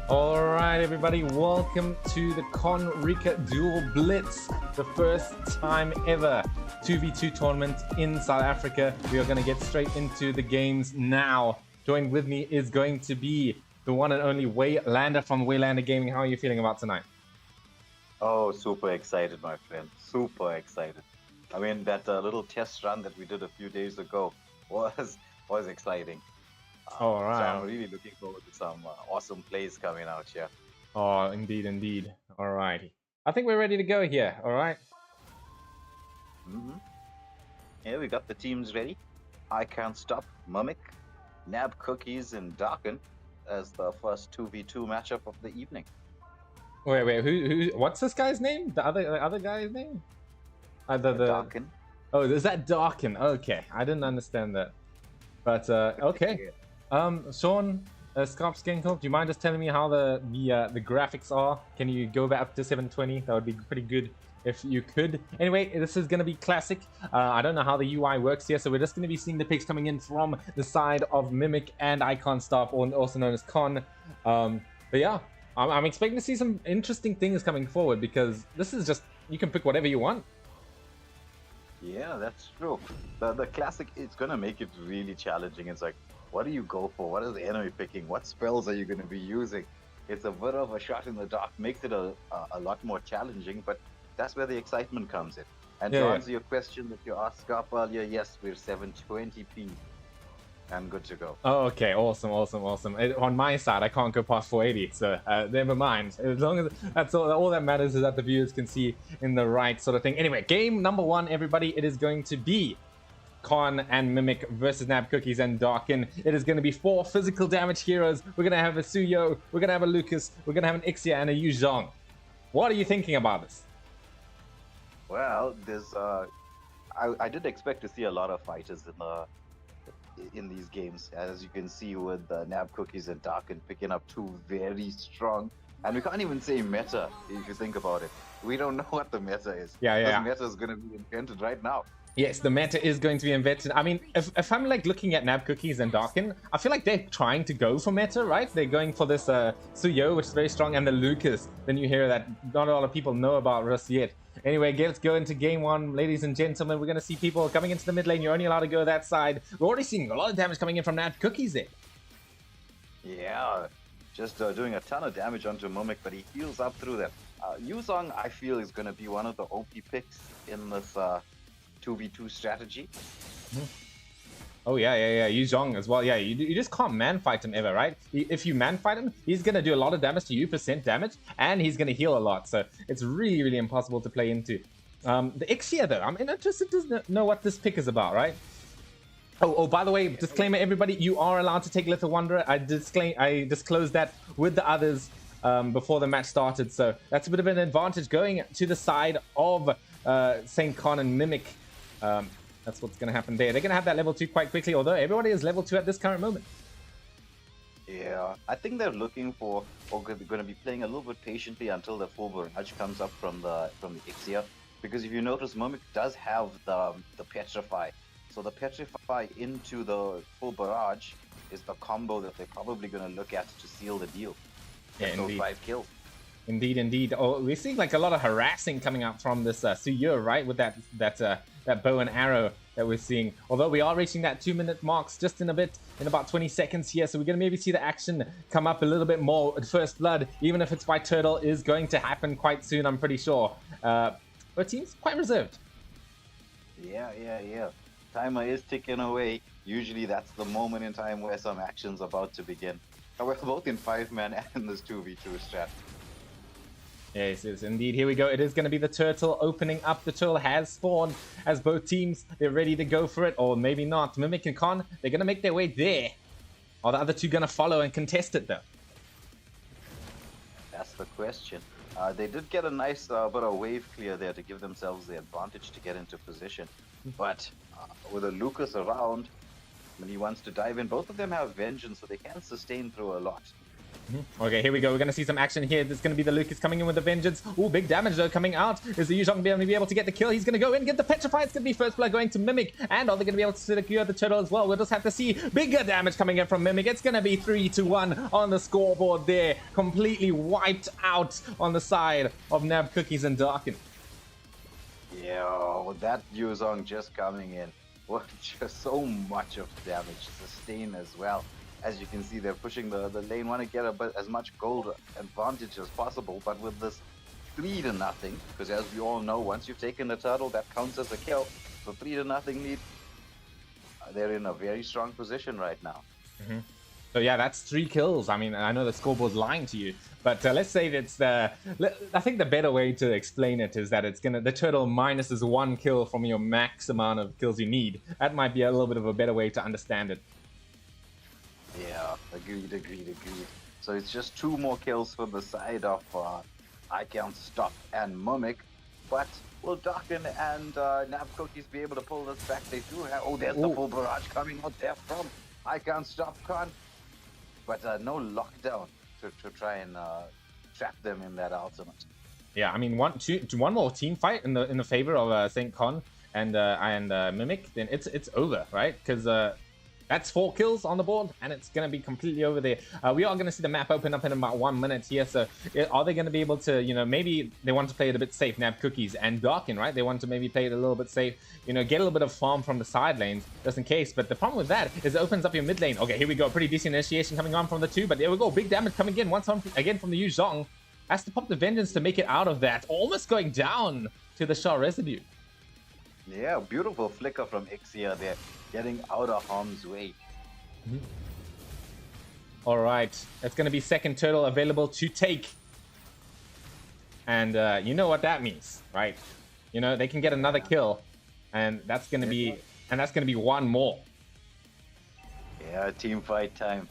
Alright everybody, welcome to the Kon-RIkka Dual Blitz, the first time ever 2v2 tournament in South Africa. We are going to get straight into the games now. Joined with me is going to be the one and only Waylander from Waylander Gaming. How are you feeling about tonight? Oh, super excited, my friend. Super excited. I mean, that little test run that we did a few days ago was exciting. All right. So I'm really looking forward to some awesome plays coming out here. Oh, indeed, indeed. All righty. I think we're ready to go here. All right. Yeah, we got the teams ready. I Can't Stop, Mimic, Nab Cookies, and Darken as the first 2v2 matchup of the evening. Wait. Who? What's this guy's name? The other guy's name? Darken. Oh, is that Darken? Okay, I didn't understand that. But okay. Sean, Skinkel, do you mind just telling me how the graphics are? Can you go back up to 720? That would be pretty good if you could. Anyway, this is going to be classic. I don't know how the UI works here, so we're just going to be seeing the picks coming in from the side of Mimic and I Can't Stop, also known as Kon. But yeah, I'm expecting to see some interesting things coming forward because this is just, you can pick whatever you want. Yeah, that's true. The classic, it's going to make it really challenging. It's like, what do you go for? What is the enemy picking? What spells are you going to be using? It's a bit of a shot in the dark, makes it a lot more challenging, but that's where the excitement comes in. And to answer your question that you asked up earlier, yes, we're 720p and good to go. Oh, okay, awesome. On my side, I can't go past 480, so never mind. As long as that's all that matters is that the viewers can see in the right sort of thing. Anyway, game number one, everybody, it is going to be Kon and Mimic versus Nab Cookies and Darken. It is going to be 4 physical damage heroes. We're going to have a Suyo, we're going to have a Lucas, we're going to have an Ixia and a Yu Zhong. What are you thinking about this? Well, there's I did expect to see a lot of fighters in these games, as you can see with Nab Cookies and Darken picking up 2 very strong, and we can't even say meta if you think about it. We don't know what the meta is. Yeah. Meta is going to be invented right now. Yes, the meta is going to be invented. I mean, if I'm like looking at Nab Cookies and Darken, I feel like they're trying to go for meta, right? They're going for this Suyo, which is very strong, and the Lucas. Then you hear that not a lot of people know about just yet. Anyway, let's go into game one, ladies and gentlemen. We're going to see people coming into the mid lane. You're only allowed to go that side. We're already seeing a lot of damage coming in from Nab Cookies there. Yeah, just doing a ton of damage onto Mimic, but he heals up through that. Yu Zhong, I feel, is going to be one of the OP picks in this 2v2 strategy. Oh yeah, Yu Zhong as well. Yeah, you just can't man fight him ever, right? If you man fight him, he's gonna do a lot of damage to you, % damage, and he's gonna heal a lot. So it's really impossible to play into. The Ixia though, I'm interested to know what this pick is about, right? Oh, by the way, disclaimer, everybody, you are allowed to take Little Wanderer. I disclosed that with the others before the match started, so that's a bit of an advantage going to the side of Saint Kon and Mimic. That's what's going to happen there. They're going to have that level 2 quite quickly, although everybody is level 2 at this current moment. Yeah, I think they're looking for, or they're going to be playing a little bit patiently until the full barrage comes up from the Ixia. Because if you notice, Mimic does have the Petrify. So the Petrify into the full barrage is the combo that they're probably going to look at to seal the deal. Yeah, those 5 kills. Indeed. Oh, we're seeing like a lot of harassing coming up from this Suyo, right? With that bow and arrow that we're seeing. Although we are reaching that 2-minute marks just in about 20 seconds here. So we're going to maybe see the action come up a little bit more at first blood. Even if it's by Turtle is going to happen quite soon, I'm pretty sure. But team's quite reserved. Yeah. Timer is ticking away. Usually that's the moment in time where some action's about to begin. We're both in 5-man and in this 2v2 strat. Yes, indeed. Here we go. It is going to be the Turtle opening up. The Turtle has spawned as both teams, they're ready to go for it. Or maybe not. Mimic and Kon, they're going to make their way there. Are the other two going to follow and contest it, though? That's the question. They did get a nice bit of wave clear there to give themselves the advantage to get into position. But with a Lucas around, when he wants to dive in, both of them have Vengeance, so they can sustain through a lot. Okay, here we go. We're going to see some action here. There's going to be the Lucas coming in with the vengeance. Oh, big damage though coming out. Is the Yuzhong going to be able to get the kill? He's going to go in, get the petrify. It's going to be first blood going to Mimic. And are they going to be able to secure the turtle as well? We'll just have to see bigger damage coming in from Mimic. It's going to be 3-1 on the scoreboard there. Completely wiped out on the side of Nab Cookies and Darkin. Yeah, with that Yuzhong just coming in. What, just so much of damage, sustain as well. As you can see, they're pushing the lane, want to get as much gold advantage as possible, but with this 3-0, because as we all know, once you've taken the turtle, that counts as a kill. So 3-0 lead, they're in a very strong position right now. So yeah, that's 3 kills. I mean, I know the scoreboard's lying to you, but let's say it's the. I think the better way to explain it is that it's the turtle minuses 1 kill from your max amount of kills you need. That might be a little bit of a better way to understand it. Yeah, agreed. So it's just 2 more kills for the side of I Can't Stop and Mimic, but will Darkin and Nab Cookies be able to pull this back? They do have. Oh, there's the full barrage coming out there from I Can't Stop Kon, but no lockdown to try and trap them in that ultimate. Yeah, I mean, one more team fight in the favor of Saint Kon and Mimic, then it's over, right? Because that's 4 kills on the board, and it's going to be completely over there. We are going to see the map open up in about 1 minute here, so are they going to be able to, maybe they want to play it a bit safe, Nab Cookies and Darkin, right? They want to maybe play it a little bit safe, get a little bit of farm from the side lanes, just in case. But the problem with that is it opens up your mid lane. Okay, here we go. Pretty decent initiation coming on from the 2, but there we go. Big damage coming in once again from the Yuzhong. Has to pop the vengeance to make it out of that. Almost going down to the Shah residue. Yeah, beautiful flicker from Ixia there, getting out of harm's way. All right, it's going to be second turtle available to take. And you know what that means, right? They can get another kill, and that's going to be 1 more. Yeah, team fight time.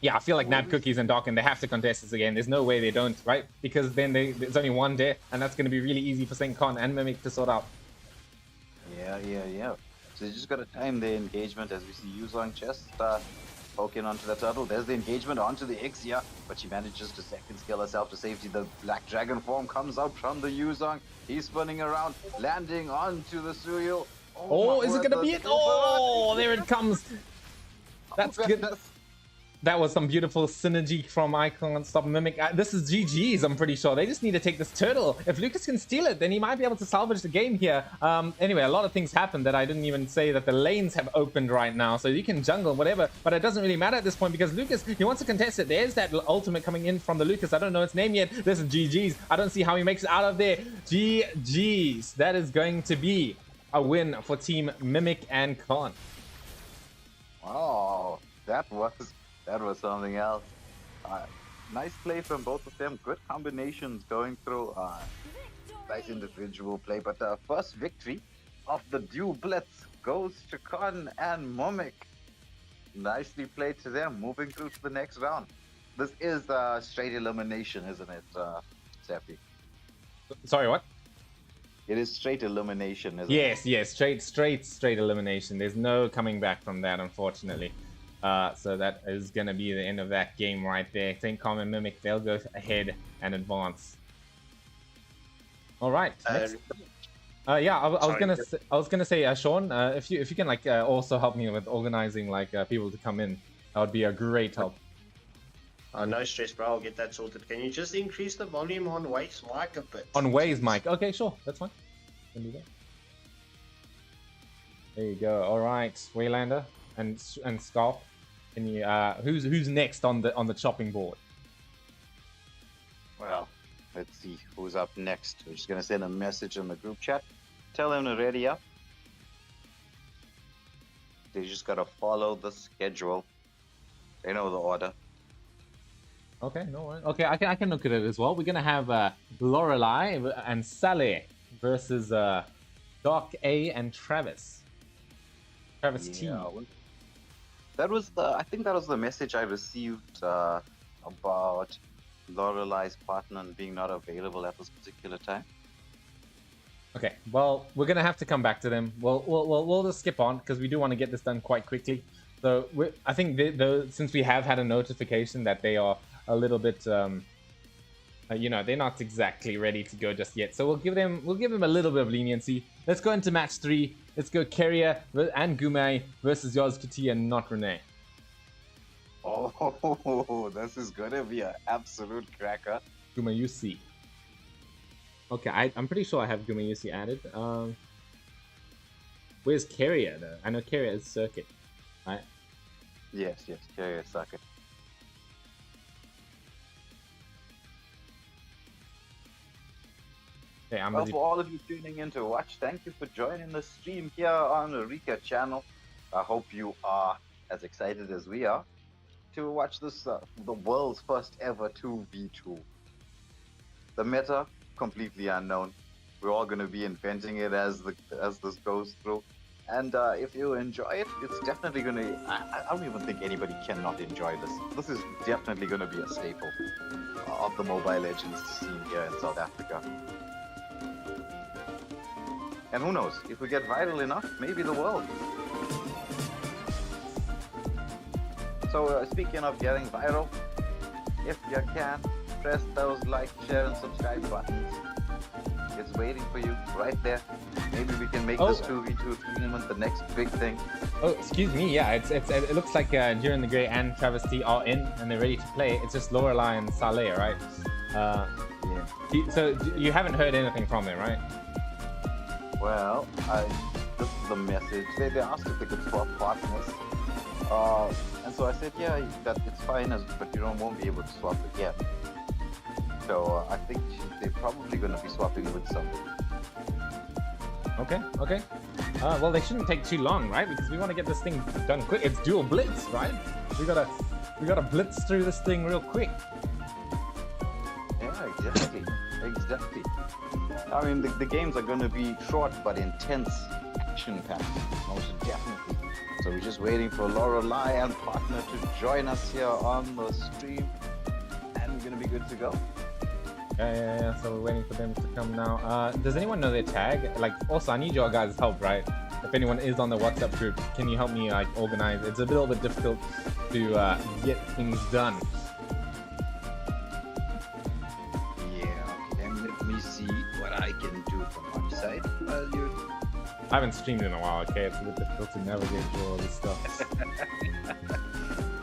Yeah, I feel like Nab Cookies and Darkin, they have to contest this again. There's no way they don't, right? Because then there's only 1 there, and that's going to be really easy for Saint Kon and Mimic to sort out. Yeah. So you just got to time the engagement as we see Yuzhong just poking onto the turtle. There's the engagement onto the Ixia, but she manages to second skill herself to safety. The Black Dragon form comes out from the Yuzhong. He's spinning around, landing onto the Suyo. Oh, is it going to be it? Oh, there it comes. That's good. That was some beautiful synergy from I Can't Stop Mimic. This is GG's, I'm pretty sure. They just need to take this turtle. If Lucas can steal it, then he might be able to salvage the game here. Anyway, a lot of things happened that I didn't even say that the lanes have opened right now. So you can jungle, whatever. But it doesn't really matter at this point because Lucas, he wants to contest it. There's that ultimate coming in from the Lucas. I don't know its name yet. This is GG's. I don't see how he makes it out of there. GG's. That is going to be a win for Team Mimic and Kon. Wow, that was something else. Nice play from both of them. Good combinations going through. Nice individual play. But the first victory of the dual Blitz goes to Kon and Mimic. Nicely played to them. Moving through to the next round. This is straight elimination, isn't it, Seppi? Sorry, what? It is straight elimination, isn't it? Yes, straight elimination. There's no coming back from that, unfortunately. So that is going to be the end of that game right there. Saint Kon and Mimic, they'll go ahead and advance. All right. Yeah, I was gonna say, Sean, if you can also help me with organizing people to come in, that would be a great help. No stress, bro. I'll get that sorted. Can you just increase the volume on Wade's mic a bit? On Wade's mic? Okay, sure. That's fine. Can do that. There you go. All right, Waylander and Scarf. Can you? Who's next on the chopping board? Well, let's see who's up next. We're just gonna send a message in the group chat. Tell them to ready up. They just gotta follow the schedule. They know the order. Okay, no worries. Okay, I can look at it as well. We're gonna have Lorelei and Sally versus Doc A and Travis. Travis T. That was I think that was the message I received about Lorelei's partner being not available at this particular time. Okay, well, we're gonna have to come back to them. We'll just skip on because we do want to get this done quite quickly. So I think since we have had a notification that they are a little bit, you know, they're not exactly ready to go just yet. So we'll give them a little bit of leniency. Let's go into match 3. Let's go Keria and Gumay versus Yoz Kuti and not Renee. Oh, this is gonna be an absolute cracker. Gumayusi. Okay, I'm pretty sure I have Gumayusi added. Where's Keria though? I know Keria is circuit, right? Yes, Keria circuit. Okay, well, for all of you tuning in to watch, thank you for joining the stream here on the Rika channel. I hope you are as excited as we are to watch this, the world's first ever 2v2. The meta, completely unknown. We're all going to be inventing it as this goes through. And if you enjoy it, it's definitely going to... I don't even think anybody cannot enjoy this. This is definitely going to be a staple of the Mobile Legends scene here in South Africa. And who knows, if we get viral enough, maybe the world. So speaking of getting viral, if you can, press those like, share and subscribe buttons. It's waiting for you right there. Maybe we can make this 2v2 tournament the next big thing. Oh, excuse me. Yeah, it looks like During the Grey and Travis T are in and they're ready to play. It's just Lorelei and Saleh, right? Yeah. So you haven't heard anything from them, right? Well, this is the message. They asked if they could swap partners. And so I said, yeah, it's fine, but you won't be able to swap again. So I think they're probably going to be swapping with somebody. Okay. Well, they shouldn't take too long, right? Because we want to get this thing done quick. It's dual blitz, right? We gotta blitz through this thing real quick. Yeah, exactly. I mean, the games are going to be short but intense, action-packed, most definitely. So we're just waiting for Lorelei and partner to join us here on the stream, and we're going to be good to go. Yeah. So we're waiting for them to come now. Does anyone know their tag? Like, also, I need your guys' help, right? If anyone is on the WhatsApp group, can you help me like organize? It's a little bit difficult to get things done. Let me see what I can do from my side. I haven't streamed in a while, okay? It's a bit difficult to navigate through all this stuff.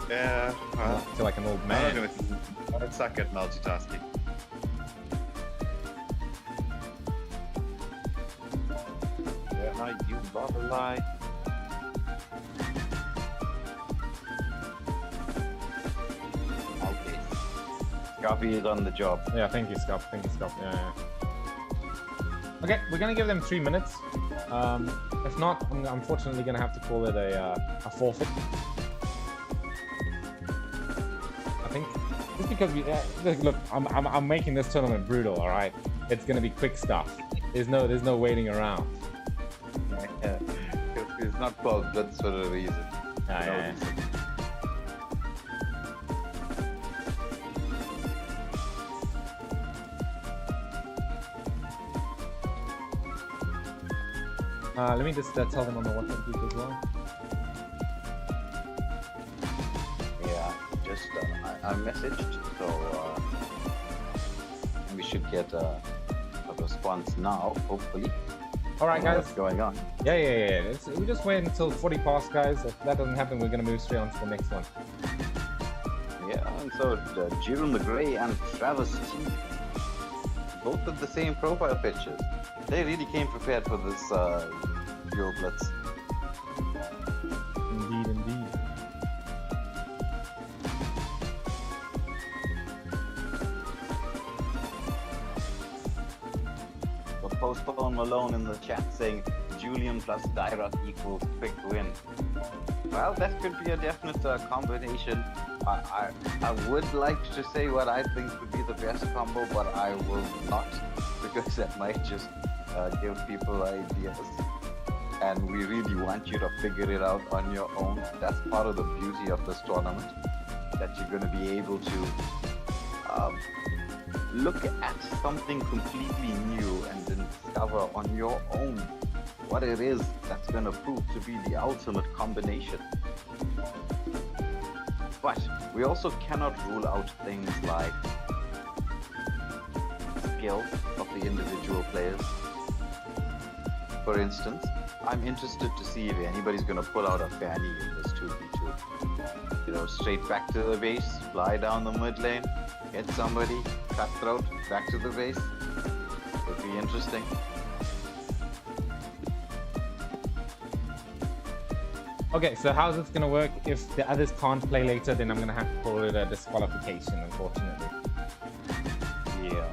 Yeah, well, I feel like an old man. I suck at multitasking. Yeah, you Lorelei. Okay. Scoffy is on the job. Yeah, thank you, Scoff. Yeah. Okay, we're gonna give them 3 minutes. If not, I'm unfortunately gonna have to call it a forfeit. I think just because look, I'm making this tournament brutal. All right, it's gonna be quick stuff. There's no waiting around. It's not called Blitz for a reason. Yeah. Let me just tell them on the WhatsApp group as well. Yeah, just I messaged, so we should get a response now, hopefully. All right, guys. What's going on? Yeah. We just wait until 40 past, guys. If that doesn't happen, we're gonna move straight on to the next one. Yeah, and so During the Grey and Travis T, both with the same profile pictures. They really came prepared for this Dual Blitz. Indeed. The Postpone Malone in the chat saying Julian plus Dyrot equals quick win. Well, that could be a definite combination. I would like to say what I think would be the best combo, but I will not, because that might just give people ideas. And we really want you to figure it out on your own. That's part of the beauty of this tournament, that you're going to be able to look at something completely new and then discover on your own what it is that's going to prove to be the ultimate combination. But we also cannot rule out things like skill of the individual players. For instance, I'm interested to see if anybody's going to pull out a Fanny in this 2v2. You know, straight back to the base, fly down the mid lane, hit somebody, cutthroat, back to the base. Would be interesting. Okay, so how's this gonna work? If the others can't play later, then I'm gonna have to call it a disqualification, unfortunately. Yeah.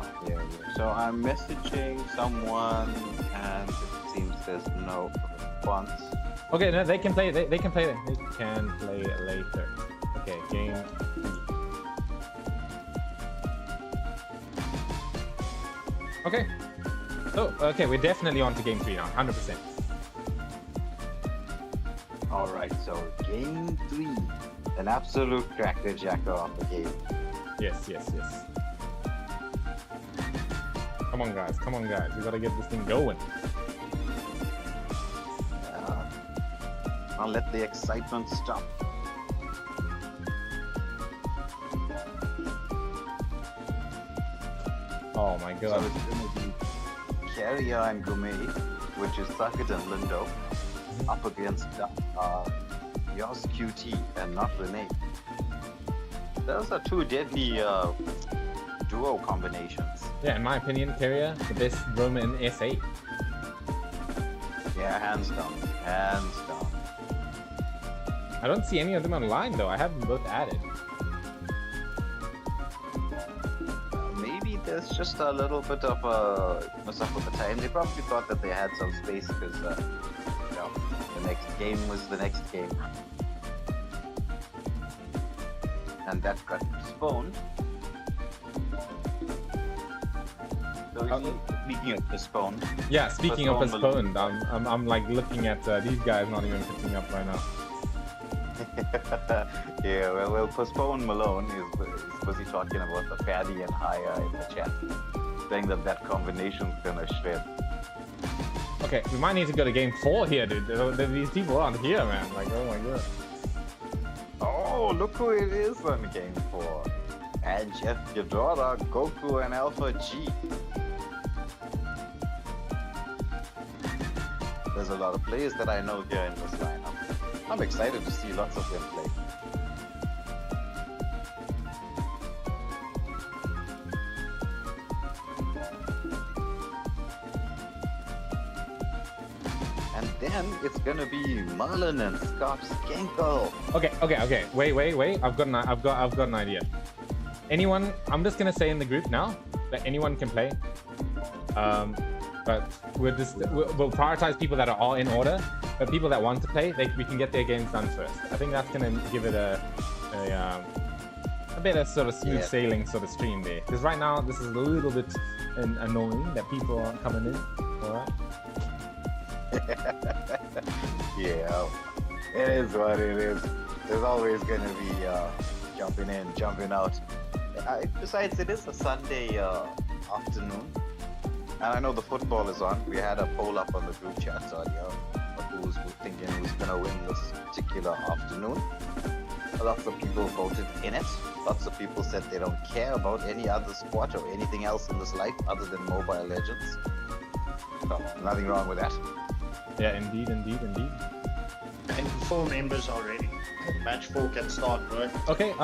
So I'm messaging someone, and it seems there's no response. Okay, no, they can play. They can play. They can play later. Okay, game 3. Okay. So okay, we're definitely on to game 3 now, 100%. All right, so game 3, an absolute crackerjacker of a game. Yes. Come on, guys. We gotta get this thing going. I'll let the excitement stop. Oh my god. So it's going to be Carrier and Gourmet, which is Circuit and Lindo, up against yours QT and not Renee. Those are two deadly duo combinations. Yeah, in my opinion, Carrier, the best roamer in SA. Yeah, hands down. I don't see any of them online though. I have them both added. Maybe there's just a little bit of a mess up with the time. They probably thought that they had some space because the next game was the next game. And that got postponed. So speaking of postponed. Yeah, speaking of postponed, postponed, I'm like looking at these guys not even picking up right now. Yeah, well, postpone Malone is busy talking about the Paddy and Haya in the chat, saying that combination's gonna shred. Okay, we might need to go to game 4 here, dude. These people aren't here, man. Like, oh my god. Oh, look who it is on game 4. And Jeff Ghidorah, Goku, and Alpha G. There's a lot of players that I know here in this lineup. I'm excited to see lots of them play. And then it's gonna be Marlon and Scott Skenkel. Okay. Wait. I've got an idea. Anyone? I'm just gonna say in the group now that anyone can play. But we'll prioritize people that are all in order. But people that want to play, we can get their games done first. I think that's gonna give it a better sort of smooth sailing sort of stream there. Because right now this is a little bit annoying that people aren't coming in. All right. Yeah, it is what it is. There's always gonna be jumping in, jumping out. Besides, it is a Sunday afternoon, and I know the football is on. We had a poll up on the group chat earlier. Who's thinking who's gonna win this particular afternoon? Lots of people voted in it. Lots of people said they don't care about any other sport or anything else in this life other than Mobile Legends. So, nothing wrong with that. Yeah, indeed. And 4 members already. Match 4 can start, right? Okay,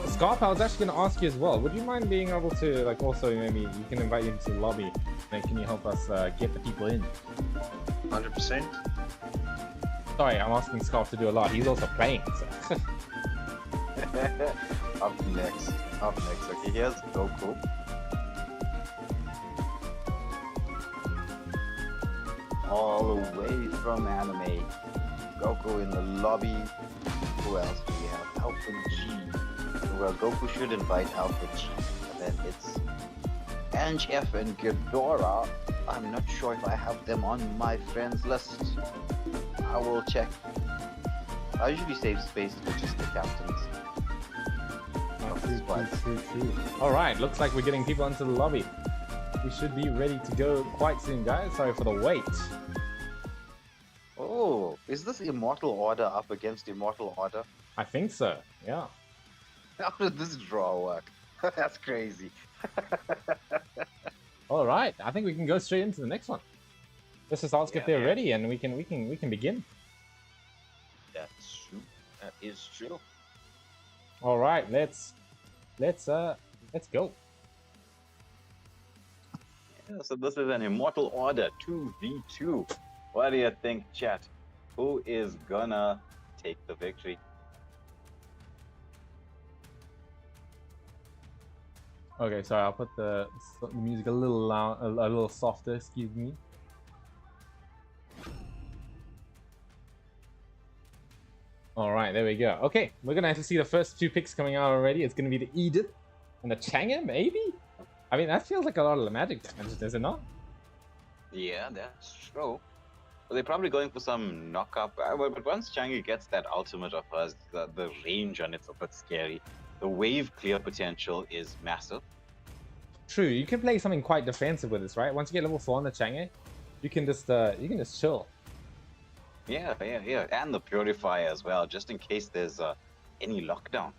Scarp, I was actually going to ask you as well. Would you mind being able to, like, also maybe you can invite you into the lobby, and can you help us get the people in? 100%. Sorry, I'm asking Scarp to do a lot. He's also playing. So. Up next. Okay, here's Goku. All the way from anime. Goku in the lobby. Who else do we have? Alpha G. Well, Goku should invite Alpha G. And then it's Ange F and Ghidorah. I'm not sure if I have them on my friends list. I will check. I usually save space for just the captains. True. Alright, looks like we're getting people into the lobby. We should be ready to go quite soon, guys. Sorry for the wait. Oh, is this Immortal Order up against Immortal Order? I think so, yeah. How did this draw work? That's crazy. All right, I think we can go straight into the next one. Let's just ask if they're Yeah. ready, and we can begin. That's true. That is true. All right, let's go. Yeah, so this is an Immortal Order 2v2. What do you think, chat? Who is gonna take the victory? Okay, sorry, I'll put the music a little loud, a little softer. Excuse me. All right, there we go. Okay, we're gonna have to see the first two picks coming out already. It's gonna be the Edith and the Chang'e, maybe. I mean, that feels like a lot of magic damage, does it not? Yeah, that's true. Well, they're probably going for some knock-up. But once Changi gets that ultimate of hers, the range on it's a bit scary. The wave clear potential is massive. True, you can play something quite defensive with this, right? Once you get level 4 on the Chang'e, you can just chill. Yeah. And the Purifier as well, just in case there's any lockdown.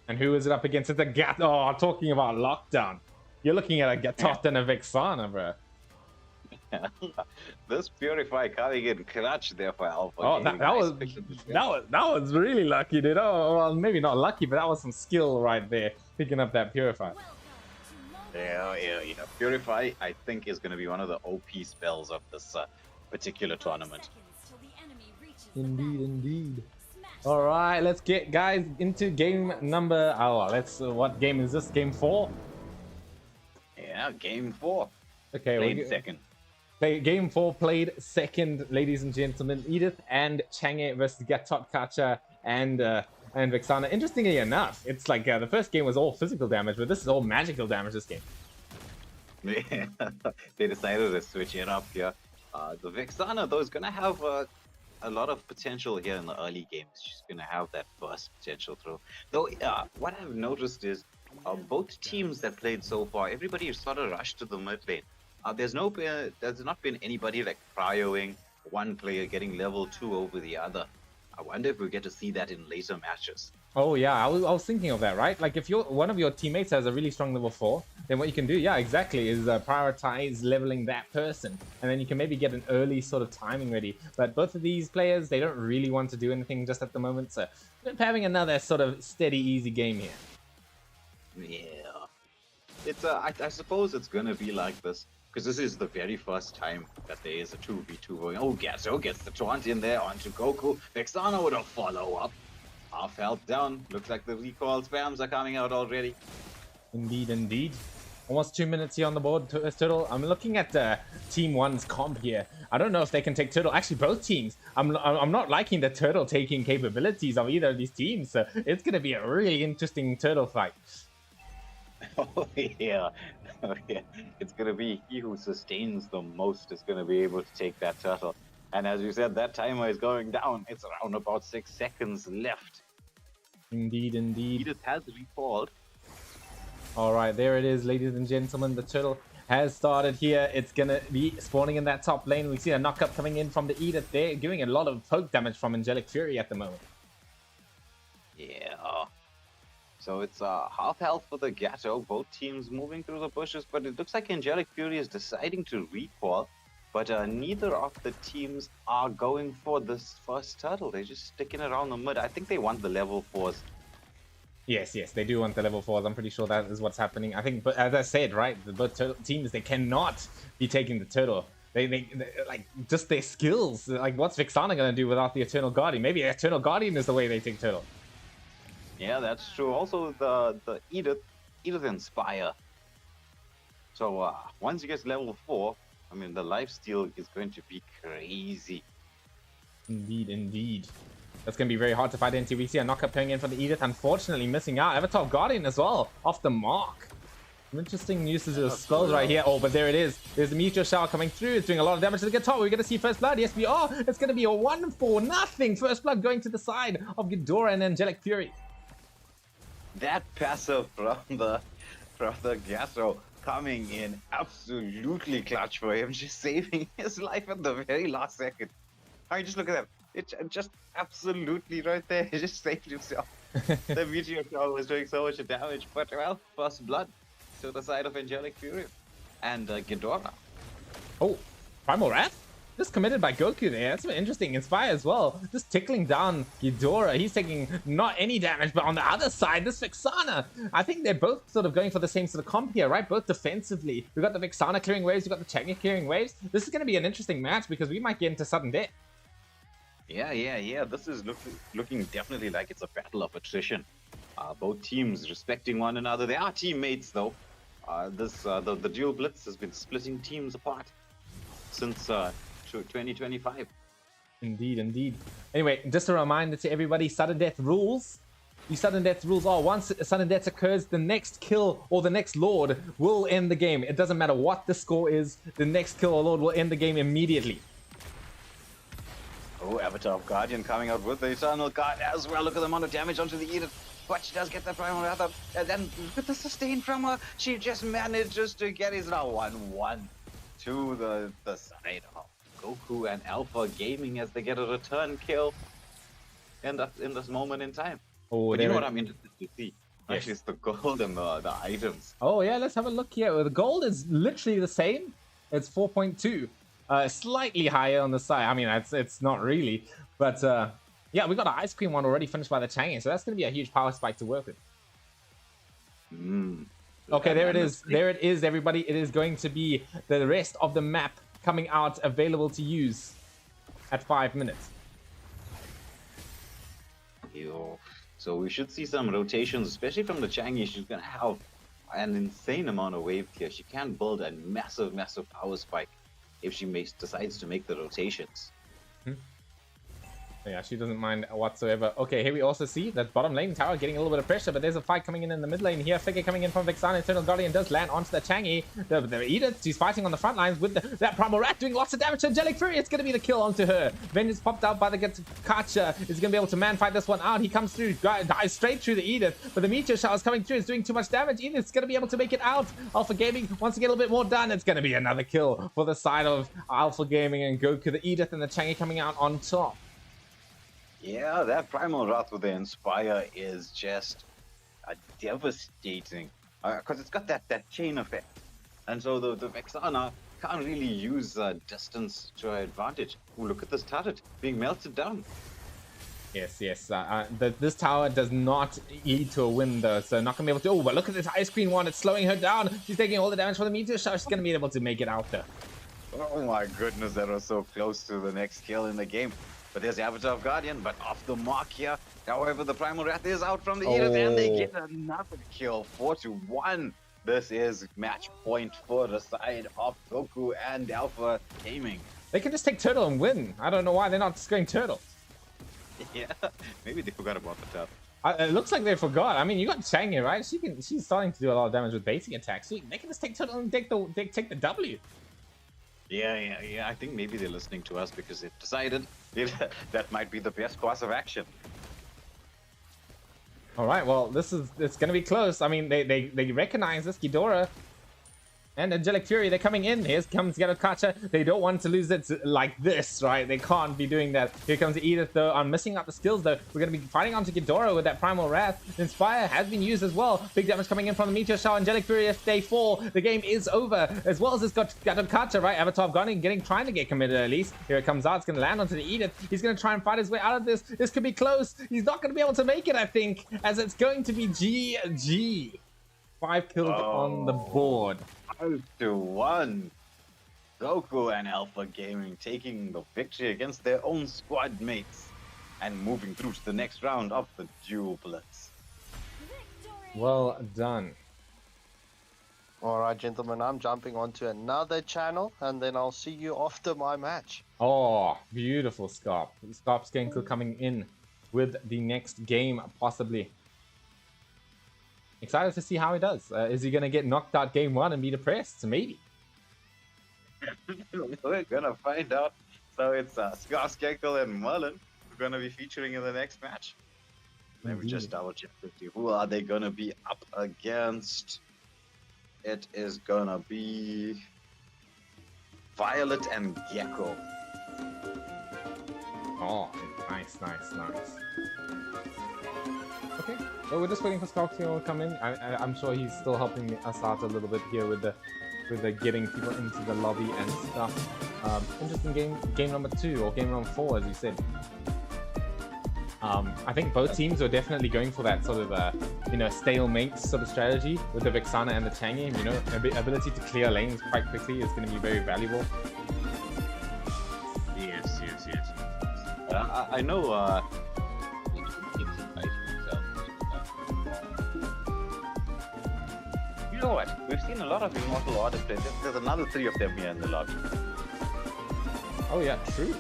And who is it up against? It's a Gat. Oh, talking about lockdown. You're looking at a Gatot and a Vexana, bro. This Purify coming in clutch there for Alpha. Oh, that was really lucky, dude. Oh, well, maybe not lucky, but that was some skill right there, picking up that Purify. Yeah. Purify, I think, is going to be one of the OP spells of this particular tournament. Indeed. All right, let's get guys into game number. What game is this? Game 4. Yeah, game 4. Okay, played second. Game 4 played second, ladies and gentlemen. Edith and Chang'e versus Gatot Kacha and Vexana. Interestingly enough, it's like the first game was all physical damage, but this is all magical damage this game. Yeah, they decided to switch it up here. The Vexana, though, is going to have a lot of potential here in the early games. She's going to have that burst potential through. Though, what I've noticed is both teams that played so far, everybody sort of rushed to the mid lane. There's not been anybody like cryoing one player getting level 2 over the other. I wonder if we get to see that in later matches. Oh yeah, I was thinking of that, right? Like if one of your teammates has a really strong level 4, then what you can do, yeah, exactly, is prioritize leveling that person, and then you can maybe get an early sort of timing ready. But both of these players, they don't really want to do anything just at the moment, so we're having another sort of steady, easy game here. Yeah, it's I suppose it's gonna be like this. Because this is the very first time that there is a 2v2 going. Oh, Gato gets the taunt in there onto Goku. Vexana with a follow-up. Half health down. Looks like the recall spams are coming out already. Indeed. Almost 2 minutes here on the board, Turtle. I'm looking at Team 1's comp here. I don't know if they can take Turtle. Actually, both teams. I'm not liking the Turtle taking capabilities of either of these teams. So it's going to be a really interesting Turtle fight. Oh, yeah. It's going to be he who sustains the most is going to be able to take that turtle. And as you said, that timer is going down. It's around about 6 seconds left. Indeed. Edith has recalled. All right, there it is, ladies and gentlemen. The turtle has started here. It's going to be spawning in that top lane. We see a knock-up coming in from the Edith there, doing a lot of poke damage from Angelic Fury at the moment. Yeah. So it's half health for the Gato, both teams moving through the bushes, but it looks like Angelic Fury is deciding to recall, but neither of the teams are going for this first turtle. They're just sticking around the mid. I think they want the level 4s. Yes, they do want the level 4s. I'm pretty sure that is what's happening. I think, but as I said, right, the both turtle teams, they cannot be taking the turtle. They like, just their skills. Like, what's Vexana going to do without the Eternal Guardian? Maybe Eternal Guardian is the way they take turtle. Yeah, that's true. Also, the Edith Inspire. So once you get level 4, I mean, the lifesteal is going to be crazy. Indeed. That's going to be very hard to fight into. We see a knockup coming in for the Edith, unfortunately missing out. Avatar Guardian as well, off the mark. Some interesting uses of spells right here. Oh, but there it is. There's a Meteor Shower coming through. It's doing a lot of damage to the Guitar. We're going to see First Blood. Yes, we are. It's going to be a 1-4-0. First Blood going to the side of Ghidorah and Angelic Fury. That passive from the Gato coming in absolutely clutch for him, just saving his life at the very last second. I mean, just look at that. It just absolutely right there. He just saved himself. The meteor shower was doing so much damage, but well, first blood to the side of Angelic Fury and Ghidorah. Oh, Primal Wrath? Just committed by Goku there. That's interesting. Inspire as well. Just tickling down Ghidorah. He's taking not any damage, but on the other side, this Vexana. I think they're both sort of going for the same sort of comp here, right? Both defensively. We've got the Vexana clearing waves. We've got the Changi clearing waves. This is going to be an interesting match because we might get into sudden death. Yeah. This is looking definitely like it's a battle of attrition. Both teams respecting one another. They are teammates, though. The dual Blitz has been splitting teams apart since 2025. Indeed. Anyway, just a reminder to everybody, sudden death rules. The sudden death rules are once a sudden death occurs, the next kill or the next lord will end the game. It doesn't matter what the score is, the next kill or lord will end the game immediately. Oh, Avatar of Guardian coming out with the Eternal Guard as well. Look at the amount of damage onto the Edith. But she does get the Primal Wrath up. And then with the sustain from her, she just manages to get it now 1-1 to the side of Goku and Alpha Gaming as they get a return kill in this moment in time. Oh, but you know what I'm interested to see? Yes. Actually, it's the gold and the items. Oh yeah, let's have a look here. The gold is literally the same. It's 4.2. Slightly higher on the side. I mean, it's not really. But yeah, we got an Ice Cream one already finished by the Changi, so that's going to be a huge power spike to work with. Okay, there it is. There it is, everybody. It is going to be the rest of the map coming out available to use at 5 minutes. Ew. So we should see some rotations, especially from the Changi. She's going to have an insane amount of wave clear. She can build a massive power spike if she decides to make the rotations. Yeah, she doesn't mind whatsoever. Okay, here we also see that bottom lane tower getting a little bit of pressure, but there's a fight coming in the mid lane here. Figure coming in from Vexana. Eternal Guardian does land onto the Changi. The Edith, she's fighting on the front lines with that Primal Rat doing lots of damage to Angelic Fury. It's going to be the kill onto her. Vengeance popped out by the Kacha. Is going to be able to man fight this one out. He comes through, dies straight through the Edith, but the Meteor Shower is coming through. It's doing too much damage. Edith's going to be able to make it out. Alpha Gaming wants to get a little bit more done. It's going to be another kill for the side of Alpha Gaming and Goku. The Edith and the Changi coming out on top. Yeah, that Primal Wrath with the Inspire is just devastating. Because it's got that chain effect. And so the Vexana can't really use distance to her advantage. Ooh, look at this turret being melted down. Yes. This tower does not lead to a win, though, so not going to be able to... Oh, but look at this Ice Cream one. It's slowing her down. She's taking all the damage from the Meteor Shower. She's going to be able to make it out, though. Oh my goodness, that was so close to the next kill in the game. But there's the Avatar of Guardian, but off the mark here. However, the Primal Wrath is out from the Edith, and they get another kill, 4-1. This is match point for the side of Goku and Alpha Gaming. They can just take Turtle and win. I don't know why they're not just going Turtle. Yeah, maybe they forgot about the top. It looks like they forgot. I mean, you got Changi, right? She's starting to do a lot of damage with basic attacks. So they can just take Turtle and take the W. Yeah. I think maybe they're listening to us because they've decided that might be the best course of action. All right, well, it's going to be close. I mean, they recognize this Ghidorah and Angelic Fury. They're coming in. Here comes Kacha. They don't want to lose it like this, right? They can't be doing that. Here comes Edith, though. I'm missing out the skills, though. We're going to be fighting onto Ghidorah with that Primal Wrath. Inspire has been used as well. Big damage coming in from the Meteor Shower. Angelic Fury, if they fall, the game is over. As well as it's got Kacha, right? Avatar of Guardian trying to get committed at least. Here it comes out. It's going to land onto the Edith. He's going to try and fight his way out of this. This could be close. He's not going to be able to make it, I think, as it's going to be GG. 5 kills on the board. 5-1. Goku and Alpha Gaming taking the victory against their own squad mates and moving through to the next round of the Dual Blitz. Well done. Alright, gentlemen, I'm jumping onto another channel and then I'll see you after my match. Oh, beautiful Scarp. Scarp Skenko coming in with the next game, possibly. Excited to see how he does. Is he going to get knocked out game 1 and be depressed? Maybe. We're going to find out. So it's Scar Skenko and Merlin who are going to be featuring in the next match. Let me just double check with you. Who are they going to be up against? It is going to be Violet and Gecko. Oh, nice, nice, nice. Okay, well, we're just waiting for Scorpio to come in. I'm sure he's still helping us out a little bit here with the getting people into the lobby and stuff. Interesting game number 2 or game number 4, as you said. I think both teams are definitely going for that sort of stalemate sort of strategy with the Vexana and the Tangy. Ability to clear lanes quite quickly is going to be very valuable. Yes. I know. You know what? We've seen a lot of Immortal Order players. There's another 3 of them here in the lobby. Oh yeah, true.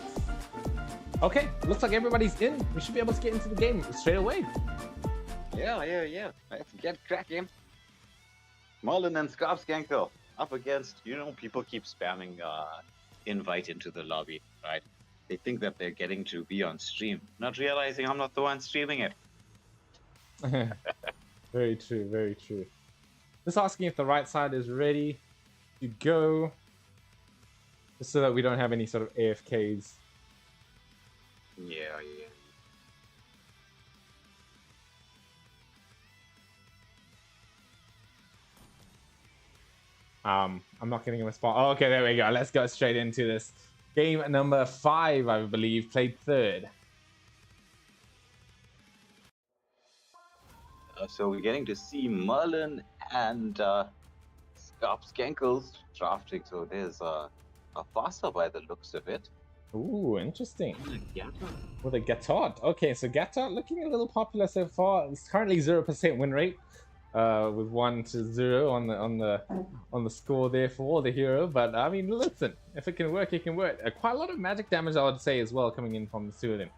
Okay, looks like everybody's in. We should be able to get into the game straight away. Yeah. Let's get cracking. Merlin and Scarpskankel up against, people keep spamming invite into the lobby, right? They think that they're getting to be on stream, not realizing I'm not the one streaming it. Very true, very true. Just asking if the right side is ready to go, just so that we don't have any sort of AFKs. Yeah. I'm not getting him a spot. Oh, okay, there we go. Let's go straight into this. Game number 5, I believe, played third. So we're getting to see Merlin and Scarpskankel's drafting. So there's a Vasa by the looks of it. Ooh, interesting. Yeah. With a Gatot. Okay, so Gatot looking a little popular so far. It's currently 0% win rate, with 1-0 on the score there for the hero. But I mean, listen, if it can work, it can work. Quite a lot of magic damage, I would say, as well, coming in from the 2 of them.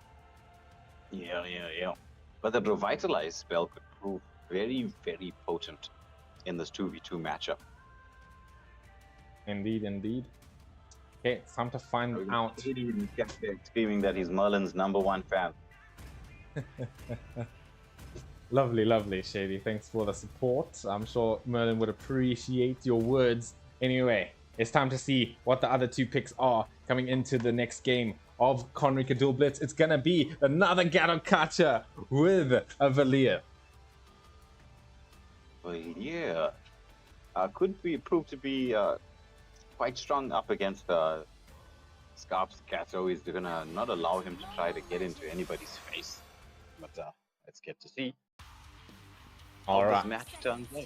Yeah. But the Revitalize spell could prove very, very potent in this 2v2 matchup. Indeed. Okay, it's time to find out. Screaming that he's Merlin's #1 fan. Lovely, Shady. Thanks for the support. I'm sure Merlin would appreciate your words. Anyway, it's time to see what the other 2 picks are coming into the next game of Kon-RIkka Dual Blitz. It's gonna be another Gato catcher with a Valir. Well, yeah. Could prove to be quite strong up against Scarp's Gato. He's gonna not allow him to try to get into anybody's face. But let's get to see. All right. This match turns out.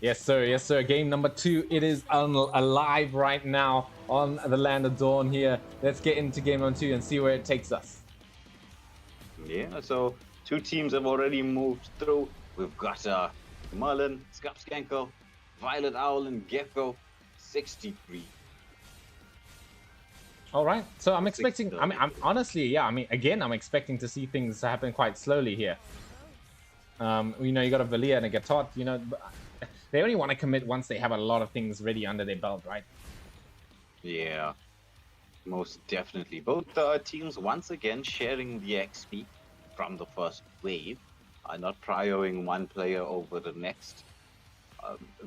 Yes, sir. Game number 2. It is alive right now on the Land of Dawn here. Let's get into game number 2 and see where it takes us. Yeah, so 2 teams have already moved through. We've got Merlin, Scarpskankel, Violet Owl, and Gecko, 63. All right. So I'm expecting. I'm honestly, yeah. I'm expecting to see things happen quite slowly here. You got a Valia and a Gatot. They only want to commit once they have a lot of things ready under their belt, right? Yeah, most definitely. Both teams once again sharing the XP from the first wave, not prioring one player over the next.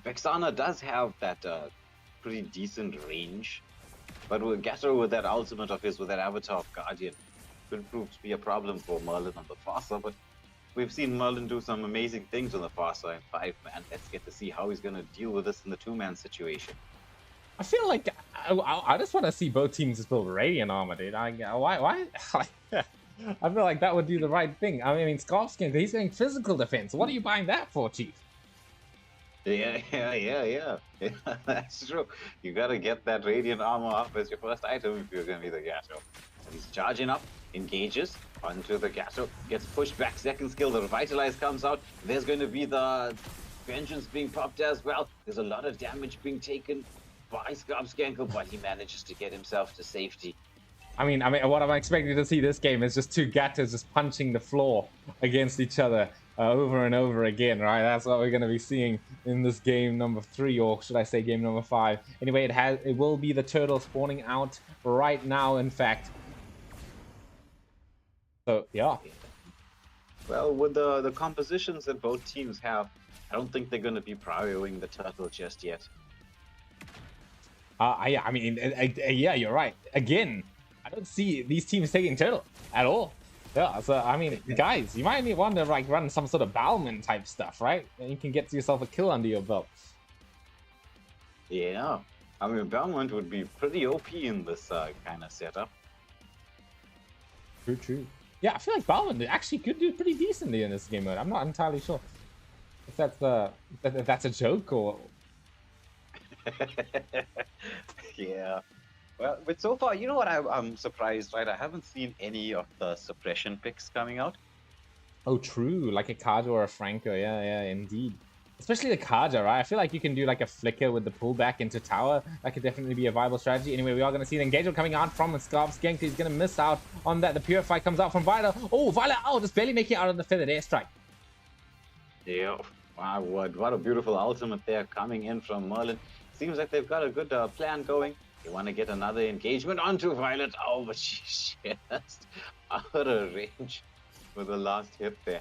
Vexana does have that pretty decent range, but with Gato with that ultimate of his, with that Avatar of Guardian, could prove to be a problem for Merlin on the Fasa, but we've seen Merlin do some amazing things on the far side 5-man. Let's get to see how he's going to deal with this in the 2-man situation. I feel like I just want to see both teams just build Radiant armor, dude. Why? I feel like that would do the right thing. I mean, Scarpskin, he's getting physical defense. What are you buying that for, Chief? Yeah. That's true. You got to get that Radiant armor up as your first item if you're going to be the Gato. He's charging up, engages onto the Gato, gets pushed back, second skill, the Revitalize comes out. There's going to be the Vengeance being popped as well. There's a lot of damage being taken by Scarpskankel, but he manages to get himself to safety. I mean, what I'm expecting to see this game is just 2 Gatos just punching the floor against each other over and over again, right? That's what we're going to be seeing in this game number 3, or should I say game number 5. Anyway, it will be the turtle spawning out right now, in fact. So, yeah. Well, with the compositions that both teams have, I don't think they're going to be prioring the turtle just yet. Yeah, you're right. Again, don't see these teams taking turtle at all. Yeah, so I mean, guys, you might want to like run some sort of Bowman type stuff, right? And you can get yourself a kill under your belt. Yeah, I mean, Belmont would be pretty OP in this kind of setup. True. Yeah, I feel like Bowman actually could do pretty decently in this game mode. I'm not entirely sure if that's a joke or. Yeah. Well, but so far, you know what? I'm surprised, right? I haven't seen any of the suppression picks coming out. Oh, true. Like a Kaja or a Franco. Yeah, indeed. Especially the Kaja, right? I feel like you can do like a flicker with the pullback into tower. That could definitely be a viable strategy. Anyway, we are going to see the engagement coming out from the Scarps. Genka is going to miss out on that. The Purify comes out from Violet. Oh, Violet just barely making it out of the feathered airstrike. Yeah. Wow, what a beautiful ultimate there coming in from Merlin. Seems like they've got a good plan going. They want to get another engagement onto Violet. Oh, but she's just out of range for the last hit there.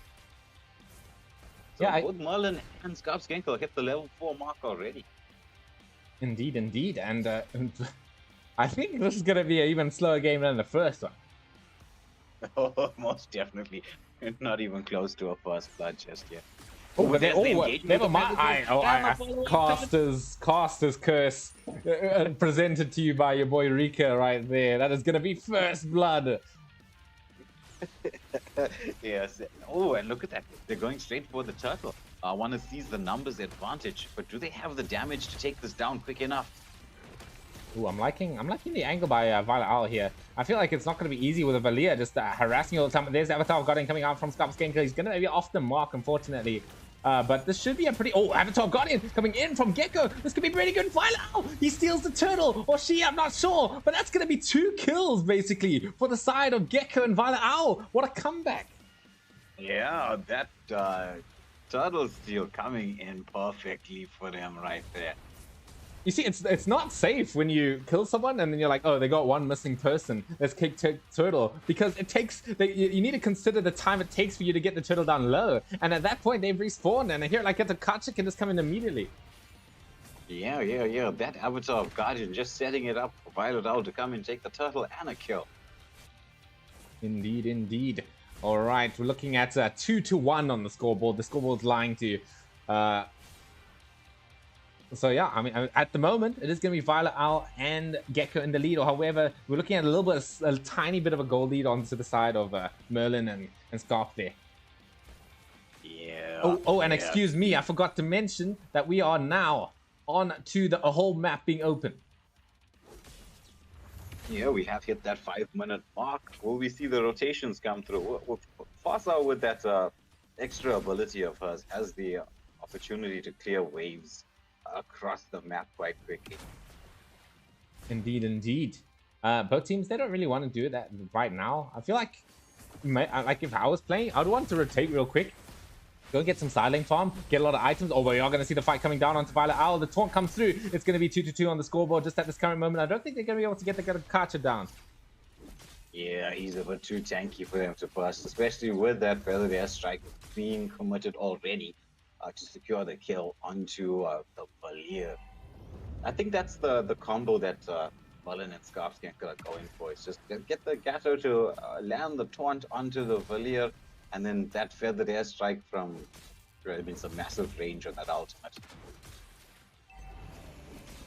So yeah, both Merlin and Scarps Genko hit the level 4 mark already. Indeed. And I think this is going to be an even slower game than the first one. Oh, most definitely. Not even close to a first blood just yet. Oh, but never mind. Caster's curse presented to you by your boy Rika right there. That is going to be first blood. Yes. Oh, and look at that. They're going straight for the turtle. I want to seize the numbers advantage, but do they have the damage to take this down quick enough? Ooh, I'm liking the angle by Violet Owl here. I feel like it's not going to be easy with a Valia just harassing all the time. There's Avatar of Guardian coming out from Scarps Genka. He's going to be off the mark, unfortunately. But this should be a pretty... Oh, Avatar of Guardian coming in from Gecko. This could be pretty good. Violet Owl, he steals the turtle. Or she, I'm not sure. But that's going to be 2 kills, basically, for the side of Gecko and Violet Owl. What a comeback. Yeah, that turtle steal coming in perfectly for them right there. You see, it's not safe when you kill someone and then you're like, oh, they got one missing person. Let's kick turtle, because it takes. You need to consider the time it takes for you to get the turtle down low. And at that point, they've respawned, and here, like, the Kacha can just come in immediately. Yeah. That Avatar of Guardian just setting it up for Violet Owl to come and take the turtle and a kill. Indeed. All right, we're looking at 2-1 on the scoreboard. The scoreboard's lying to you. So yeah, I mean, at the moment, it is going to be Violet Owl and Gecko in the lead. Or however, we're looking at a tiny bit of a goal lead onto the side of Merlin and Scarf there. Yeah. Oh, and excuse me, I forgot to mention that we are now on to a whole map being open. Yeah, we have hit that 5-minute mark. Will we see the rotations come through? Fasa, with that extra ability of hers, has the opportunity to clear waves across the map quite quickly. Indeed. Both teams, they don't really want to do that right now. I feel like if I was playing, I'd want to rotate real quick. Go get some side lane farm, get a lot of items. Oh, we are going to see the fight coming down onto Violet Owl. The taunt comes through. It's going to be 2-2 on the scoreboard just at this current moment. I don't think they're going to be able to get the Kacha down. Yeah, he's a bit too tanky for them to burst, especially with that feathered airstrike being committed already to secure the kill onto the Valier. I think that's the combo that Merlin and Scarf are going for. It's just get the Gato to land the taunt onto the Valier, and then that feathered airstrike from some massive range on that ultimate.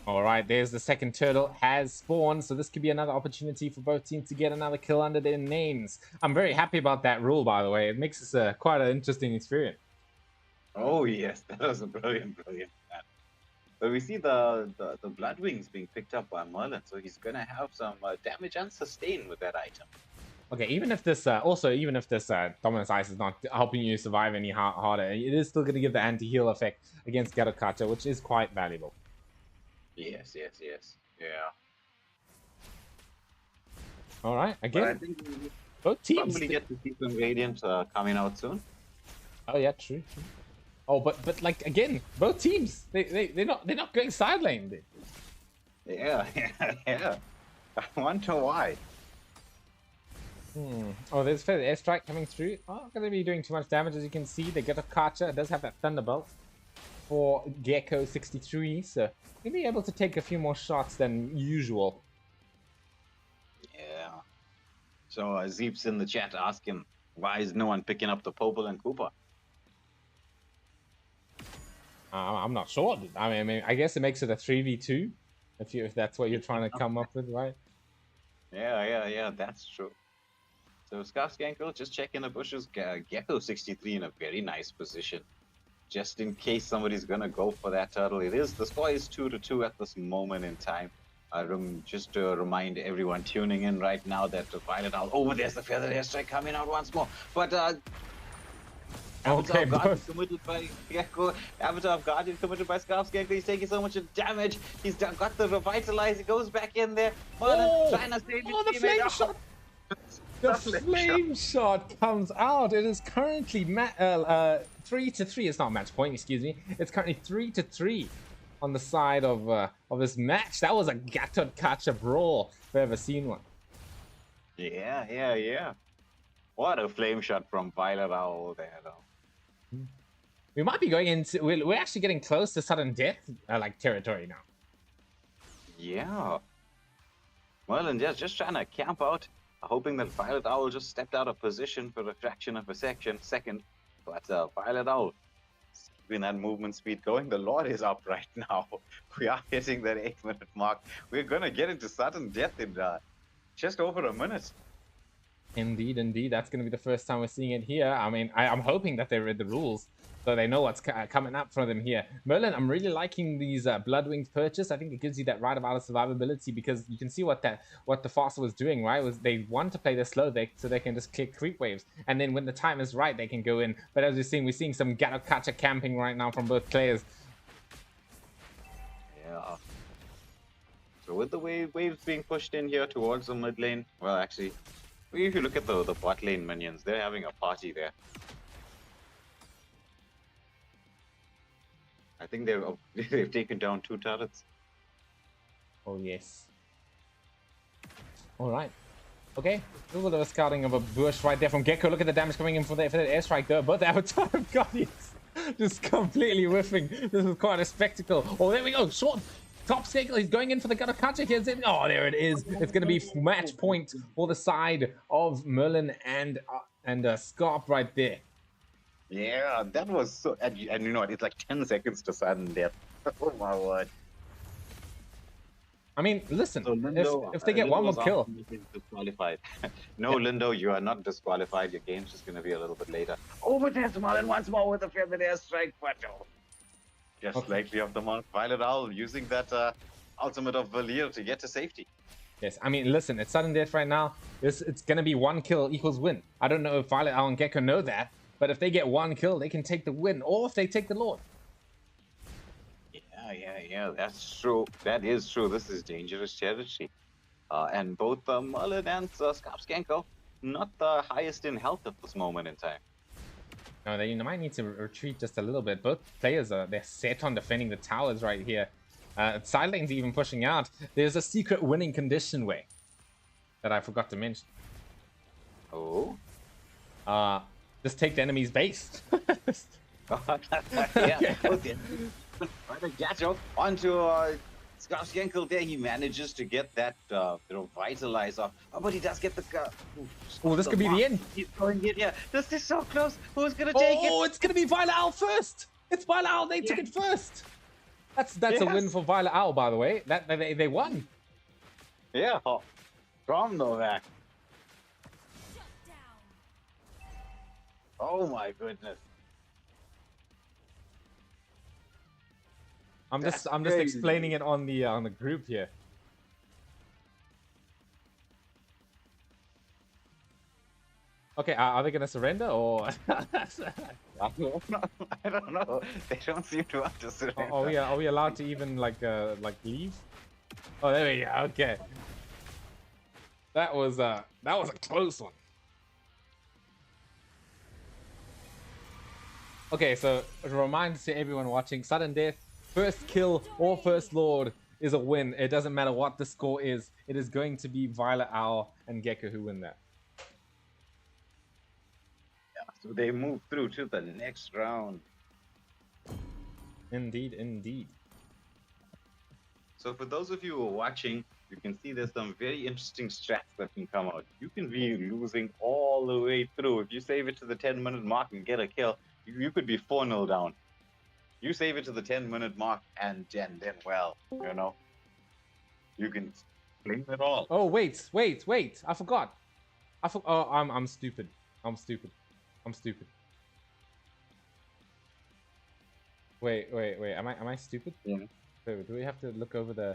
All right, there's the second turtle has spawned, so this could be another opportunity for both teams to get another kill under their names. I'm very happy about that rule, by the way. It makes this quite an interesting experience. Oh yes, that was a brilliant plan. But we see the Blood Wings being picked up by Merlin, so he's gonna have some damage and sustain with that item. Okay, even if this Dominus Ice is not helping you survive any harder, it is still going to give the anti-heal effect against Ghetto Kacha, which is quite valuable. Yes. Yeah. All right, again, but I think both teams probably get to see some Radiant coming out soon. Oh yeah, true. Oh, but like again, both teams they're not going side lane. Yeah. I wonder why. Oh, there's Feather Airstrike coming through. Oh, not going to be doing too much damage, as you can see. They get a Kacha. It does have that Thunderbolt for Gecko 63, so he'll be able to take a few more shots than usual. Yeah. So Zeep's in the chat asking, why is no one picking up the Popel and Cooper? I'm not sure. I mean, I guess it makes it a 3v2 if that's what you're trying to come up with, right? Yeah, that's true. So Scarf Skanko just checking the bushes. Gecko 63 in a very nice position, just in case somebody's gonna go for that turtle. The score is 2-2 at this moment in time. Just to remind everyone tuning in right now that the Violet Owl. Oh, there's the Feathered Airstrike coming out once more, but Avatar Okay, of Guardian both. committed by Gecko. Avatar of Guardian committed by Scarf Skanko. He's taking so much damage. He's got the Revitalize. He goes back in there. Trying to save his the teammate. flame shot! The flame shot comes out. It is currently 3-3. It's not match point, excuse me. It's currently 3-3 on the side of this match. That was a Gatot-Kacha brawl if I've ever seen one. Yeah. What a flame shot from Violet Owl there, though. We might be going into. We're actually getting close to sudden death like territory now. Yeah. Merlin just trying to camp out, hoping that Violet Owl just stepped out of position for a fraction of a second. But Violet Owl, keeping that movement speed going. The Lord is up right now. We are hitting that 8-minute mark. We're gonna get into sudden death in just over a minute. Indeed. That's going to be the first time we're seeing it here. I mean, I'm hoping that they read the rules, so they know what's coming up for them here. Merlin, I'm really liking these Blood Wings purchase. I think it gives you that right amount of survivability because you can see what the Faster was doing, right? Was they want to play this slow so they can just click creep waves, and then when the time is right, they can go in. But as we're seeing some Gatot-Kacha camping right now from both players. Yeah. So with the waves being pushed in here towards the mid lane, well, actually, if you look at the bot lane minions, they're having a party there. I think they've taken down 2 turrets. Oh yes. All right. Okay. A little bit of a scouting of a bush right there from Gecko. Look at the damage coming in for the airstrike there. Both Avatar of Guardians just completely whiffing. This is quite a spectacle. Oh, there we go. Short. Top scale, he's going in for the Gatot-Kacha here. Oh, there it is. It's going to be match point for the side of Merlin and Scarp right there. Yeah, that was so. And you know what? It's like 10 seconds to sudden death. Oh my word. I mean, listen, So Lindo, if they get one more kill. Disqualified. No, yeah. Lindo, you are not disqualified. Your game's just going to be a little bit later. Over there's Merlin once more with a feathered airstrike, but just slightly off the mark. Violet Owl using that ultimate of Valir to get to safety. Yes, I mean, listen, it's sudden death right now. It's going to be 1 kill equals win. I don't know if Violet Owl and Gecko know that, but if they get 1 kill, they can take the win, or if they take the Lord. Yeah, that's true. That is true. This is dangerous territory. And both Merlin and Scarf Skanko, not the highest in health at this moment in time. No, they might need to retreat just a little bit. Both players they're set on defending the towers right here. Side lane's even pushing out. There's a secret winning condition way that I forgot to mention. Oh? Just take the enemy's base. Yeah. Okay. Gato onto Scarf Skanko there. He manages to get that Revitalize off. Oh, but he does get the... Oh, this could be the end. He's going in. Yeah, this is so close. Who's going to take it? Oh, it's going to be Violet Owl first. It's Violet Owl. They took it first. That's a win for Violet Owl, by the way. They won. Yeah, from Novak. Oh my goodness. I'm just explaining it on the group here. Okay, are they gonna surrender or? I don't know. They don't seem to want to surrender. Are we allowed to even like leave? Oh, there we go. Okay. That was a close one. Okay, so a reminder to everyone watching: sudden death, first kill or first lord is a win. It doesn't matter what the score is. It is going to be Violet Owl and Gecko who win that. So they move through to the next round. Indeed. So for those of you who are watching, you can see there's some very interesting strats that can come out. You can be losing all the way through. If you save it to the 10-minute mark and get a kill, you could be 4-0 down. You save it to the 10-minute mark and then well, you can blame it all. Oh wait! I forgot. Oh, I'm stupid. I'm stupid. Wait. Am I stupid? Yeah. Wait, do we have to look over the?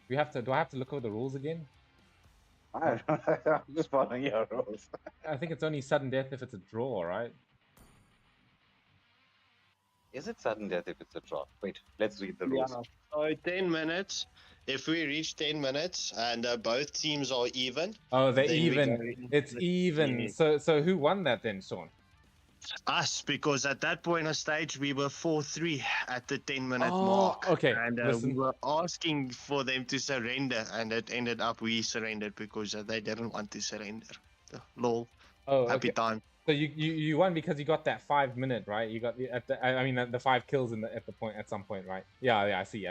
Do I have to look over the rules again? I'm just following your rules. I think it's only sudden death if it's a draw, right? Is it sudden death if it's a draw? Wait, let's read the rules. Yeah. So 10 minutes. If we reach 10 minutes and both teams are even. Oh, they're then we even. go It's into the even. game. So who won that then, Sean? Us, because at that point of stage we were 4-3 at the 10-minute Oh, mark. okay, And we listen. were asking for them to surrender, and it ended up we surrendered because they didn't want to surrender. Lol. Oh, Happy okay. time. So you won because you got that 5 minute, right? You got the 5 kills at some point, right? Yeah, I see.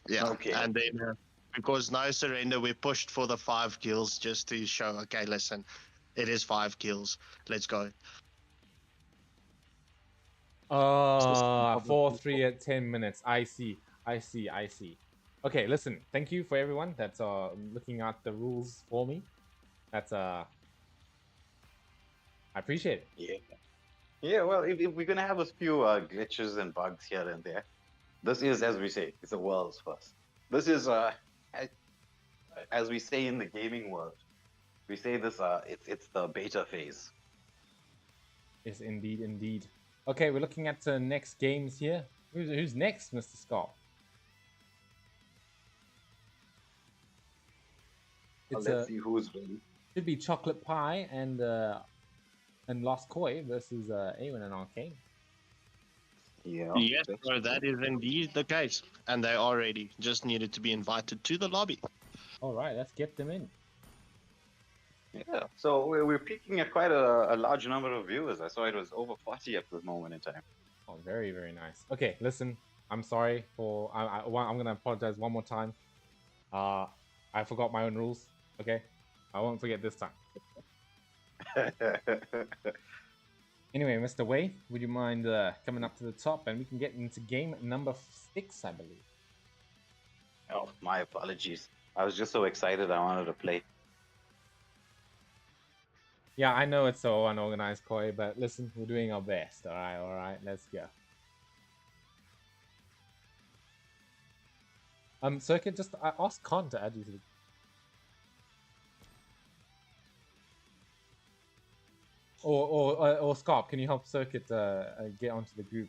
Yeah. Okay. And then because no surrender, we pushed for the 5 kills just to show, okay, listen, it is 5 kills. Let's go. 4-3 at 10 minutes. I see. Okay, listen. Thank you for everyone that's looking at the rules for me. That's I appreciate it. Yeah, well, if we're going to have a few glitches and bugs here and there, this is, as we say, it's a world's first. This is, as we say in the gaming world, we say this, it's the beta phase. Yes, indeed. Okay, we're looking at the next games here. Who's next, Mr. Scott? Let's see who's ready. Should be Chocolate Pie and Lost Koi versus Awen and Arcane. Yeah. Yes, so that is indeed the case. And they are ready. Just needed to be invited to the lobby. All right, let's get them in. Yeah. So we're peaking at quite a large number of viewers. I saw it was over 40 at this moment in time. Oh, very, very nice. Okay, listen, I'm sorry for... I'm going to apologize one more time. I forgot my own rules, okay? I won't forget this time. Anyway, Mr. Wei, would you mind coming up to the top and we can get into game number 6, I believe. Oh, my apologies. I was just so excited I wanted to play. Yeah, I know it's so unorganized, Koi, but listen, we're doing our best. All right, let's go. Circuit, just ask Con to add you to the... Or Scott, can you help Circuit get onto the group?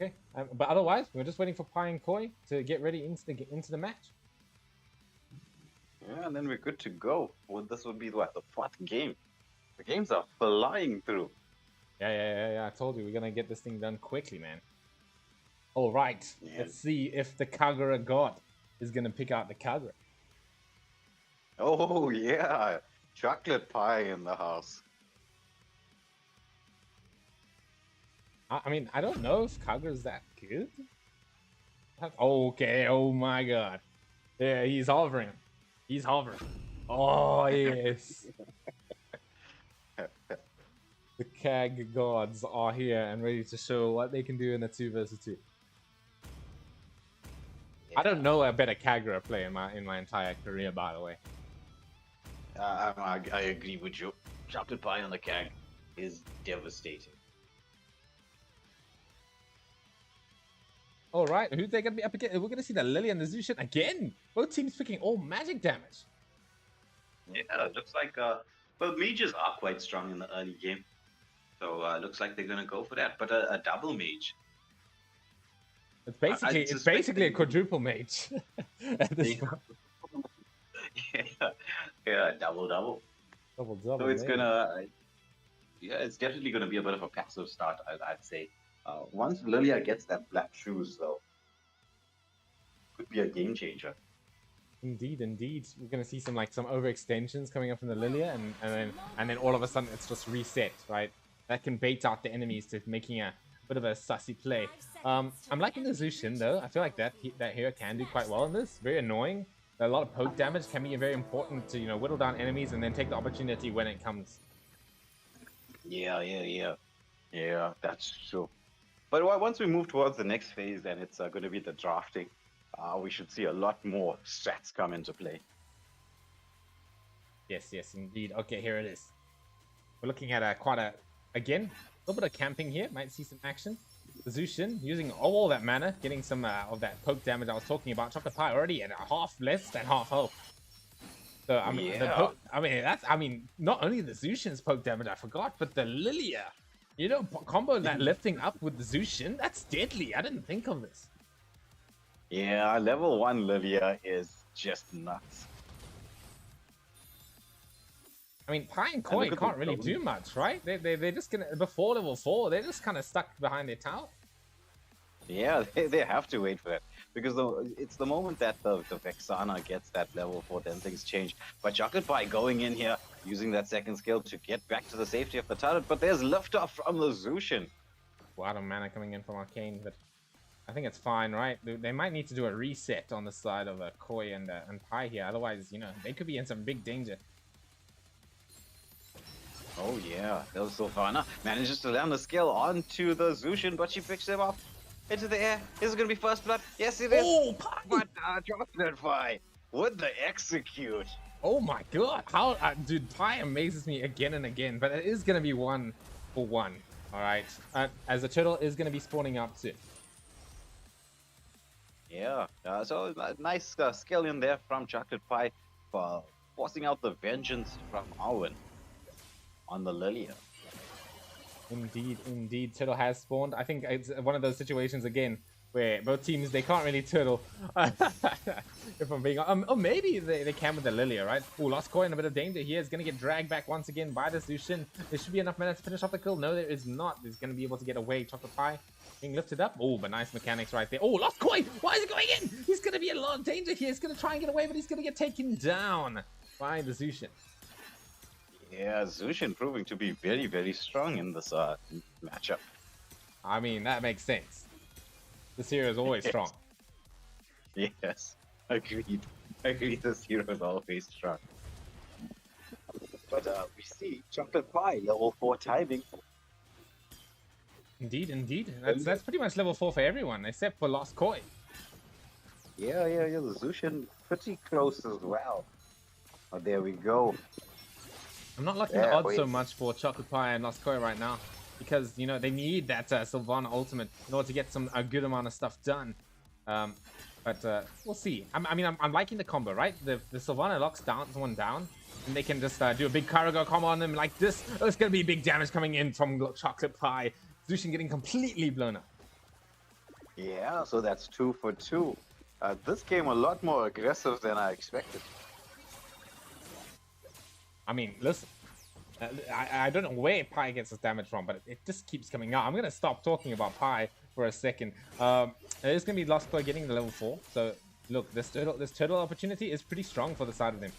Okay, but otherwise, we're just waiting for Pi and Koi to get ready into the match. Yeah, and then we're good to go. Well, this would be what, the 4th game. The games are flying through. Yeah. I told you we're gonna get this thing done quickly, man. All right, Yeah. Let's see if the Kagura God is gonna pick out the Kagura. Oh yeah, chocolate pie in the house. I mean, I don't know if Kagura's that good. Okay, oh my god. Yeah, he's hovering. Oh, yes. The Kag gods are here and ready to show what they can do in a 2 versus 2. I don't know a better Kagura play in my entire career, by the way. I agree with you. Chocolate pie on the keg is devastating. All right, who's they gonna be up against? We're gonna see the Lily and the Zushin again. Both teams picking all magic damage. Yeah, it looks like well, mages are quite strong in the early game, so looks like they're gonna go for that. But a double mage. It's basically a quadruple mage at this point. Yeah, double. Double. So it's gonna, yeah, it's definitely gonna be a bit of a passive start, I'd say. Once Lilia gets that black shoes, though, could be a game changer. Indeed, indeed. We're gonna see some overextensions coming up from the Lilia, and then all of a sudden it's just reset, right? That can bait out the enemies to making a bit of a sussy play. I'm liking the Zushin though. I feel like that hero can do quite well in this. Very annoying. A lot of poke damage can be very important to whittle down enemies and then take the opportunity when it comes. Yeah, that's true. But once we move towards the next phase, then it's going to be the drafting. We should see a lot more strats come into play. Yes, yes, indeed. Okay, here it is. We're looking at again, a little bit of camping here. Might see some action. The Zushin using all that mana, getting some of that poke damage I was talking about. Chocolate Pie already at less than half health. So I mean, not only the Zushin's poke damage I forgot, but the Lilia. Combo that lifting up with the Zushin, that's deadly. I didn't think of this. Yeah, level 1 Lilia is just nuts. I mean, Pie and Koi can't really do much, right? They're just gonna, before level 4, they're just kind of stuck behind their tower. Yeah, they have to wait for that. Because it's the moment that the Vexana gets that level 4, then things change. But Chocolate Pie going in here, using that second skill to get back to the safety of the turret. But there's liftoff from the Zushin. A lot of mana coming in from Arcane, but I think it's fine, right? They might need to do a reset on the side of Koi and Pie here. Otherwise, they could be in some big danger. Oh yeah, that was Sylvana. Manages to land the skill onto the Zushin, but she picks him up into the air. Is it going to be first blood? Yes, it is. Oh, Pie! But Chocolate Pie with the execute. Oh my god, how dude, Pie amazes me again and again, but it is gonna be 1 for 1. All right, as the turtle is gonna be spawning up soon. Yeah, so nice skill in there from Chocolate Pie for forcing out the vengeance from Owen on the Lilia. Indeed, turtle has spawned. I think it's one of those situations again where both teams, they can't really turtle. If I'm being or maybe they can with the Lilia, right? Oh, Lost Koi in a bit of danger here. Is going to get dragged back once again by the Zushin. There should be enough mana to finish off the kill. No, there is not. He's going to be able to get away. Chocolate Pie being lifted up. Oh, but nice mechanics right there. Oh, Lost Koi! Why is he going in? He's going to be in a lot of danger here. He's going to try and get away, but he's going to get taken down by the Zushin. Yeah, Zushin proving to be very, very strong in this matchup. I mean, that makes sense. This hero is always strong. Yes, agreed. This hero is always strong. But we see Chocolate Pie, level 4 timing. Indeed. That's pretty much level 4 for everyone, except for Lost Koi. Yeah, the Zushin pretty close as well. Oh, there we go. I'm not liking the odds so much for Chocolate Pie and Lost Koi right now. Because, they need that Sylvana ultimate in order to get a good amount of stuff done. But we'll see. I'm liking the combo, right? The Sylvana locks someone down, and they can just do a big Karago combo on them like this. Oh, it's going to be big damage coming in from Chocolate Pie. Zushin getting completely blown up. Yeah, so that's 2 for 2. This came a lot more aggressive than I expected. I mean, listen. I don't know where Pie gets his damage from, but it just keeps coming out. I'm going to stop talking about Pie for a second. It's going to be Lost Koi getting the level 4. So, look, this turtle opportunity is pretty strong for the side of them.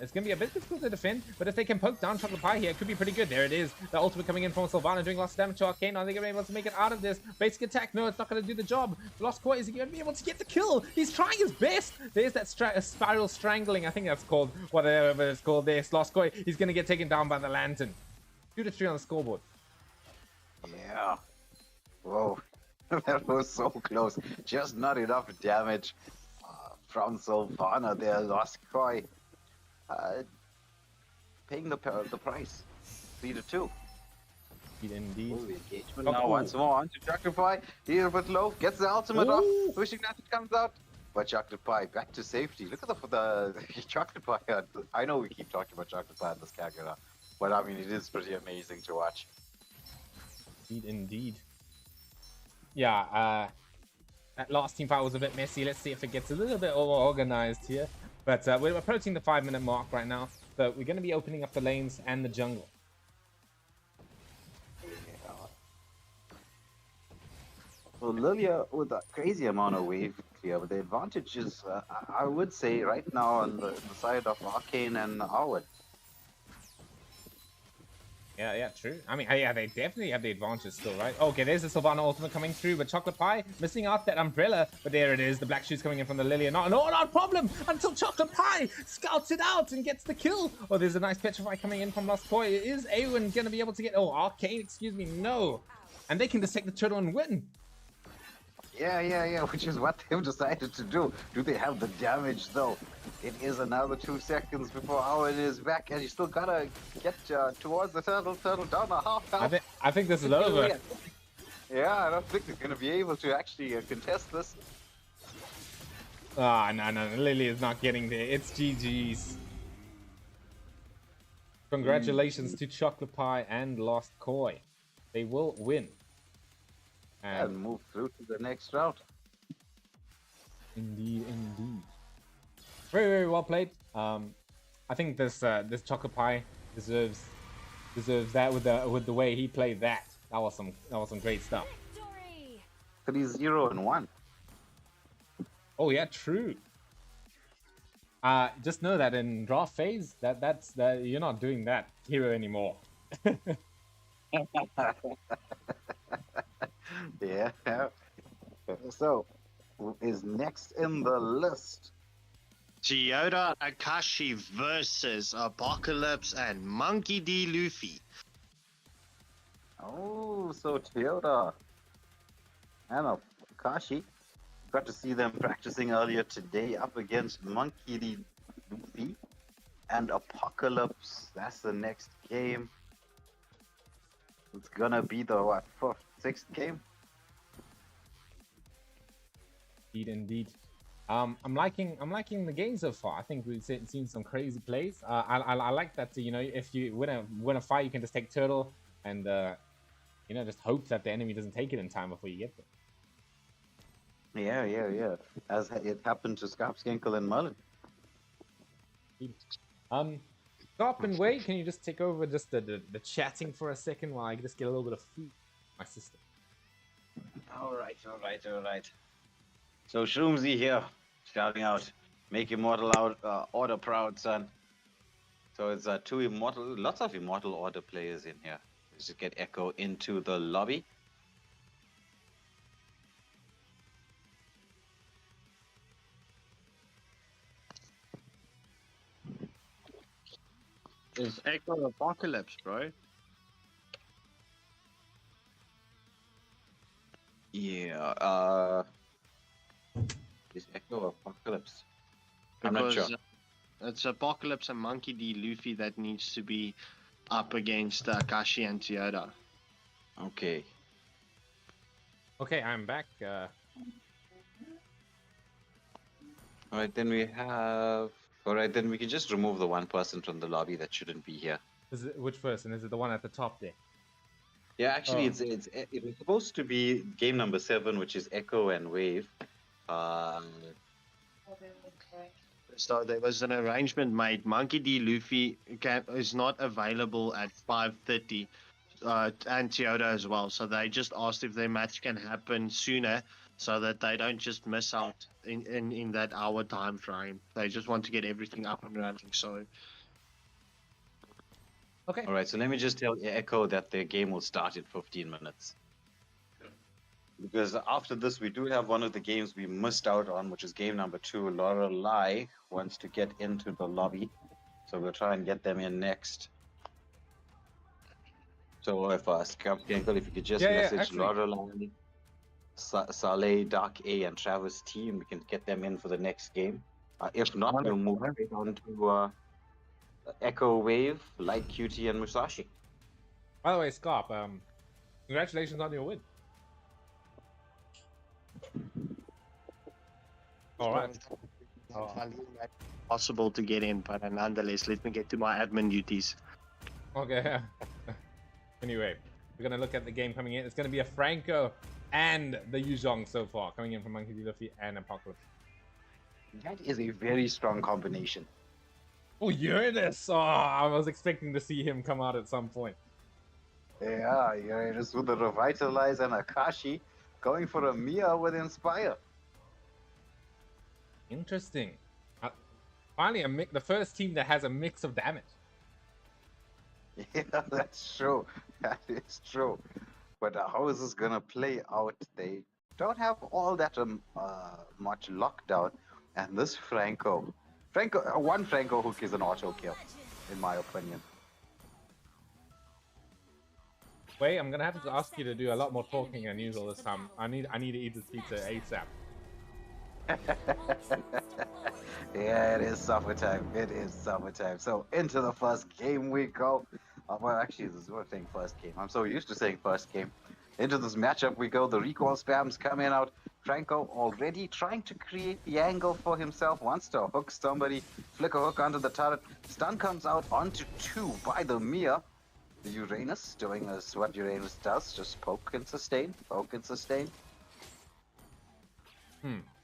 It's going to be a bit difficult to defend, but if they can poke down Chocolate Pie here, it could be pretty good. There it is. The ultimate coming in from Sylvana, doing lots of damage to Arcane. Are they going to be able to make it out of this? Basic attack. No, it's not going to do the job. Lost Koi, is he going to be able to get the kill? He's trying his best. There's that spiral strangling. I think that's called, whatever it's called. There's Lost Koi. He's going to get taken down by the lantern. 2-3 on the scoreboard. Yeah. Whoa. That was so close. Just not enough damage from Sylvana there. Lost Koi. Paying the price. 3-2. Indeed. Oh, the engagement now once more onto Chocolate Pie. Here a bit low. Gets the ultimate off. Wishing that it comes out. But Chocolate Pie back to safety. Look at the Chocolate Pie. I know we keep talking about Chocolate Pie in this Kagura, but I mean, it is pretty amazing to watch. Indeed. Yeah, that last team fight was a bit messy. Let's see if it gets a little bit more organized here. But we're approaching the 5-minute mark right now. So we're going to be opening up the lanes and the jungle. So Lilia with a crazy amount of wave here, but the advantage is, I would say, right now on the side of Arcane and Howard. Yeah, yeah, true. I mean, yeah, they definitely have the advantage still, right? Okay, there's the Sylvana ultimate coming through, but Chocolate Pie missing out that umbrella. But there it is, the black shoes coming in from the Lily. No, not a problem until Chocolate Pie scouts it out and gets the kill. Oh, there's a nice Petrify coming in from Lost Koi. Is Awen gonna be able to get? Oh, Arcane, excuse me, no. And they can just take the turtle and win. Yeah, which is what they've decided to do. Do they have the damage, though? It is another 2 seconds before Howard is back, and you still gotta get towards the turtle down a half health. I think this is over. Yeah, I don't think they're gonna be able to actually contest this. Ah, no, Lily is not getting there. It's GG's. Congratulations to Chocolate Pie and Lost Koi. They will win. And move through to the next round. Indeed. Very well played. I think this Chocolate Pie deserves that with the way he played that. That was some great stuff. 3-0-1. Oh yeah, true. Just know that in draft phase, that's you're not doing that hero anymore. Yeah. So, who is next in the list? Toyota Akashi versus Apocalypse and Monkey D. Luffy. Oh, so Toyota and Akashi. Got to see them practicing earlier today up against Monkey D. Luffy and Apocalypse. That's the next game. It's gonna be the what, 4th, 6th game? Indeed. I'm liking the game so far. I think we've seen some crazy plays. I like that, you know, if you win a fight, you can just take turtle and you know, just hope that the enemy doesn't take it in time before you get there. Yeah. As it happened to Scarp, Skinkel, and Merlin. Stop and wait. Can you just take over just the chatting for a second while I just get a little bit of food, my sister? All right. So Shroomsy here, shouting out, make Immortal Order proud, son. So it's lots of Immortal Order players in here. Let's just get Echo into the lobby. It's Echo Apocalypse, bro. Yeah, is Echo Apocalypse? I'm not sure. It's Apocalypse and Monkey D. Luffy that needs to be up against Akashi and Toyota. Okay. Okay, I'm back. Alright, then we have... Alright, then we can just remove the one person from the lobby that shouldn't be here. Which person? Is it the one at the top there? Yeah, actually, it was supposed to be game number 7, which is Echo and Wave. So there was an arrangement made. Monkey D. Luffy is not available at 5:30, and Toyota as well. So they just asked if their match can happen sooner, so that they don't just miss out in that hour time frame. They just want to get everything up and running. So. Okay. All right, so let me just tell Echo that their game will start in 15 minutes. Because after this, we do have one of the games we missed out on, which is game number 2. Lorelei wants to get into the lobby, so we'll try and get them in next. So if Scrap Gankle, if you could just message Lorelei, Saleh, Dark A, and Travis Team, we can get them in for the next game. If not, we'll move right on to Echo, Wave, Light, Cutie, and Musashi. By the way, Scarp, congratulations on your win. All right. Possible to get in, but nonetheless, let me get to my admin duties. Okay. Anyway, we're gonna look at the game coming in. It's gonna be a Franco and the Yuzhong so far, coming in from Monkey D. Luffy and Apocalypse. That is a very strong combination. Oh, Uranus! Oh, I was expecting to see him come out at some point. Yeah, just with the Revitalize and Akashi going for a Mia with Inspire. Interesting. Finally, the first team that has a mix of damage. Yeah, that's true. That is true. But how is this gonna play out? They don't have all that much lockdown, and this one Franco hook is an auto kill, in my opinion. Wait, I'm gonna have to ask you to do a lot more talking than usual this time. I need to eat this pizza ASAP. Yeah, it is summertime. It is summertime. So into the first game we go. Well, actually, this is what I'm saying first game. I'm so used to saying first game. Into this matchup we go. The recall spams coming out. Franco already trying to create the angle for himself. Wants to hook somebody. Flicker hook onto the turret. Stun comes out onto 2 by the Mia. The Uranus doing as what Uranus does. Just poke and sustain. Poke and sustain.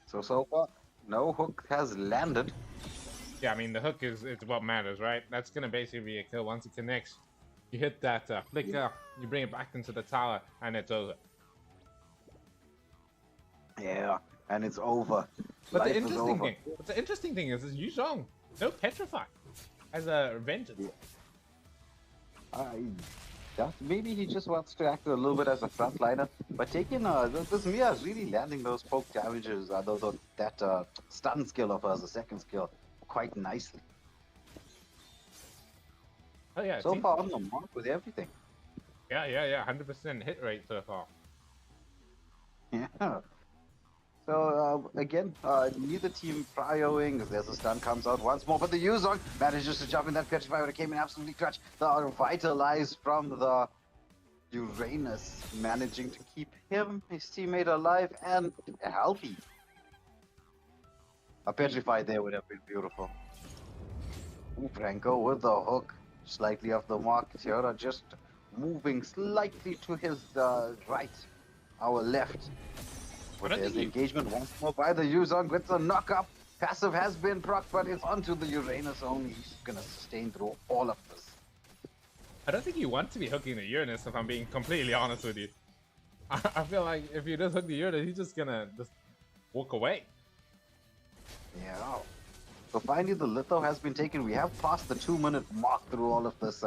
So far, no hook has landed. Yeah, I mean, the hook is what matters, right? That's going to basically be a kill. Once it connects, you hit that flicker, you bring it back into the tower, and it's over. Yeah, and it's over. But Life the interesting thing is Yu Zhong, no petrify as a vengeance. Maybe he just wants to act a little bit as a frontliner, but taking this Mia is really landing those poke damages, that stun skill of hers, the second skill, quite nicely. Oh yeah. So far on the mark with everything. Yeah. 100% hit rate so far. Yeah. So again, neither team prioing as there's a stun comes out once more, but the Yu Zhong manages to jump in that petrify when it came in absolutely clutch. The revitalize from the Uranus, managing to keep his teammate alive and healthy. A petrify there would have been beautiful. Ooh, Franco with the hook, slightly off the mark. Tiara just moving slightly to his right, our left. But there's engagement once more by the Yu Zhong with the knock up. Passive has been procced, but it's onto the Uranus only. He's gonna sustain through all of this. I don't think you want to be hooking the Uranus, if I'm being completely honest with you. I feel like if you just hook the Uranus, he's just gonna walk away. Yeah. So finally the litho has been taken. We have passed the 2-minute mark through all of this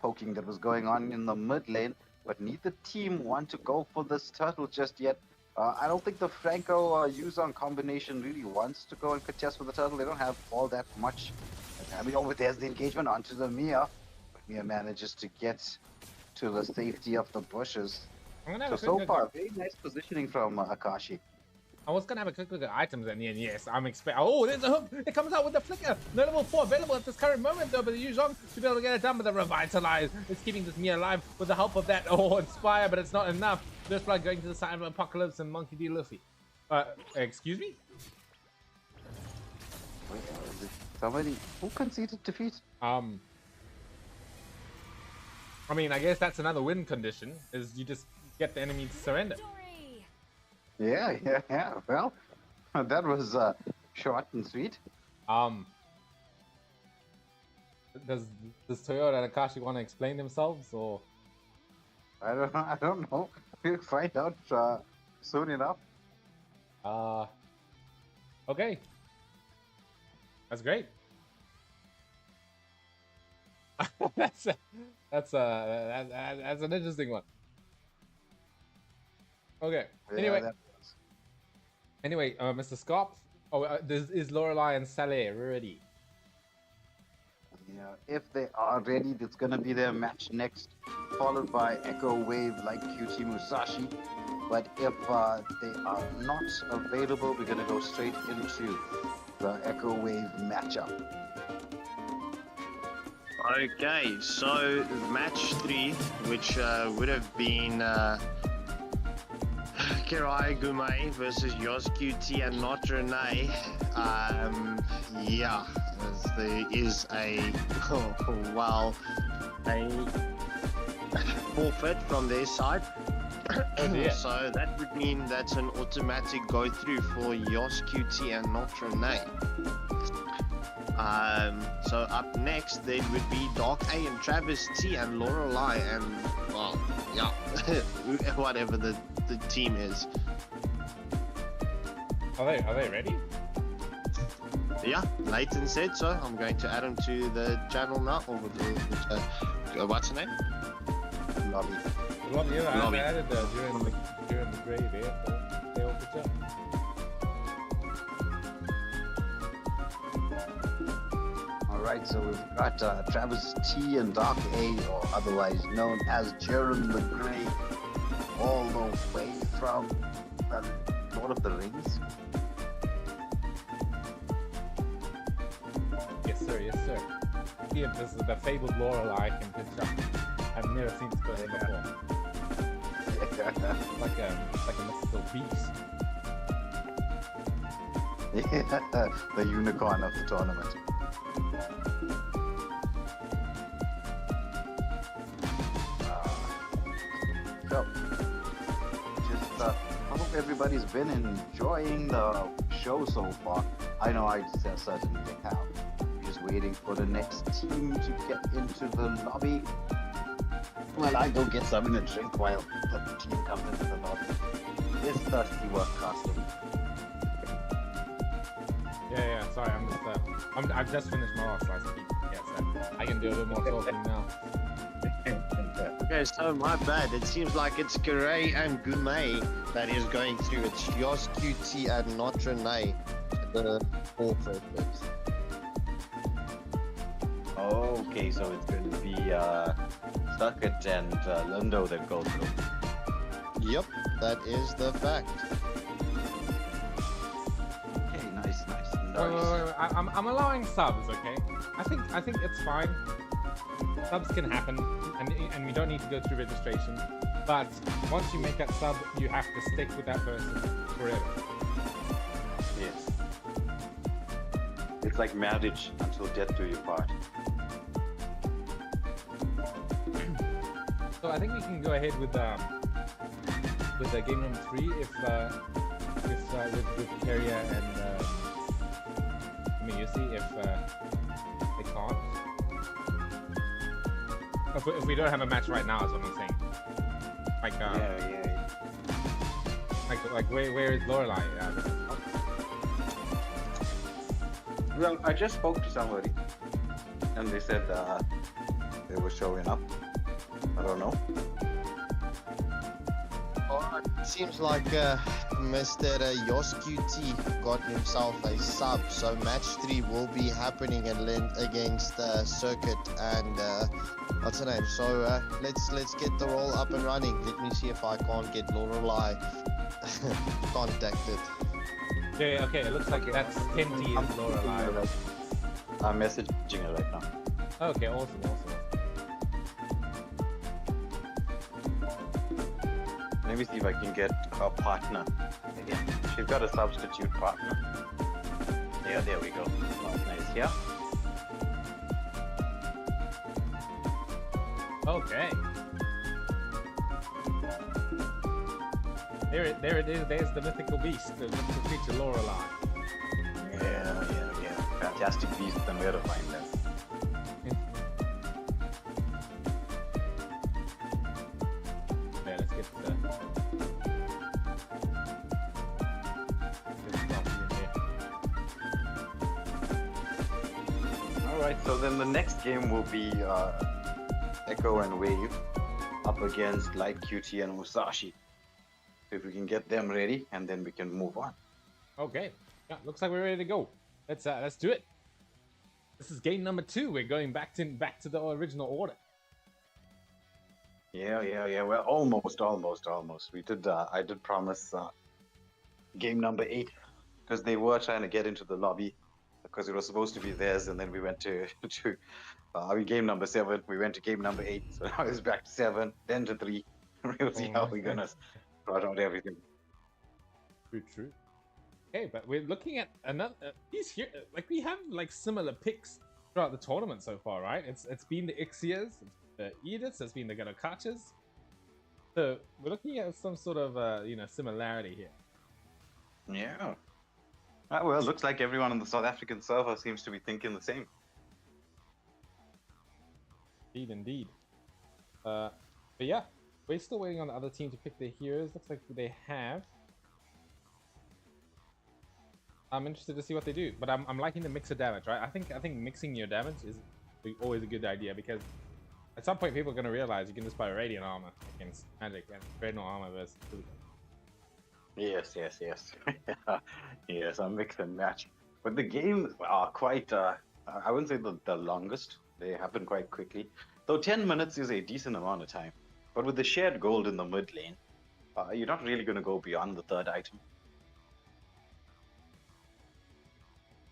poking that was going on in the mid lane. But neither team want to go for this turtle just yet. I don't think the Franco Yu Zhong combination really wants to go and contest with the turtle. They don't have all that much. I mean, there's the engagement onto the Mia. But Mia manages to get to the safety of the bushes. So far, very nice positioning from Akashi. I was gonna have a quick look at items at the end. Yes, I'm expecting. Oh, there's a hook. It comes out with the flicker. No level 4 available at this current moment, though. But the Yu Zhong should be able to get it done with the revitalize. It's keeping this Mia alive with the help of that. Oh, inspire, but it's not enough. Just like going to the side of Apocalypse and Monkey D. Luffy. Excuse me? Wait, is it somebody who conceded defeat? I mean, I guess that's another win condition. Is you just get the enemy to surrender. Yeah. Well, that was short and sweet. Does Toyota and Akashi want to explain themselves, or? I don't know. We'll find out soon enough. Okay. That's great. that's an interesting one. Okay. Yeah, Anyway, Mr. Scott. Oh, is Lorelei and Saleh ready? Yeah, if they are ready, it's gonna be their match next, followed by Echo Wave like QT Musashi. But if they are not available, we're gonna go straight into the Echo Wave matchup. Okay, so match 3, which would have been Kirai Gumei versus Yos QT and Not Renee. Yeah, there is a forfeit from their side. So that would mean that's an automatic go through for Yos QT and Not Renee. So up next there would be Dark A and Travis T and Lorelei and whatever the team is. Are they ready? Yeah, Nathan said so. I'm going to add him to the channel now. Or what's her name? Lobby. Lobby. Yeah, Lobby. I added during the grade there. So they all pitch up. Alright, so we've got Travis T and Doc A, or otherwise known as Jaren the Grey, all the way from Lord of the Rings. Yes, sir. Yes, sir. Yeah, this is the fabled Lorelei can pitch up. I've never seen this person before. Like a mythical beast. Yeah, the unicorn of the tournament. So, just I hope everybody's been enjoying the show so far. I know I certainly have. Just waiting for the next team to get into the lobby. Well, I go get something to drink while the team comes into the lobby. It's thirsty work, costume. Yeah. Sorry, I've just finished my last slice of pizza. Yeah, so I can do a bit more talking now. Okay, so my bad. It seems like it's Garay and Gourmet that is going through. It's Yos QT and not Renee. The fourth bit. Okay, so it's going to be Stuckett and Lundo that go through. Yep, that is the fact. Okay, nice. Wait. I'm allowing subs, okay? I think it's fine. Subs can happen, and we don't need to go through registration. But once you make that sub, you have to stick with that person forever. Yes. It's like marriage until death do you part. So I think we can go ahead with game number 3 if with Keria and Miyusi if they can't. If we don't have a match right now, is what I'm saying. Like Yeah. like where is Lorelei? Well, I just spoke to somebody, and they said they were showing up. I don't know. Alright, seems like Mr. Yos QT got himself a sub, so match 3 will be happening against Circuit and what's her name? So let's get the roll up and running. Let me see if I can't get Lorelei contacted. Yeah, okay, it looks like that's 10T is Lorelei. I'm messaging her right now. Okay, awesome. Let me see if I can get her partner again. She's got a substitute partner. Yeah, there we go. Oh, nice, yeah. Okay. There it is. There's the mythical beast, the mythical creature Lorelei. Yeah. Fantastic beasts, and where to find them. Yeah, let's get the Alright, so then the next game will be Echo and Wave up against Light QT and Musashi. If we can get them ready, and then we can move on. Okay. Yeah, looks like we're ready to go. Let's do it. This is game number 2. We're going back to the original order. Yeah. Well, almost. We did. I did promise game number 8 because they were trying to get into the lobby because it was supposed to be theirs, and then we went to game number 7. We went to game number 8, so now it's back to 7, then to 3. We'll see how we're gonna sort out everything. True. Okay, but we're looking at another. These here, like we have like similar picks throughout the tournament so far, right? It's been the Ixias, the Ediths, it's been the Ganokachas. So we're looking at some sort of similarity here. Yeah. Well, it looks like everyone on the South African server seems to be thinking the same. Indeed. But yeah, we're still waiting on the other team to pick their heroes. Looks like they have. I'm interested to see what they do, but I'm liking the mix of damage, right? I think mixing your damage is always a good idea because at some point people are gonna realize you can just buy radiant armor against magic and dreadnought armor versus physical. Yes, yes, yes. Yes, a mix and match. But the games are quite, I wouldn't say the longest. They happen quite quickly. Though 10 minutes is a decent amount of time. But with the shared gold in the mid lane, you're not really going to go beyond the third item.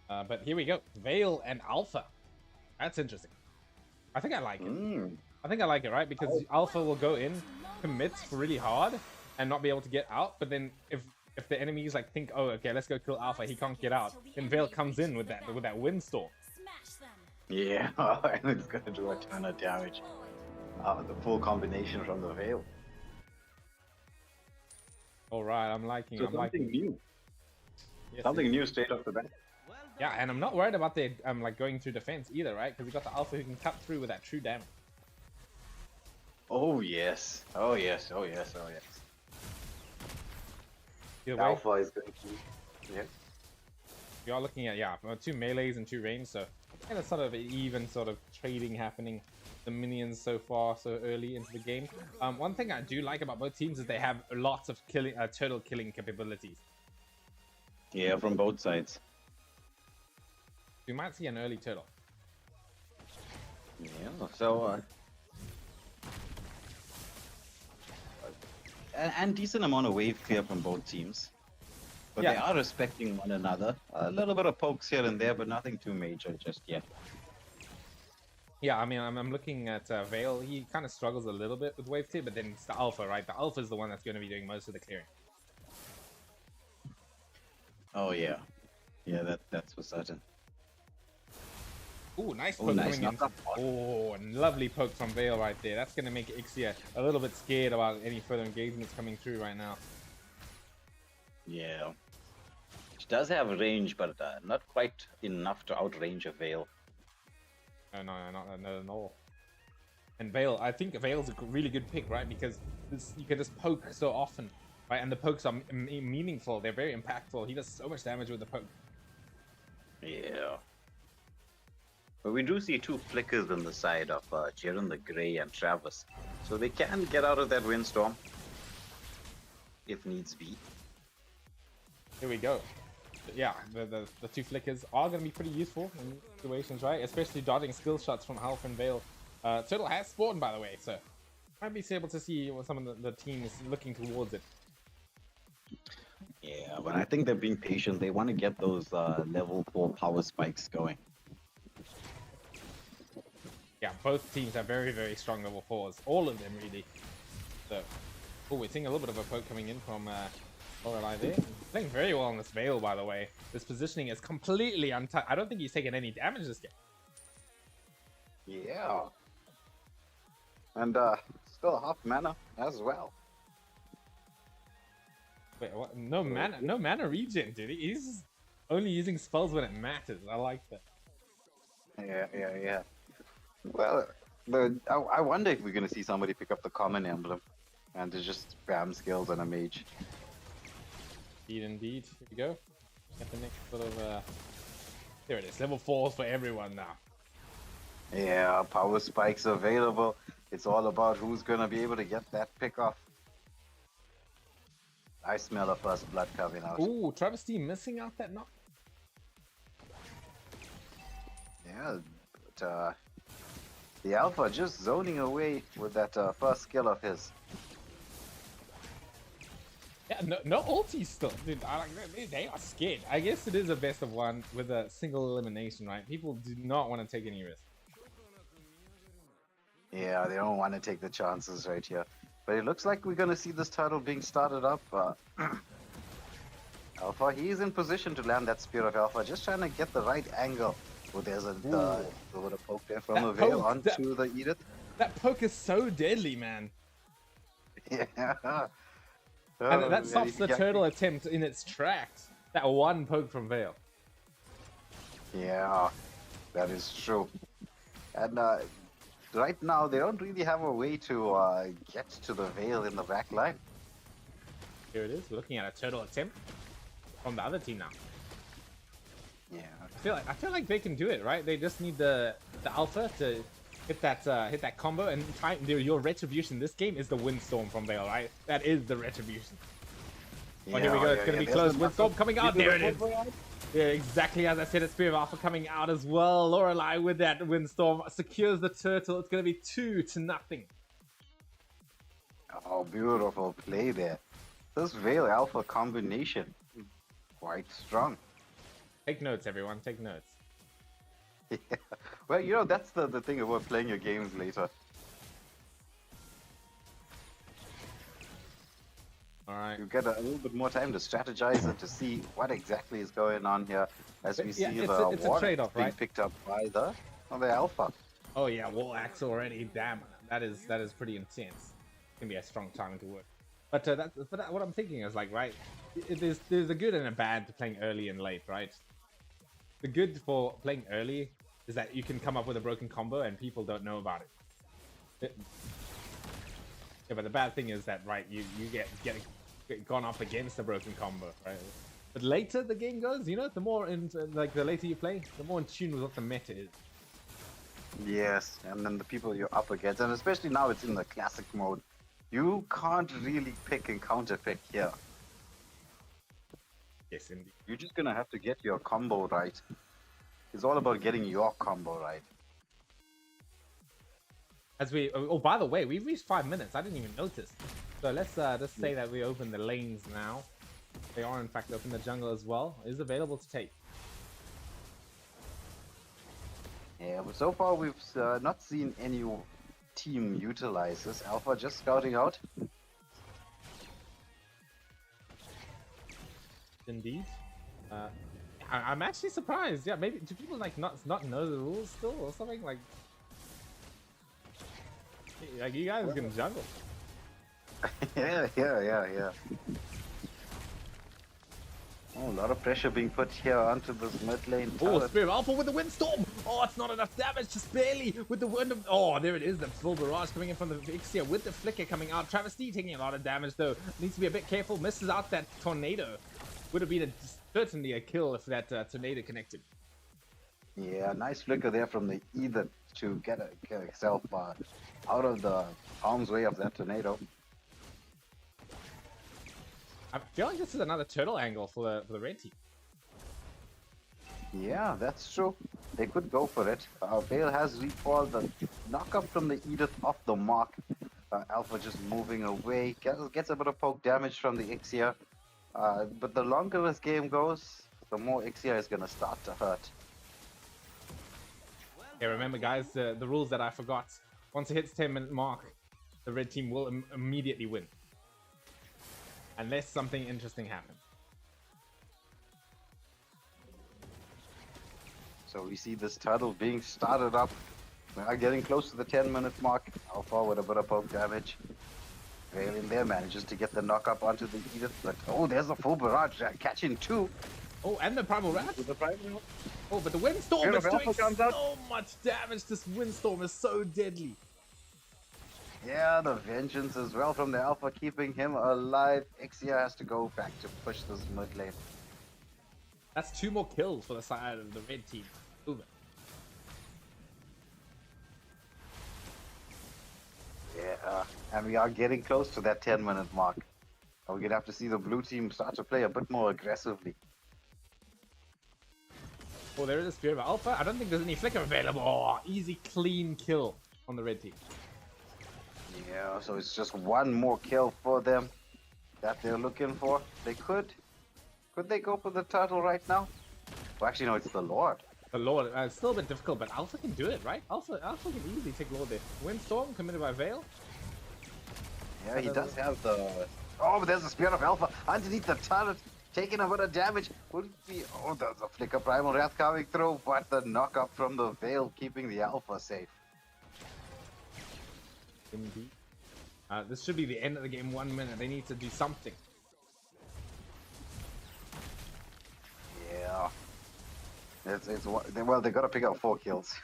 But here we go, Vale and Alpha. That's interesting. I think I like it. I think I like it, right? Because Alpha will go in, commits really hard, and not be able to get out. But then if the enemies like think, oh, okay, let's go kill Alpha, he can't get out. Then Vale comes in with that windstorm. Yeah, and it's gonna do a ton of damage. The full combination from the Vale. All right, I'm liking. So I'm liking. new. Yes, Something new straight off the bat. Yeah, and I'm not worried about the like going through defense either, right? Because we got the Alpha who can cut through with that true damage. Oh yes, oh yes, oh yes, oh yes. Either way, Alpha is going to. Yeah. we are looking at 2 melees and 2 range, so kind of sort of even sort of trading happening. The minions so far, so early into the game. One thing I do like about both teams is they have lots of turtle killing capabilities. Yeah, from both sides. We might see an early turtle. Yeah, so and decent amount of wave clear from both teams. But Yeah. they are respecting one another. A little bit of pokes here and there, but nothing too major just yet. Yeah, I mean, I'm looking at Vale. He kind of struggles a little bit with wave clear, but then it's the Alpha, right? The Alpha is the one that's going to be doing most of the clearing. Oh yeah. Yeah, that's for certain. Ooh, nice Oh, poke nice coming in. knock-up. Oh, and lovely poke from Vale right there. That's going to make Ixia a little bit scared about any further engagements coming through right now. Yeah. She does have range, but not quite enough to outrange a Veil. No, not at all. And Vale, I think Vale's a really good pick, right? Because you can just poke so often, right? And the pokes are meaningful. They're very impactful. He does so much damage with the poke. Yeah. But we do see 2 flickers on the side of Jiren the Grey and Travis. So they can get out of that windstorm. If needs be. Here we go. Yeah, the 2 flickers are going to be pretty useful in situations, right? Especially dodging skill shots from Alpha and Vale. Turtle has spawned, by the way, so might be able to see what some of the team is looking towards it. Yeah, but I think they're being patient. They want to get those level 4 power spikes going. Yeah, both teams have very, very strong level 4s. All of them, really. So, oh, we're seeing a little bit of a poke coming in from Kon-RIkka there. Playing very well on this Vale, by the way. This positioning is completely untouched. I don't think he's taken any damage this game. Yeah. And still half mana as well. Wait, what? No mana regen, dude. He's only using spells when it matters. I like that. Yeah. Well, I wonder if we're going to see somebody pick up the common emblem and to just spam skills on a mage. Indeed. Here we go. Get the next sort of there it is. Level 4s for everyone now. Yeah, power spikes available. It's all about who's going to be able to get that pick off. I smell a first blood coming out. Ooh, Travis T missing out that knock. Yeah, but the Alpha just zoning away with that first skill of his. Yeah, no ulti still, dude. They are scared. I guess it is a best of 1 with a single elimination, right? People do not want to take any risk. Yeah, they don't want to take the chances right here. But it looks like we're going to see this turtle being started up. Alpha, he's in position to land that Spear of Alpha, just trying to get the right angle. Oh, there's a little bit of poke there from the Veil onto the Edith. That poke is so deadly, man. Yeah. And that stops the turtle attempt in its tracks. That one poke from Vale. Yeah, that is true. And right now, they don't really have a way to get to the Veil in the back line. Here it is. We're looking at a turtle attempt from the other team now. Yeah. I feel like they can do it, right? They just need the alpha to hit that combo, and your retribution this game is the windstorm from Veil, right? That is the retribution. Oh, here we go. It's gonna be close. Windstorm coming out. There it is. Yeah, exactly as I said. It's Spirit of Alpha coming out as well. Lorelei with that windstorm secures the turtle. It's gonna be 2-0. Oh, beautiful play there. This Veil Alpha combination, quite strong. Take notes, everyone. Take notes. Yeah. Well, you know, that's the thing about playing your games later. All right. You get a little bit more time to strategize and to see what exactly is going on here as we see it's the a trade-off, being right? picked up by the Alpha. Oh yeah, wall axe already. Damn, that is pretty intense. It's gonna be a strong time to work. But what I'm thinking is like, right? There's a good and a bad to playing early and late, right? The good for playing early is that you can come up with a broken combo and people don't know about it. Yeah, but the bad thing is that, right, you get gone up against a broken combo, right? But later the game goes, you know, the more the later you play, the more in tune with what the meta is. Yes, and then the people you're up against, and especially now it's in the classic mode, you can't really pick and counter pick here. Yes, indeed. You're just gonna have to get your combo right. It's all about getting your combo right. As we, oh, by the way, we've reached 5 minutes. I didn't even notice. So let's just say that we open the lanes now. They are in fact open. The jungle as well is available to take. Yeah, but so far we've not seen any team utilize this. Alpha just scouting out. Indeed. I'm actually surprised. Yeah, maybe do people like not know the rules still or something like? Like you guys can jungle. Yeah. Oh, a lot of pressure being put here onto this mid lane. Oh, Spirit Alpha with the windstorm. Oh, it's not enough damage, just barely with the wind. Oh, there it is. The full barrage coming in from the Ixia with the flicker coming out. Travesty taking a lot of damage though. Needs to be a bit careful. Misses out that tornado. Would have been certainly a kill if that tornado connected. Yeah, nice flicker there from the Ethan to get himself out of the arm's way of that tornado. I feel like this is another turtle angle for the red team. Yeah, that's true. They could go for it. Vale has recalled the knockup from the Edith off the mark. Alpha just moving away. Gets a bit of poke damage from the Ixia. But the longer this game goes, the more Ixia is going to start to hurt. Yeah, remember guys, the rules that I forgot. Once it hits 10-minute mark, the red team will immediately win. Unless something interesting happens. So we see this turtle being started up. We are getting close to the 10-minute mark. Alpha with a bit of poke damage. Vale in there manages to get the knock up onto the Edith, but oh, there's a full barrage catching two. Oh, and the Primal Rat. With the Primal. Oh, but the Windstorm is doing comes out. so much damage. This Windstorm is so deadly. Yeah, the vengeance as well from the Alpha keeping him alive. Ixia has to go back to push this mid lane. That's 2 more kills for the side of the red team. Over. Yeah, and we are getting close to that 10-minute mark. We're going to have to see the blue team start to play a bit more aggressively. Oh, there is a Spirit of Alpha. I don't think there's any flicker available. Oh, easy, clean kill on the red team. Yeah, so it's just one more kill for them that they're looking for. They could they go for the turtle right now? Well, actually, no, it's the Lord. The Lord, it's still a bit difficult, but Alpha can do it, right? Alpha can easily take Lord there. Windstorm committed by Vale. Yeah, he does have the... Oh, but there's the Spirit of Alpha underneath the turret, taking a bit of damage. Would it be... Oh, there's a Flicker Primal Wrath coming through, but the knock-up from the Vale keeping the Alpha safe. Indeed. This should be the end of the game. 1 minute. They need to do something. Yeah. Well, they got to pick up 4 kills.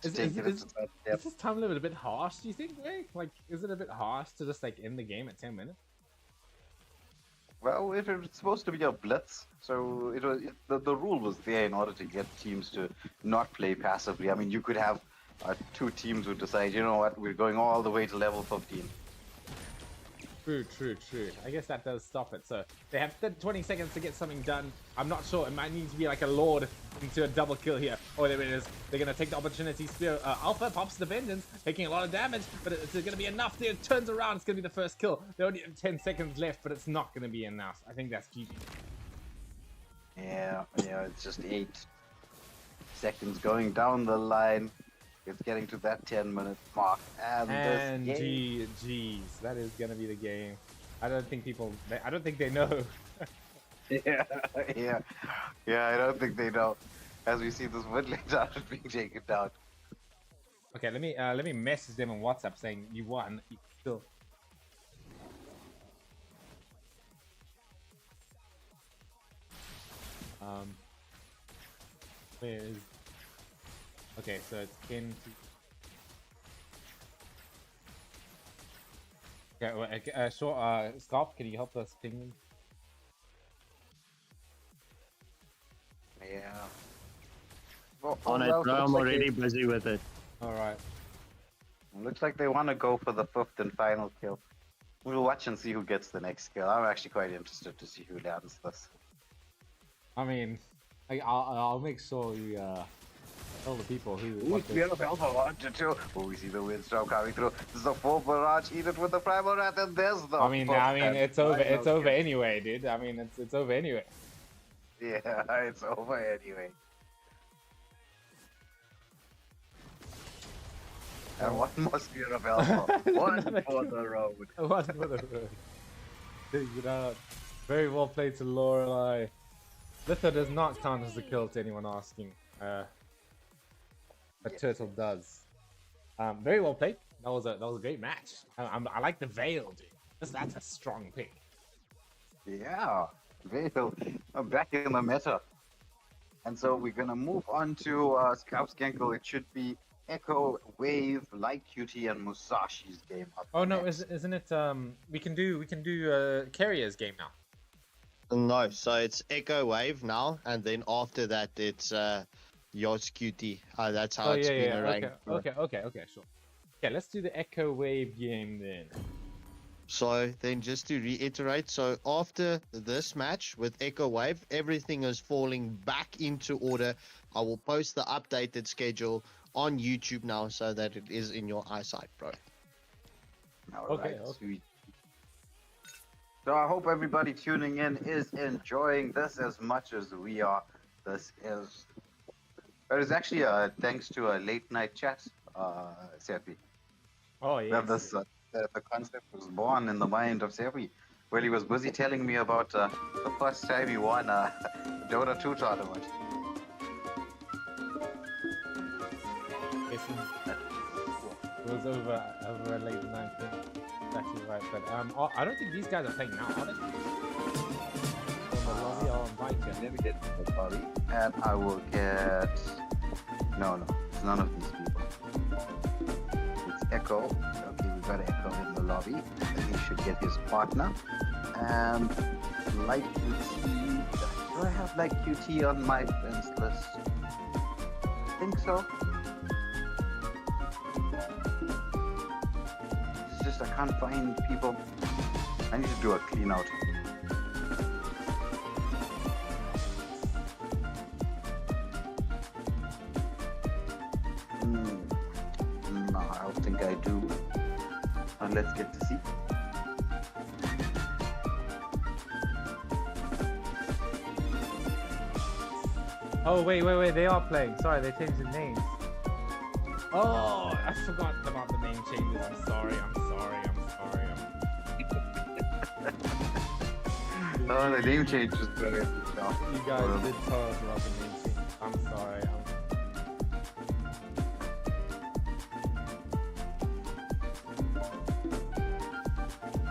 Is this time limit a bit harsh, do you think, Ray? Like, is it a bit harsh to just, like, end the game at 10 minutes? Well, it was supposed to be a blitz, so the rule was there in order to get teams to not play passively. I mean, you could have two teams who decide, you know what, we're going all the way to level 15. True. I guess that does stop it. So they have 20 seconds to get something done. I'm not sure. It might need to be like a Lord into a double kill here. Oh, there it is. They're going to take the opportunity. Spear. Alpha pops the vengeance, taking a lot of damage, but it's going to be enough there. It turns around. It's going to be the first kill. They only have 10 seconds left, but it's not going to be enough. I think that's GG. Yeah, it's just 8 seconds going down the line. It's getting to that 10-minute mark, and GG's. That is gonna be the game. I don't think they know. yeah. I don't think they know. As we see this mid lane being taken down. Okay, let me message them on WhatsApp saying you won. You still. Where is? Okay, so it's Ken. Okay, sure. Scarf, can you help us ping them? Yeah. Well, On it, bro. I'm already busy with it. Alright. Looks like they want to go for the 5th and final kill. We'll watch and see who gets the next kill. I'm actually quite interested to see who lands this. I mean, I'll make sure you tell the people who. Ooh, Spear of Alpha 1 to 2. Oh, we see the windstorm coming through. This is a full barrage. Eat it with the primal rat, and there's the. I mean, it's over. It's over anyway, dude. I mean, it's over anyway. Yeah, it's over anyway. And one more Spear of Alpha. One for the road. One for the road. Take it out. Very well played to Lorelei. Litha does not count as a kill to anyone asking. But Turtle does. Very well played. That was a great match. I like the Veil, dude. That's a strong pick. Yeah, Veil. I'm back in the meta. And so we're gonna move on to Scout Skanko. It should be Echo, Wave, Light QT, and Musashi's game up. Oh no, isn't it? We can do Carrier's game now. No, so it's Echo Wave now, and then after that it's Yosh QT. That's how it's been arranged. Okay, sure. Okay, let's do the Echo Wave game then. So then just to reiterate, so after this match with Echo Wave, everything is falling back into order. I will post the updated schedule on YouTube now so that it is in your eyesight, bro. Okay. Sweet. So I hope everybody tuning in is enjoying this as much as we are. This is... It is actually thanks to a late night chat, Serpi. Oh, yeah. The concept was born in the mind of Serpi, where he was busy telling me about the first time he won a Dota 2 tournament. It was over a late night thing. That's actually right. But I don't think these guys are playing now, are they? I'll invite you. Let me get the lobby, and I will get... No, it's none of these people. It's Echo. Okay, we got Echo in the lobby. And he should get his partner. And Light QT. Do I have Light QT on my friends list? I think so. It's just I can't find people. I need to do a clean out. No, I don't think I do. Let's get to see. Oh, wait, they are playing. Sorry, they changed the names. Oh, I forgot about the name changes. I'm sorry. Oh, the name change is brilliant. You guys did tell us about the name change. I'm sorry.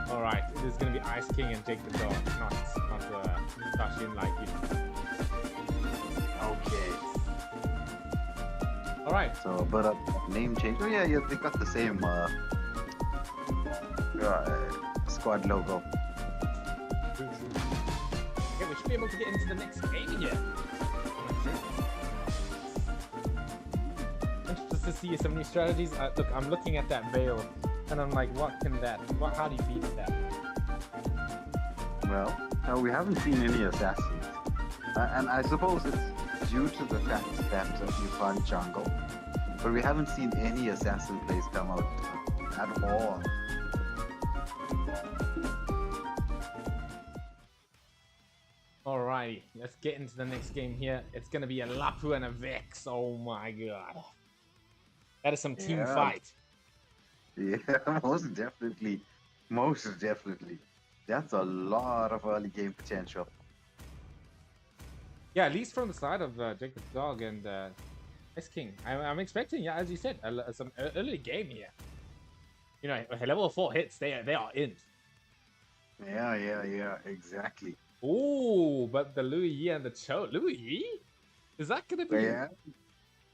Alright, it is going to be Ice King and Jake the Dog, not Mustache and Like You. Okay. Alright. So, but name change. Oh yeah, they got the same squad logo. Okay, we should be able to get into the next game here. Interested to see some new strategies. Look, I'm looking at that veil, and I'm like, how do you beat that? Well, we haven't seen any assassins. And I suppose it's due to the fact that you can't jungle. But we haven't seen any assassin plays come out at all. Alrighty, let's get into the next game here. It's gonna be a Lapu and a Vex. Oh my god. That is some team fight. Yeah, most definitely. Most definitely. That's a lot of early game potential. Yeah, at least from the side of Jacob Dog and Ice King. I'm expecting, yeah, as you said, some early game here. You know, level 4 hits, they are in. Yeah, exactly. Ooh, but the Louis Yi and the Cho. Louis Yi? Is that gonna be... Yeah.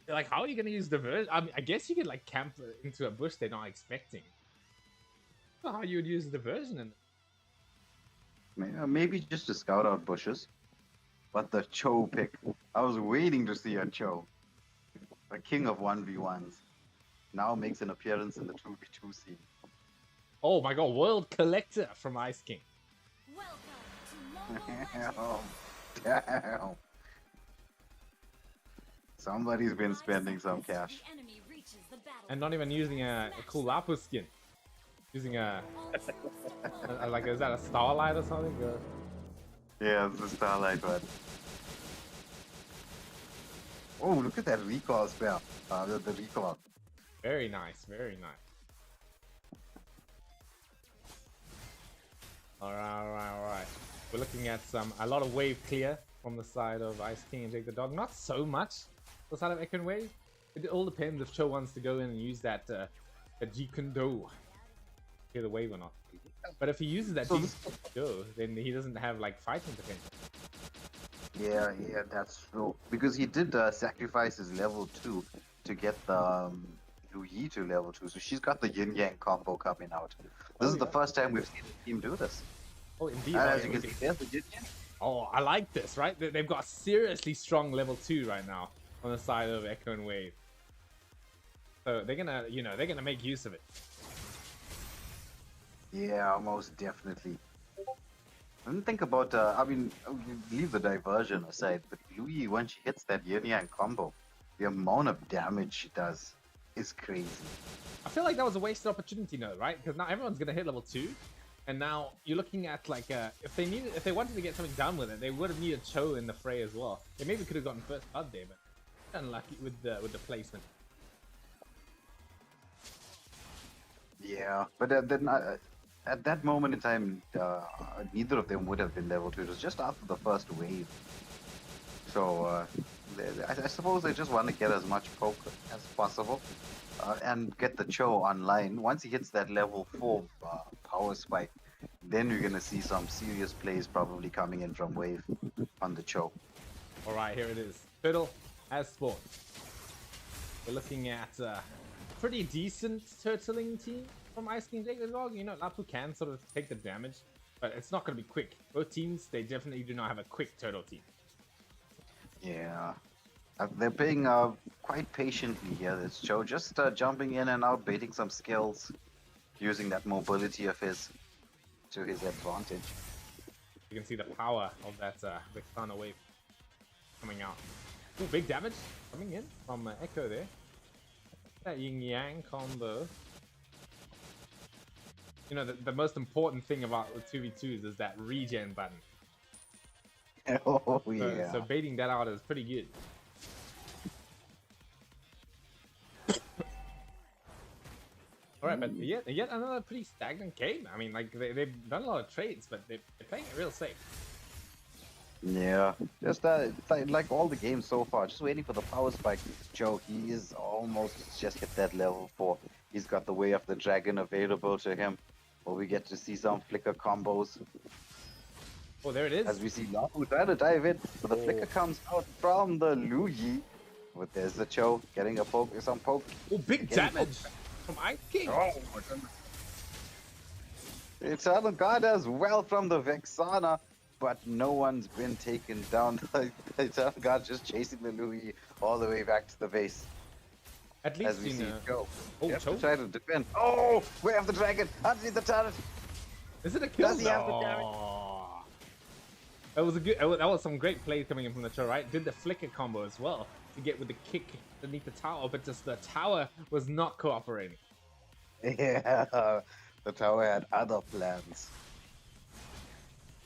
Like, how are you gonna use the version? I mean, I guess you could, like, camp into a bush they're not expecting. I don't know how you would use the version in... Maybe just to scout out bushes. But the Cho pick, I was waiting to see a Cho. The king of 1v1s. Now makes an appearance in the 2v2 scene. Oh my god, World Collector from Ice King. Damn. Damn. Somebody's been spending some cash. And not even using a cool Lapu skin. Using like, is that a Starlight or something? Yeah, it's the Starlight one. Oh, look at that recall spell. The recall. Very nice, very nice. Alright. We're looking at a lot of wave clear from the side of Ice King and Jake the Dog. Not so much the side of Echo and Wave. It all depends if Cho wants to go in and use that Jikundo. Clear the wave or not. But if he uses that Jikundo, then he doesn't have like fighting potential. Yeah, that's true. Because he did sacrifice his level 2 to get the Lu Yi to level 2. So she's got the yin yang combo coming out. This is the first time we've seen the team do this. Oh, indeed. As you can see, there's the yin yang. Oh, I like this, right? They've got seriously strong level 2 right now on the side of Echo and Wave. So they're gonna, they're gonna make use of it. Yeah, most definitely. And think about, leave the diversion aside, but Lu Yi, when she hits that yin yang combo, the amount of damage she does is crazy. I feel like that was a wasted opportunity, though, right? Because now everyone's gonna hit level 2, and now you're looking at like, if they wanted to get something done with it, they would have needed Cho in the fray as well. They maybe could have gotten first blood there, but unlucky with the placement. Yeah, but then at that moment in time, neither of them would have been level 2. It was just after the first wave. So I suppose they just want to get as much poke as possible and get the Cho online. Once he hits that level 4 power spike, then we're going to see some serious plays probably coming in from wave on the Cho. Alright, here it is. Turtle has spawned. We're looking at pretty decent turtling team from Ice King Jake the Dog. Lapu can sort of take the damage, but it's not going to be quick. Both teams, they definitely do not have a quick turtle team. Yeah. They're playing quite patiently here. This Cho just jumping in and out, baiting some skills, using that mobility of his to his advantage. You can see the power of that Vexana wave coming out. Ooh, big damage coming in from Echo there. That yin yang combo. The most important thing about the 2v2s is that regen button. Oh yeah. So baiting that out is pretty good. Alright, but yet another pretty stagnant game. I mean, like, they've done a lot of trades, but they're playing it real safe. Yeah, just like all the games so far, just waiting for the power spike. Joe, he is almost just hit that level 4. He's got the Way of the Dragon available to him, where we get to see some flicker combos. Oh, there it is. As we see Lapu trying to dive in, but the flicker comes out from the Lu Yi. But there's the Cho getting a poke, some poke. Oh, big damage from Ice King. Oh my goodness. Eternal Guard as well from the Vexana, but no one's been taken down. The Eternal Guard just chasing the Louis all the way back to the base. At least As we you see know. it go. Oh, Yep, choke. to try to defend. Oh, we have the dragon underneath the turret. Is it a kill? Does he have the damage? Oh. That was a good. That was some great plays coming in from the show, right? Did the flicker combo as well to get with the kick underneath the tower, but just the tower was not cooperating. Yeah, the tower had other plans.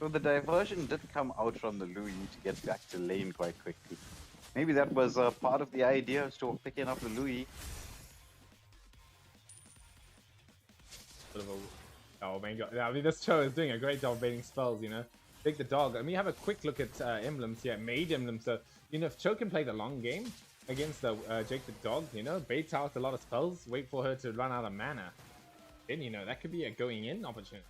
So the diversion did come out from the Louis to get back to lane quite quickly. Maybe that was part of the idea, to picking up the Louis. Sort of a, oh my god! I mean, this show is doing a great job baiting spells. You know, take the dog. I mean, have a quick look at emblems here, made emblems. So you know, if Cho can play the long game against the Jake the dog, you know, bait out a lot of spells, wait for her to run out of mana. Then you know that could be a going in opportunity.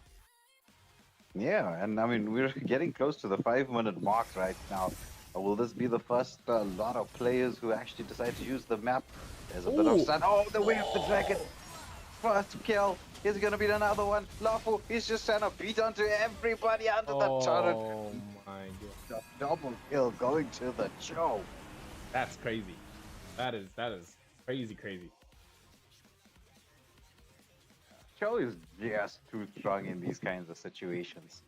Yeah, and I mean, we're getting close to the 5-minute mark right now. Will this be the first lot of players who actually decide to use the map? There's a bit of sun. Oh, the way of the dragon. First kill. Is gonna be another one. Lafu, he's just trying to beat onto everybody under the turret. Oh my god! The double kill going to the Cho. That's crazy. That is crazy. Cho is just too strong in these kinds of situations.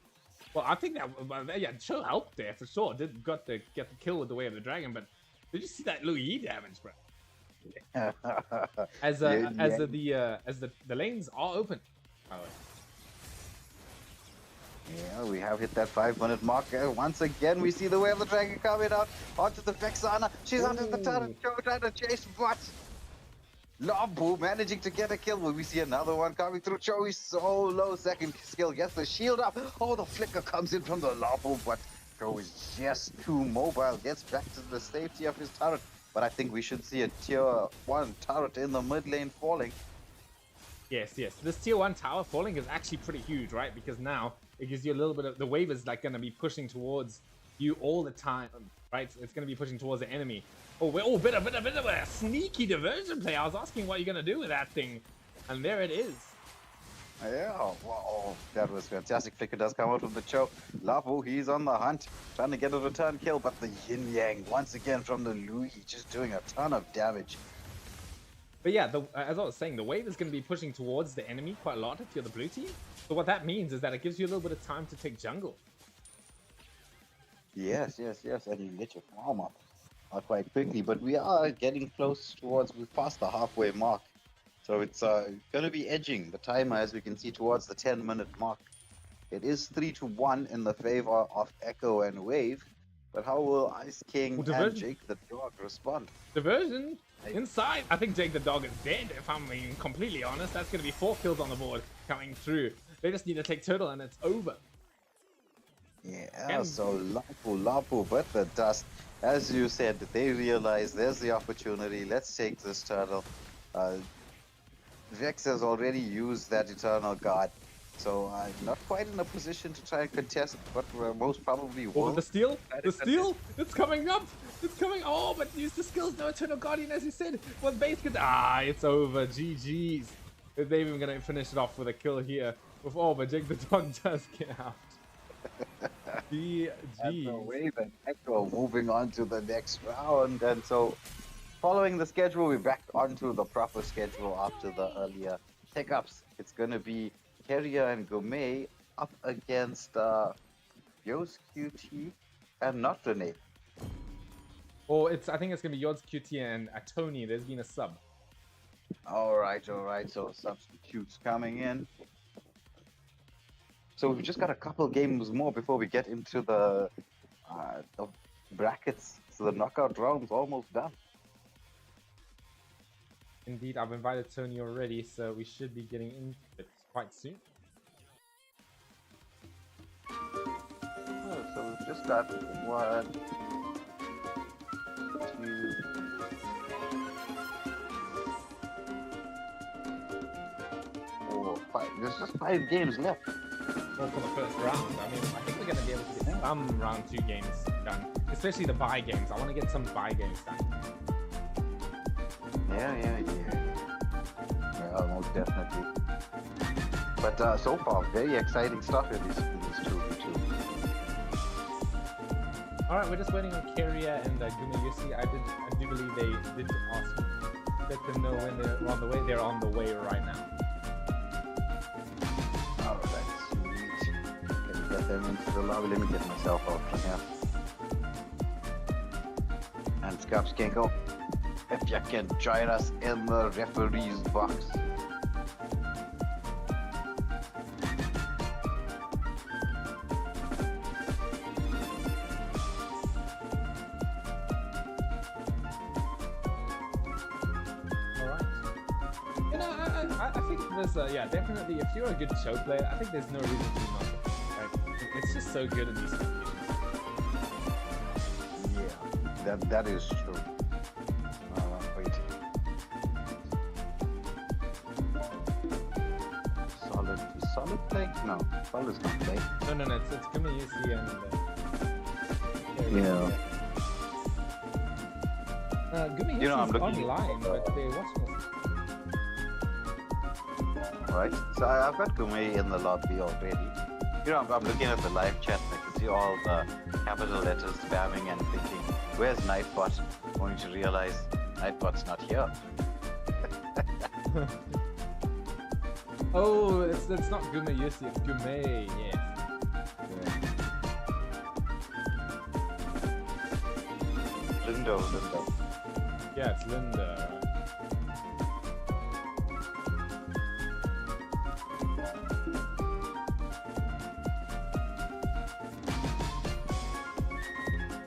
Well, I think that yeah, Cho helped there for sure. Did got to get the kill with the way of the dragon, but did you see that Louis damage, bro? As the lanes are open. By the way. Yeah, we have hit that 5-minute mark. Once again, we see the way of the dragon coming out onto the Vexana. She's under the turret. Cho trying to chase, but Lampu managing to get a kill. Will we see another one coming through? Cho is so low. Second skill gets the shield up. Oh, the flicker comes in from the Lampu, but Cho is just too mobile. Gets back to the safety of his turret. But I think we should see a tier 1 turret in the mid lane falling. Yes. This tier 1 tower falling is actually pretty huge, right? Because now it gives you a little bit of the wave is like going to be pushing towards you all the time, right? It's going to be pushing towards the enemy. Oh, bit of a sneaky diversion play. I was asking what you're going to do with that thing, and there it is. Yeah, wow, that was fantastic. Flicker does come out from the Cho. Lafu, he's on the hunt, trying to get a return kill, but the Yin Yang once again from the Louis, just doing a ton of damage. But yeah, as I was saying, the wave is going to be pushing towards the enemy quite a lot if you're the blue team. So what that means is that it gives you a little bit of time to take jungle. Yes, and you get your farm up quite quickly, but we are getting close towards, we're past the halfway mark. So it's going to be edging the timer, as we can see, towards the 10-minute mark. It is 3-1 in the favor of Echo and Wave, but how will Ice King and Jake the Dog respond? Diversion inside. I think Jake the Dog is dead, if I'm being completely honest. That's going to be 4 kills on the board coming through. They just need to take turtle and it's over. Yeah, so Lapu, but the dust. As you said, they realize there's the opportunity. Let's take this turtle. Vex has already used that Eternal Guard, so not quite in a position to try and contest, but most probably will. Oh, the steal! It's coming up! It's coming! Oh, but use the skills, no Eternal Guardian, as you said. What base could... it's over. GG's. They're even going to finish it off with a kill here. But Jake the Dog does get out. GG. Wave and Echo moving on to the next round, and so following the schedule, we're back onto the proper schedule after the earlier hiccups. It's going to be Keria and Gourmet up against Yos QT and not Renee. Oh, I think it's going to be Yods QT and Tony. There's been a sub. All right. So substitutes coming in. So we've just got a couple games more before we get into the brackets. So the knockout round's almost done. Indeed, I've invited Tony already, so we should be getting into it quite soon. Oh, so we've just got 1, 2, 4, 5. There's just 5 games left. Well, for the first round, I mean, I think we're going to be able to get some round 2 games done, especially the bye games. I want to get some bye games done. Yeah. Well, most definitely. But so far, very exciting stuff in these two. Alright, we're just waiting on Keria and Gumayusi. I do believe they did ask me. Let them know when they're on the way. They're on the way right now. Alright, sweet. Let me get them into the lobby. Let me get myself out from here. And Scaps can go. If you can join us in the referee's box. Yeah, definitely. If you're a good show player, I think there's no reason to not. Right? It's just so good in these situations. Yeah, that is true. Wait. Solid play? No, solid's not play. No. It's Gumayusi and. Yeah. Gumayusi I'm is looking online, but they're watching us. Right, so I've got Gumei in the lobby already. I'm looking at the live chat and I can see all the capital letters spamming and thinking, where's Nightbot? Only to realize Nightbot's not here. Oh, it's not Gumayusi, it's Gumei, yes. Lindo. Yeah, it's Linda, right?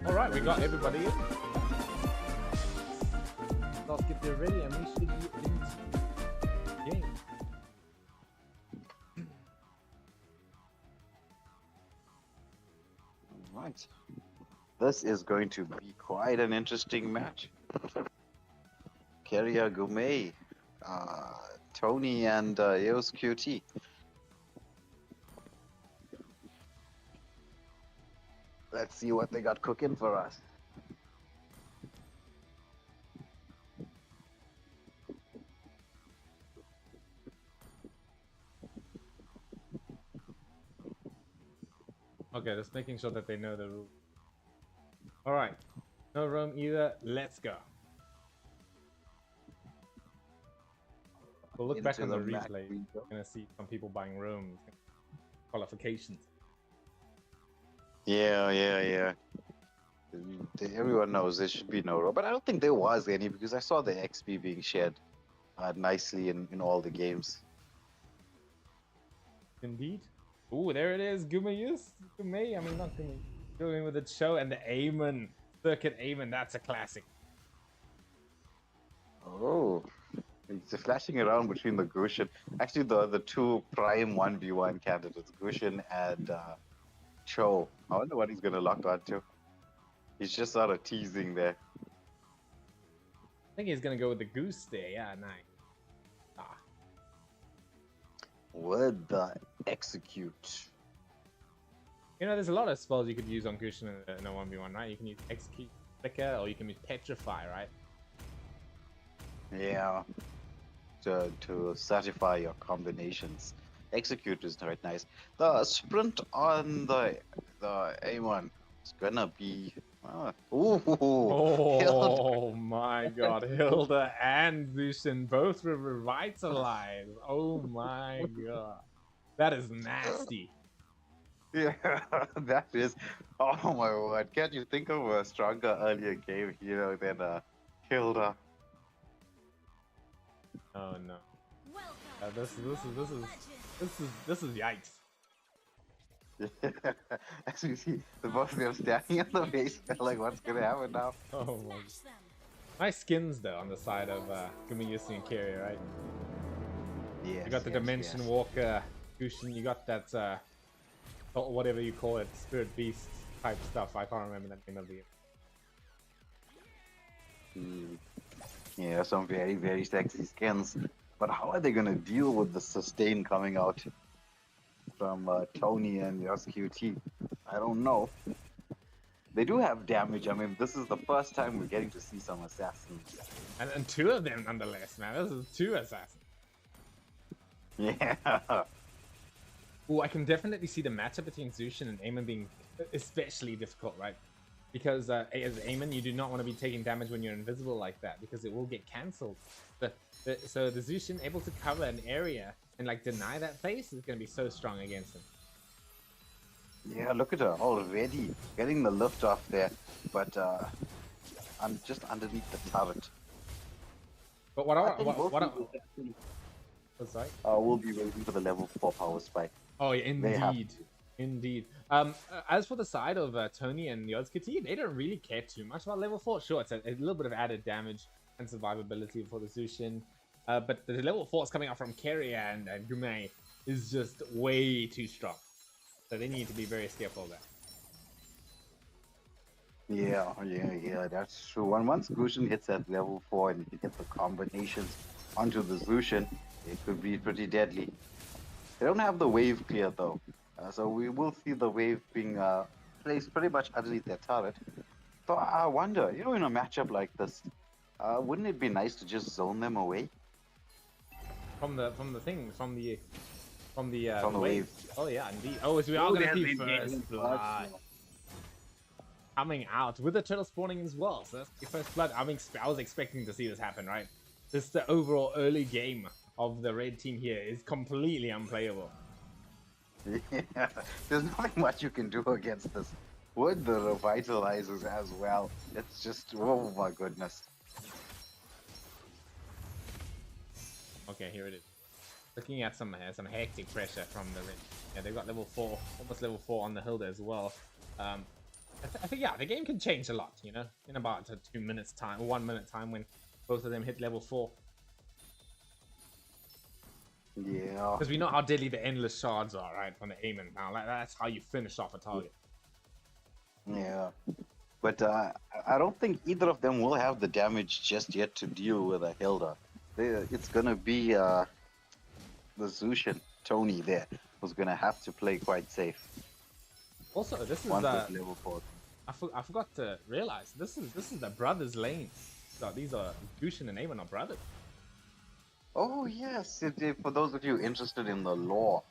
Alright, we got everybody in. Let's get there ready and we should be into the game. Right. This is going to be quite an interesting match. Keria Gumei, Tony and Eos QT. Let's see what they got cooking for us. Okay, just making sure that they know the rules. Alright, no roam either, let's go. We'll look back on the replay. We're gonna see some people buying rooms. Qualifications. Yeah. Everyone knows there should be no roam, but I don't think there was any because I saw the XP being shared nicely in all the games. Indeed. Ooh, there it is. Gumei, not Gumei. Going with the show and the Aemon. Circuit Aemon, that's a classic. Oh, it's flashing around between the Gushin. Actually, the two prime 1v1 candidates, Gushin and Cho. I wonder what he's gonna lock on to. He's just sort of teasing there. I think he's gonna go with the goose there. Yeah, nice. Would the execute? There's a lot of spells you could use on Gushin in a 1v1, right? You can use Execute, Flicker, or you can use Petrify, right? Yeah. To certify your combinations. Execute is quite nice. The sprint on the A1 is gonna be. Oh my god, Hilda and Gushin both were revitalized. Oh my god. That is nasty. Yeah, that is. Oh my word! Can't you think of a stronger earlier game hero than Hilda? Oh no. This is yikes. As we see, the both of them standing at the base, like what's gonna happen now? Oh my. Nice skins though on the side of Gumayusi and Keria, right? Yeah. You got the Dimension Walker, Gushin. You got that whatever you call it, Spirit Beast type stuff. I can't remember the name of the. Yeah, some very, very sexy skins. But how are they gonna deal with the sustain coming out from Tony and QT? I don't know. They do have damage. I mean, this is the first time we're getting to see some assassins. And two of them nonetheless, man. This is two assassins. Yeah. Well, I can definitely see the matchup between Zushin and Eamon being especially difficult, right? Because as Eamon, you do not want to be taking damage when you're invisible like that, because it will get cancelled. So the Zushin able to cover an area and like deny that face is going to be so strong against him. Yeah, look at her already getting the lift off there, but I'm just underneath the turret. But sorry? We'll be waiting for the level 4 power spike. Oh, yeah, indeed. Indeed. As for the side of Tony and Yozkati, they don't really care too much about level 4. Sure, it's a little bit of added damage and survivability for the Zushin. But the level 4 is coming out from Keria and Gume is just way too strong. So they need to be very careful of that. Yeah, that's true. And once Zushin hits that level 4 and you get the combinations onto the Zushin, it could be pretty deadly. They don't have the wave clear though, so we will see the wave being placed pretty much underneath their turret. So I wonder, you know, in a matchup like this, wouldn't it be nice to just zone them away? From the wave. Oh yeah, indeed. Oh, so we are gonna see first blood coming out with the turtle spawning as well. So that's the first blood. I was expecting to see this happen, right? This the overall early game of the red team here is completely unplayable. Yeah, there's not much you can do against this. With the revitalizers as well, it's just, oh my goodness. Okay, here it is. Looking at some hectic pressure from the red. Yeah, they've got level 4, almost level 4 on the Hilda as well. I think yeah, the game can change a lot, you know, in about 2 minutes time, or 1 minute time when both of them hit level 4. Yeah. Because we know how deadly the endless shards are, right? On the Eamon now, like, that's how you finish off a target. Yeah, but I don't think either of them will have the damage just yet to deal with a Hilda. It's gonna be the Zushin, Tony there, who's gonna have to play quite safe. Also, this is level 4. I forgot to realize this is the brothers lane. So these are Zushin and Eamon are brothers. Oh yes, for those of you interested in the lore,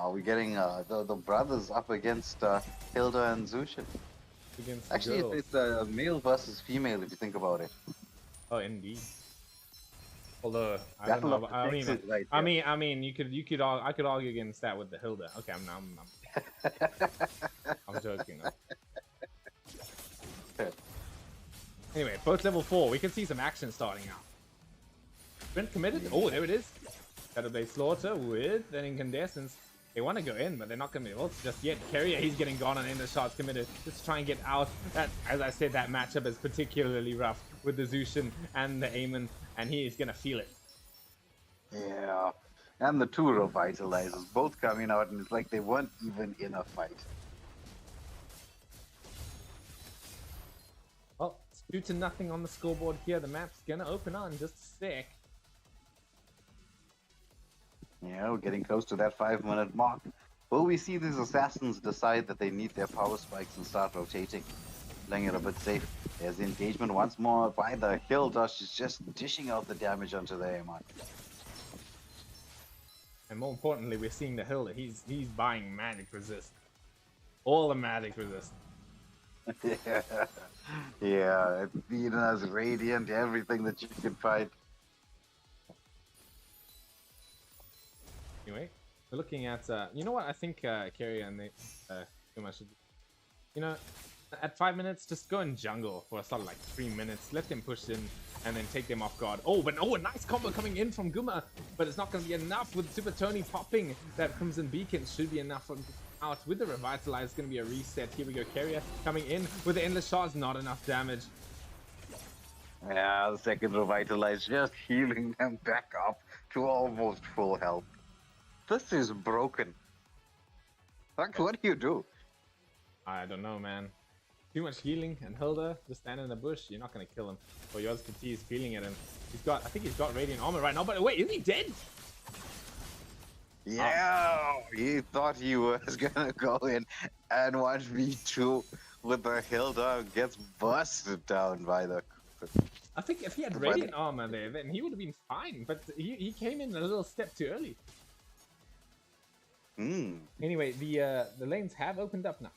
we're getting the brothers up against Hilda and Zushin. Actually, it's male versus female if you think about it. Oh, indeed. Although I don't know, I mean, you could I could argue against that with the Hilda. Okay, I'm joking. Anyway, both level 4. We can see some action starting out. Sprint committed. Oh, there it is. Shadowblade Slaughter with an incandescence. They want to go in, but they're not going to be able to just yet. Keria, he's getting gone on endless shots committed. Just try and get out. That, as I said, that matchup is particularly rough with the Zushin and the Eamon, and he is going to feel it. Yeah, and the two revitalizers both coming out, and it's like they weren't even in a fight. Well, it's 2-0 on the scoreboard here. The map's going to open on just a sec. Yeah, we're getting close to that 5-minute mark. Will we see these assassins decide that they need their power spikes and start rotating? Playing it a bit safe. There's engagement once more by the Hilda. She's just dishing out the damage onto the Amon. And more importantly, we're seeing the Hilda. He's buying magic resist. All the magic resist. Yeah, Athena's Radiant, everything that you can find. Anyway, we're looking at, you know what, I think Keria and Kuma should, you know, at 5 minutes, just go in jungle for a solid like 3 minutes, let them push in, and then take them off guard. Oh, but a nice combo coming in from Guma, but it's not going to be enough with Super Tony popping. That Crimson Beacon should be enough from out. With the Revitalize, it's going to be a reset. Here we go, Keria coming in with the Endless Shards, not enough damage. Yeah, the second Revitalize just healing them back up to almost full health. This is broken. Like, what do you do? I don't know, man. Too much healing, and Hilda just stand in the bush. You're not gonna kill him. Or Yozkati is feeling it, and I think he's got Radiant Armor right now. But wait, is he dead? Yeah, he thought he was gonna go in and 1v2 with the Hilda, gets busted down by the. I think if he had Radiant Armor there, then he would have been fine. But he came in a little step too early. Hmm. Anyway, the lanes have opened up now.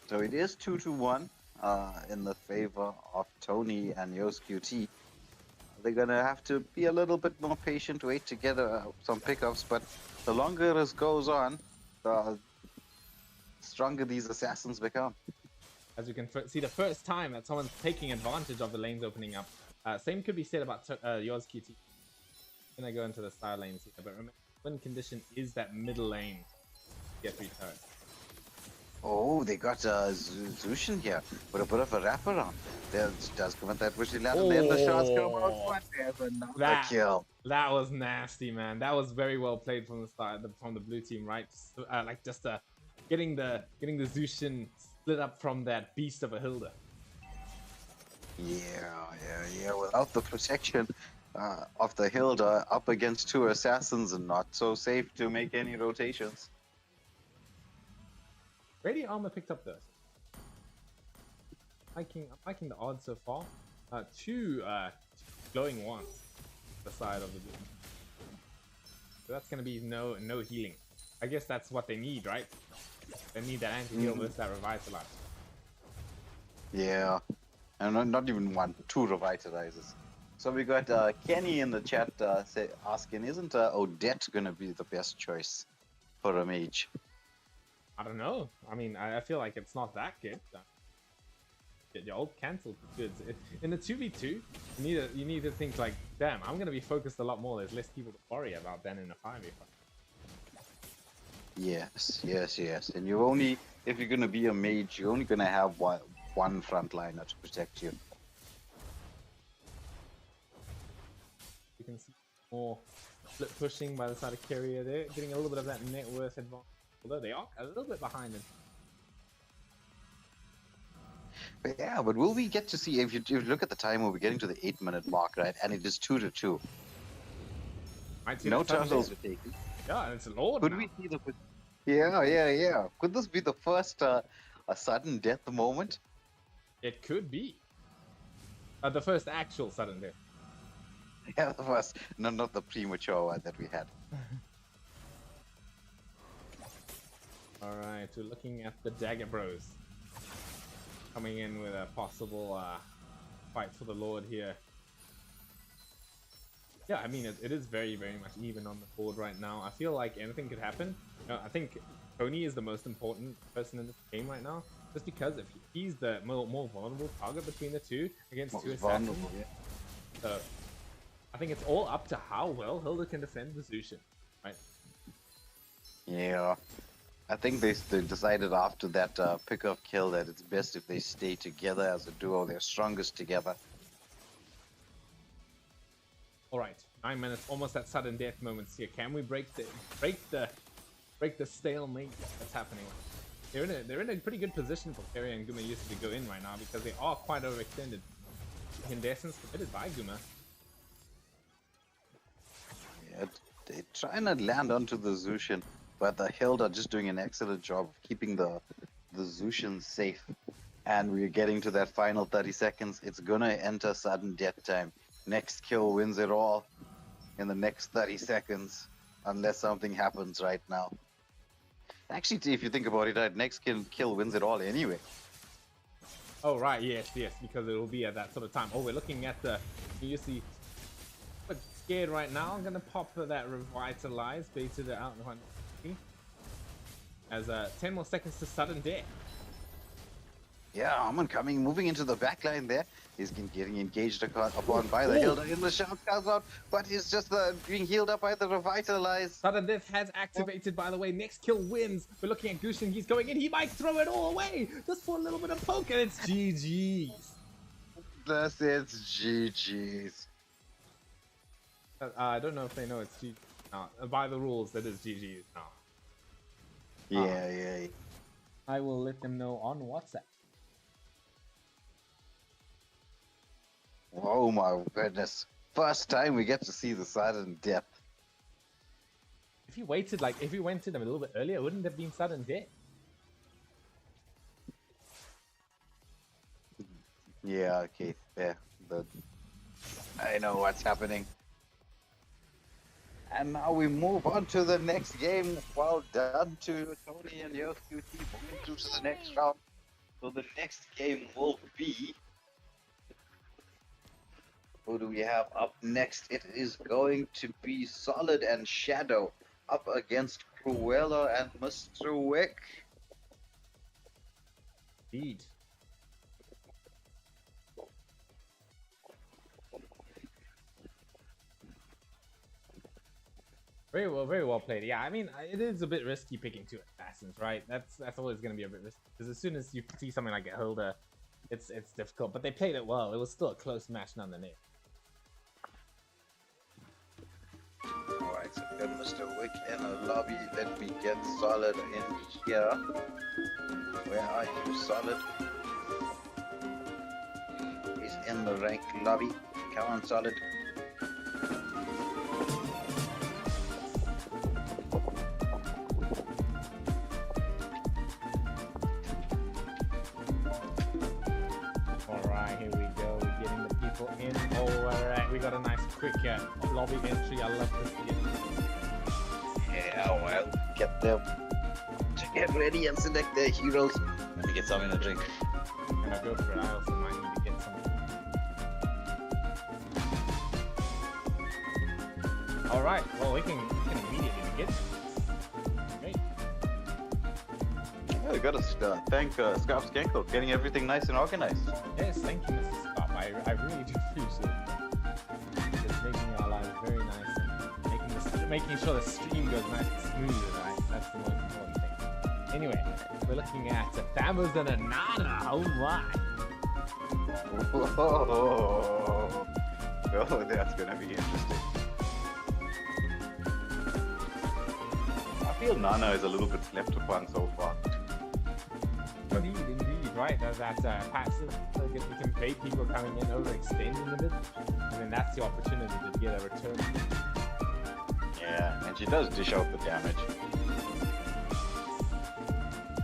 So it is 2-1 in the favor of Tony and Yo's QT. They're gonna have to be a little bit more patient, wait to get some pickups, but the longer this goes on, the stronger these assassins become. As you can see, the first time that someone's taking advantage of the lanes opening up. Same could be said about yours, QT. I'm gonna go into the side lanes here, but remember, win condition is that middle lane. Get 3 turrets. Oh, they got Zushin here with a bit of a wraparound. There does come at that wishing land, and then the shots come out. But there's another kill. That was nasty, man. That was very well played from the start, from the blue team, right? Like just getting the Zushin split up from that beast of a Hilda. Yeah. Without the protection of the Hilda up against 2 assassins, and not so safe to make any rotations. Radiant armor picked up this. I'm liking the odds so far. 2 glowing ones the side of the blue. So that's gonna be no healing. I guess that's what they need, right? They need that anti-heal versus that revitalize. Yeah, and not even 1, 2 revitalizers. So we got Kenny in the chat asking, isn't Odette gonna be the best choice for a mage? I don't know. I mean, I feel like it's not that good. The old cancel goods in the 2v2. You need to think like, damn, I'm gonna be focused a lot more. There's less people to worry about than in a 5v5. Yes. And you only, if you're gonna be a mage, you're only gonna have one frontliner to protect you. You can see more split pushing by the side of Carrier there, getting a little bit of that net worth advantage. Although they are a little bit behind him. Yeah, but will we get to see, if you look at the time, we'll be getting to the 8-minute mark, right? And it is 2-2. No turtles were taken. Yeah, and it's a Lord. Could now. we see the... Yeah. Could this be the first a sudden death moment? It could be. The first actual sudden death. Yeah, the first. No, not the premature one that we had. Alright, we're looking at the Dagger Bros. Coming in with a possible fight for the Lord here. Yeah, I mean, it is very, very much even on the board right now. I feel like anything could happen. I think Tony is the most important person in this game right now. Just because if he's the more vulnerable target between the two against most 2 assassins. Yeah. So, I think it's all up to how well Hilda can defend the Zushin, right? Yeah. I think they decided after that pick-up kill that it's best if they stay together as a duo. They're strongest together. All right, 9 minutes, almost that sudden death moments here. Can we break the stalemate that's happening? They're in a pretty good position for Carrier and Guma used to go in right now because they are quite overextended. Incandescence committed by Guma. Yeah, they're trying to land onto the Zushin. But the Hilda are just doing an excellent job of keeping the Zushin safe. And we're getting to that final 30 seconds. It's gonna enter sudden death time. Next kill wins it all in the next 30 seconds. Unless something happens right now. Actually, if you think about it, right, next kill wins it all anyway. Oh, right, yes, because it will be at that sort of time. Oh, we're looking at the... You see... But scared right now. I'm gonna pop that Revitalize. Baited it out in one. As 10 more seconds to sudden death. Yeah, Amon coming, moving into the back line there. He's getting engaged upon by the Hilda in the shout comes out, but he's just being healed up by the Revitalize. Sudden death has activated, by the way. Next kill wins. We're looking at Gushin. He's going in. He might throw it all away just for a little bit of poke, and it's GG's. It's GG's. I don't know if they know it's GG's now. By the rules, that is GG's now. Yeah. I will let them know on WhatsApp. Oh my goodness. First time we get to see the sudden death. If he waited, like, if he went to them a little bit earlier, it wouldn't have been sudden death. Yeah, okay, yeah. I know what's happening. And now we move on to the next game. Well done to Tony and your QT moving through to the next round. So the next game will be. Who do we have up next? It is going to be Solid and Shadow up against Cruella and Mr. Wick. Indeed. Very well played. Yeah, I mean, it is a bit risky picking two assassins, right? That's always going to be a bit risky because as soon as you see something like a Hilda, it's difficult. But they played it well. It was still a close match nonetheless. All right, so we got Mr. Wick in a lobby. Let me get Solid in here. Where are you, Solid? He's in the rank lobby. Come on, Solid. Alright, here we go. We're getting the people in. Alright, we got a nice quick lobby entry. I love this game. Yeah, well, get them to get ready and select their heroes. Let me get something to drink. And I go for it. I also might need to get some. Alright, well, we can immediately begin. Great. Yeah, we gotta thank Scarf Skenko getting everything nice and organized. Yes, thank you, Mrs. Scott. I really do appreciate it. Just making our lives very nice and making sure the stream goes nice and smooth, right? That's the most important thing. Anyway, we're looking at Thamus and Anana. Oh my! Oh, that's gonna be interesting. I feel Nana is a little bit slept upon so far. Indeed, right? That's passive. So we can bait people coming in, overextending a bit, and then that's the opportunity to get a return. Yeah, and she does dish out the damage.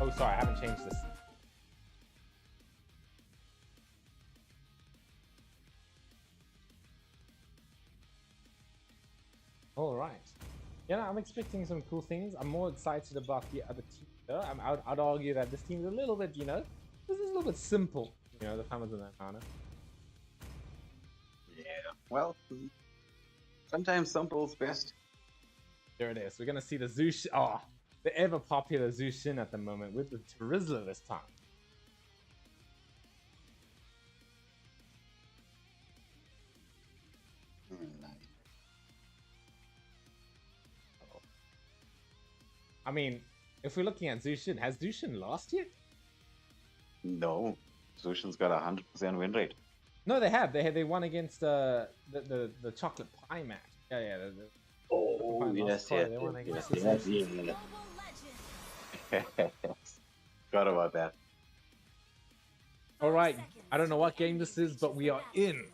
Oh, sorry, I haven't changed this. All right. Yeah, I'm expecting some cool things. I'm more excited about the other team. I'd argue that this team is a little bit, this is a little bit simple. The Thamus and Anana. Yeah, well, sometimes simple's best. There it is. We're gonna see the Zushin. Oh, the ever popular Zushin at the moment with the Terizla this time. Nice. I mean, if we're looking at Zushin, has Zushin lost yet? No, Zushin's got a 100% win rate. No, they have. They won against the chocolate pie match. Yeah. Oh, yes. They won against Forgot about that. All right. I don't know what game this is, but we are in.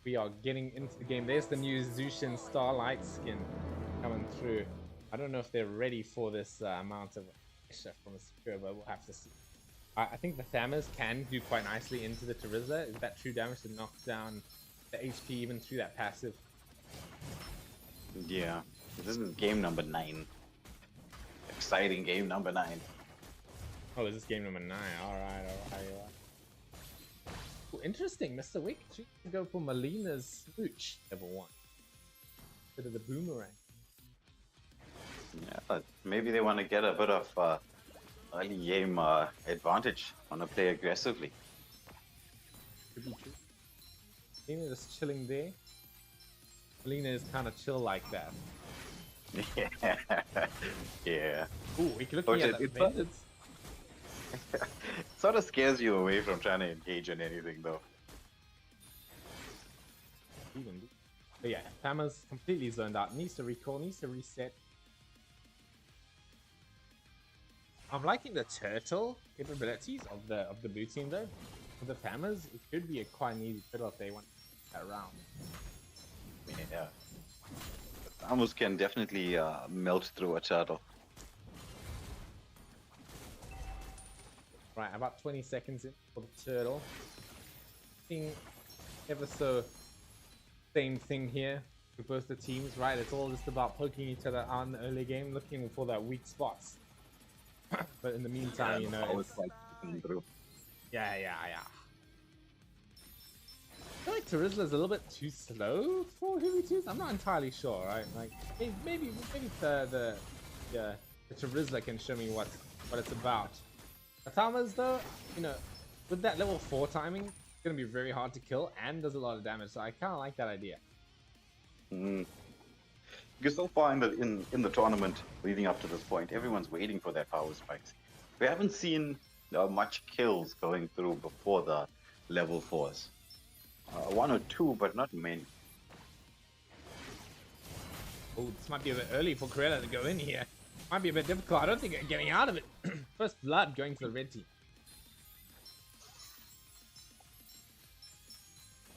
We are getting into the game. There's the new Zushin Starlight skin coming through. I don't know if they're ready for this amount of pressure from a Secure, but we'll have to see. I think the Thamus can do quite nicely into the Terizla. Is that true damage to knock down the HP even through that passive? Yeah, this is game number 9. Exciting game number 9. Oh, is this game number 9? Alright. Ooh, interesting, Mr. Wick. She can go for Melina's Smooch, level 1. Bit of the boomerang. Yeah, but maybe they want to get a bit of early game advantage. Want to play aggressively. Could be true. Melina just chilling there. Melina is kind of chill like that. Yeah. Ooh, we can look at the bandits. It sort of scares you away from trying to engage in anything, though. But yeah, Thamus completely zoned out. Needs to recall, needs to reset. I'm liking the turtle capabilities of the blue team though. For the Thamus, it could be a quite an easy turtle if they want that round. Yeah. Thamus can definitely melt through a turtle. Right, about 20 seconds in for the turtle. Thing ever so same thing here. with both the teams, right? It's all just about poking each other out in the early game, looking for that weak spots. But in the meantime, you know, it's... Yeah. I feel like Terizla's a little bit too slow for who he is. I'm not entirely sure, right? Like maybe the Terizla can show me what it's about. Atama's though, you know, with that level 4 timing, it's gonna be very hard to kill and does a lot of damage. So I kind of like that idea. Because so far in the tournament leading up to this point, everyone's waiting for their power spikes. We haven't seen much kills going through before the level 4s. 1 or 2, but not many. Oh, this might be a bit early for Kon-RIkka to go in here. Might be a bit difficult. I don't think getting out of it. First blood going to the red team.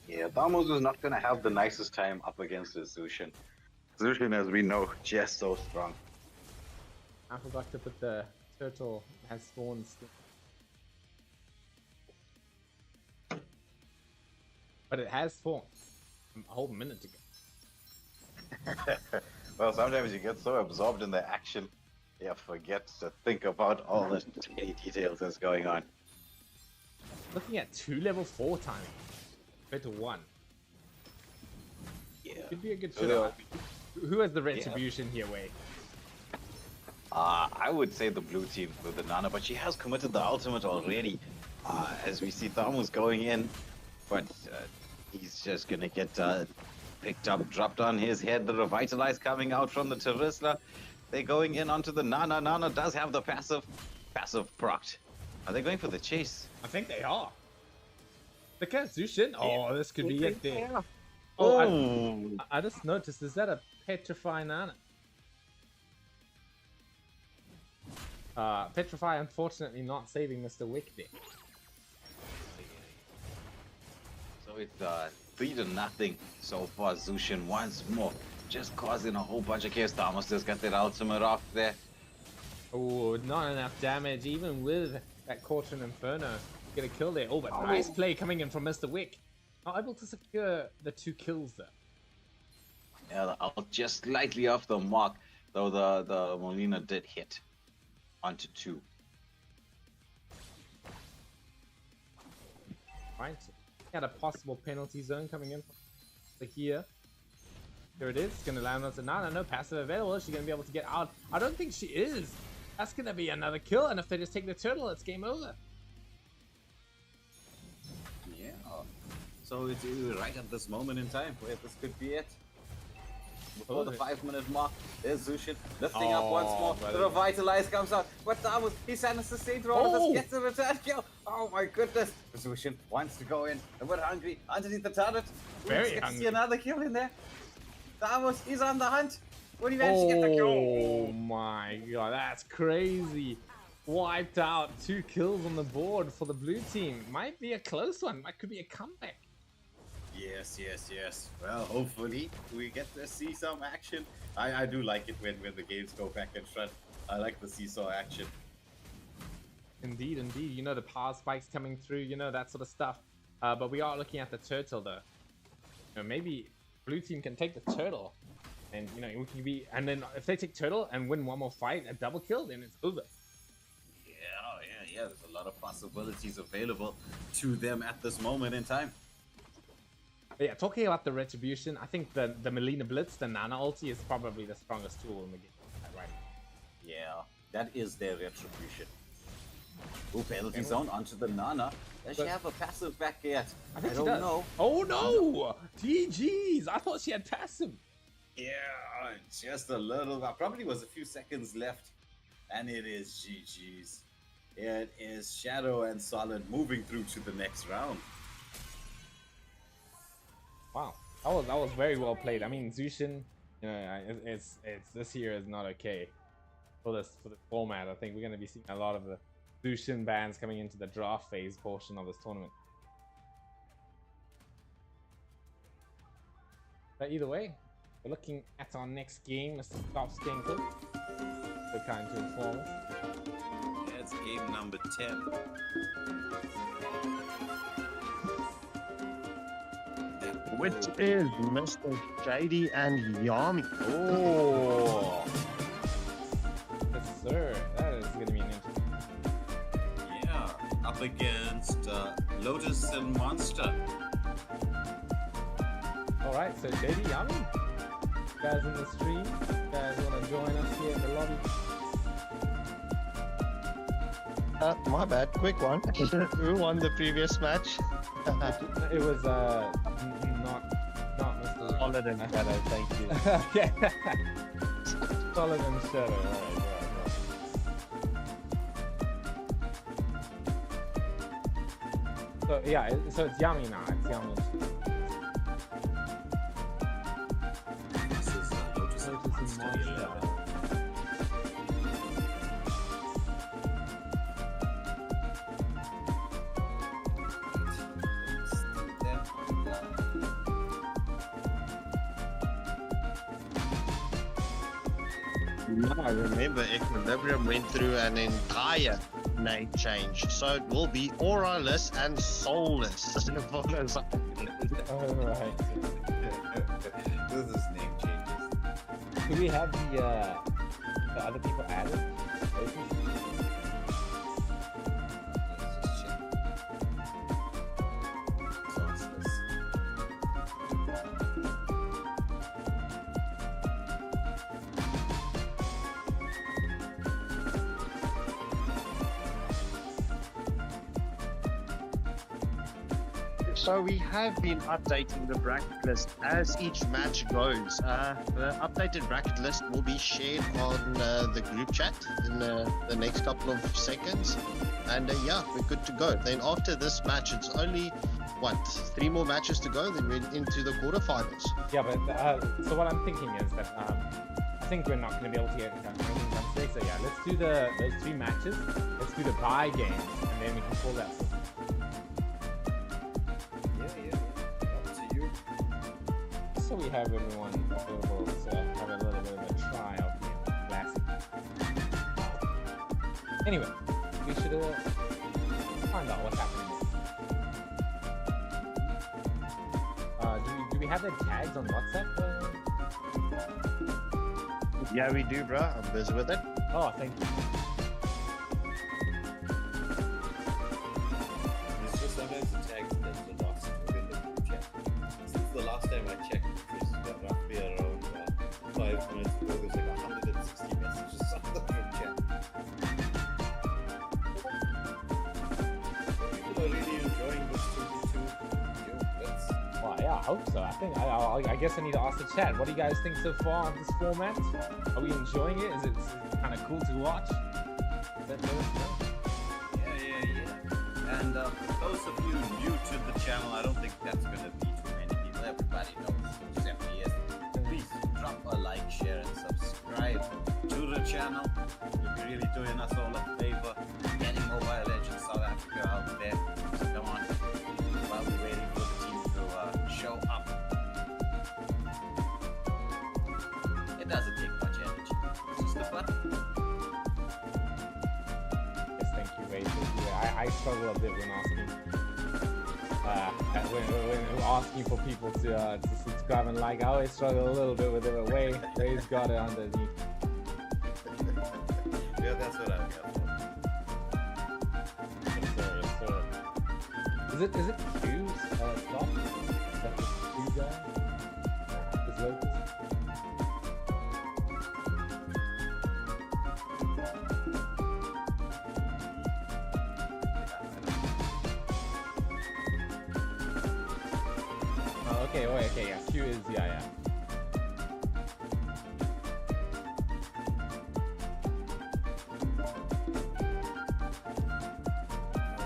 Yeah, Thamos is not going to have the nicest time up against this Zushin. Zushin, as we know, just so strong. I forgot to put the turtle has spawns. But it has spawned a whole minute ago. Well, sometimes you get so absorbed in the action, you forget to think about all the tiny details that's going on. Looking at 2 level 4 timing compared to 1. Yeah. Could be a good shot. Who has the retribution here, Wei? I would say the blue team with the Nana, but she has committed the ultimate already. As we see Thamos going in, but he's just gonna get picked up, dropped on his head. The Revitalize coming out from the Terizla. They're going in onto the Nana. Nana does have the passive procced. Are they going for the chase? I think they are. Look at Zushin. Oh, this could be it there. Yeah. Oh, I just noticed. Is that a Petrify Nana? Petrify, unfortunately, not saving Mr. Wick there. So it's 3-0 so far. Zushin once more, just causing a whole bunch of chaos. Thamos just got that ultimate off there. Oh, not enough damage, even with that Caution Inferno. Get a kill there. Oh, but nice play coming in from Mr. Wick. Not able to secure the 2 kills though. Yeah, just slightly off the mark, though the Molina did hit onto 2. Right. Got a possible penalty zone coming in from here. Here it is. It's going to land on Nana. No passive available. Is she going to be able to get out? I don't think she is. That's going to be another kill. And if they just take the turtle, it's game over. Yeah. So it's right at this moment in time where this could be it. Before the 5-minute mark, there's Zushin lifting up once more. The Revitalize comes out. But Thamos, he sends the same throw. Gets the return kill. Oh my goodness. Zushin wants to go in. A bit hungry underneath the turret. Very hungry. hungry. See another kill in there. Thamos, he's on the hunt. When he managed to get the kill. Oh my god, that's crazy. Wiped out 2 kills on the board for the blue team. Might be a close one. Might could be a comeback. Yes. Well, hopefully we get to see some action. I do like it when the games go back and front. I like the seesaw action. Indeed. You know, the power spikes coming through, you know, that sort of stuff. But we are looking at the turtle though. You know, maybe blue team can take the turtle. And, you know, we can be... And then if they take turtle and win one more fight, a double kill, then it's over. Yeah. There's a lot of possibilities available to them at this moment in time. But yeah, talking about the retribution, I think the Melina Blitz, the Nana ulti, is probably the strongest tool in the game. Right? Yeah, that is their retribution. Ooh, penalty zone onto the Nana. Does she have a passive back yet? I think I she don't does. know. Oh no! GG's! I thought she had passive. Yeah, just a little. Probably was a few seconds left, and it is GG's. It is Shadow and Solid moving through to the next round. Wow, that was very well played. I mean, Zushin, you know, it's this year is not okay for the format. I think we're gonna be seeing a lot of the Zushin bans coming into the draft phase portion of this tournament. But either way, we're looking at our next game. Mr. Stop Stinker, so kind to inform us. Yeah, it's game number 10. That which is Mr. Shady and Yami. Oh. Yes, sir. That is going to be an interesting. Yeah, up against Lotus and Monster. All right, so JD, Yami, guys in the stream, guys want to join us here in the lobby? My bad, quick one. Who won the previous match? It was not Mr. Solid and Shadow, thank you. Okay. Solid and Shadow. All right. So yeah, so it's Yami now. It's Yami. This is Lotus and Lotus and Monster Monster. 11. I remember Equilibrium went through an entire name change, so it will be auraless and soulless. All right. This is name changes. Do we have the other people added? Let's just check. Sauceless. So we have been updating the bracket list as each match goes. The updated bracket list will be shared on the group chat in the next couple of seconds. And yeah, we're good to go. Then after this match, it's only, what, 3 more matches to go, then we're into the quarterfinals. Yeah, but so what I'm thinking is that I think we're not going to be able to get everything done today. So yeah, let's do those 3 matches. Let's do the bye games, and then we can pull that. Up to you. So we have everyone available to have a little bit of a try of the classic. Anyway, we should find out what's happening. Do we have the tags on WhatsApp? Yeah, we do, bro. I'm busy with it. Oh, thank you. It's just sometimes the tags that's the lost within the group chat. Since the last time I checked, which was roughly around 5 minutes ago, there's like 160 messages on the group chat. People are really enjoying this 2v2. Yo, that's Well, yeah, I hope so. I think I guess I need to ask the chat. What do you guys think so far on this format? Are we enjoying it? Is it kind of cool to watch? Let us know. Yeah. And for those of you new to the channel, I don't think that's going to be too many people. Everybody knows who Zephy is. Please drop a like, share, and subscribe to the channel. You'll be really doing us all a favor. Getting Mobile Legends South Africa out there. So come on, while we're waiting for the team to show up. It doesn't take much energy. It's just a button. Yes, thank you, Ray. I struggle a bit when asking for people to subscribe and like. I always struggle a little bit with it, but Ray's got it underneath. Yeah, that's what I'm here for. Yes, sir. Yes, sir. Is it Q's stop? That's the Q guy? Is Lotus? Oh, okay, okay, yeah. Q is, yeah.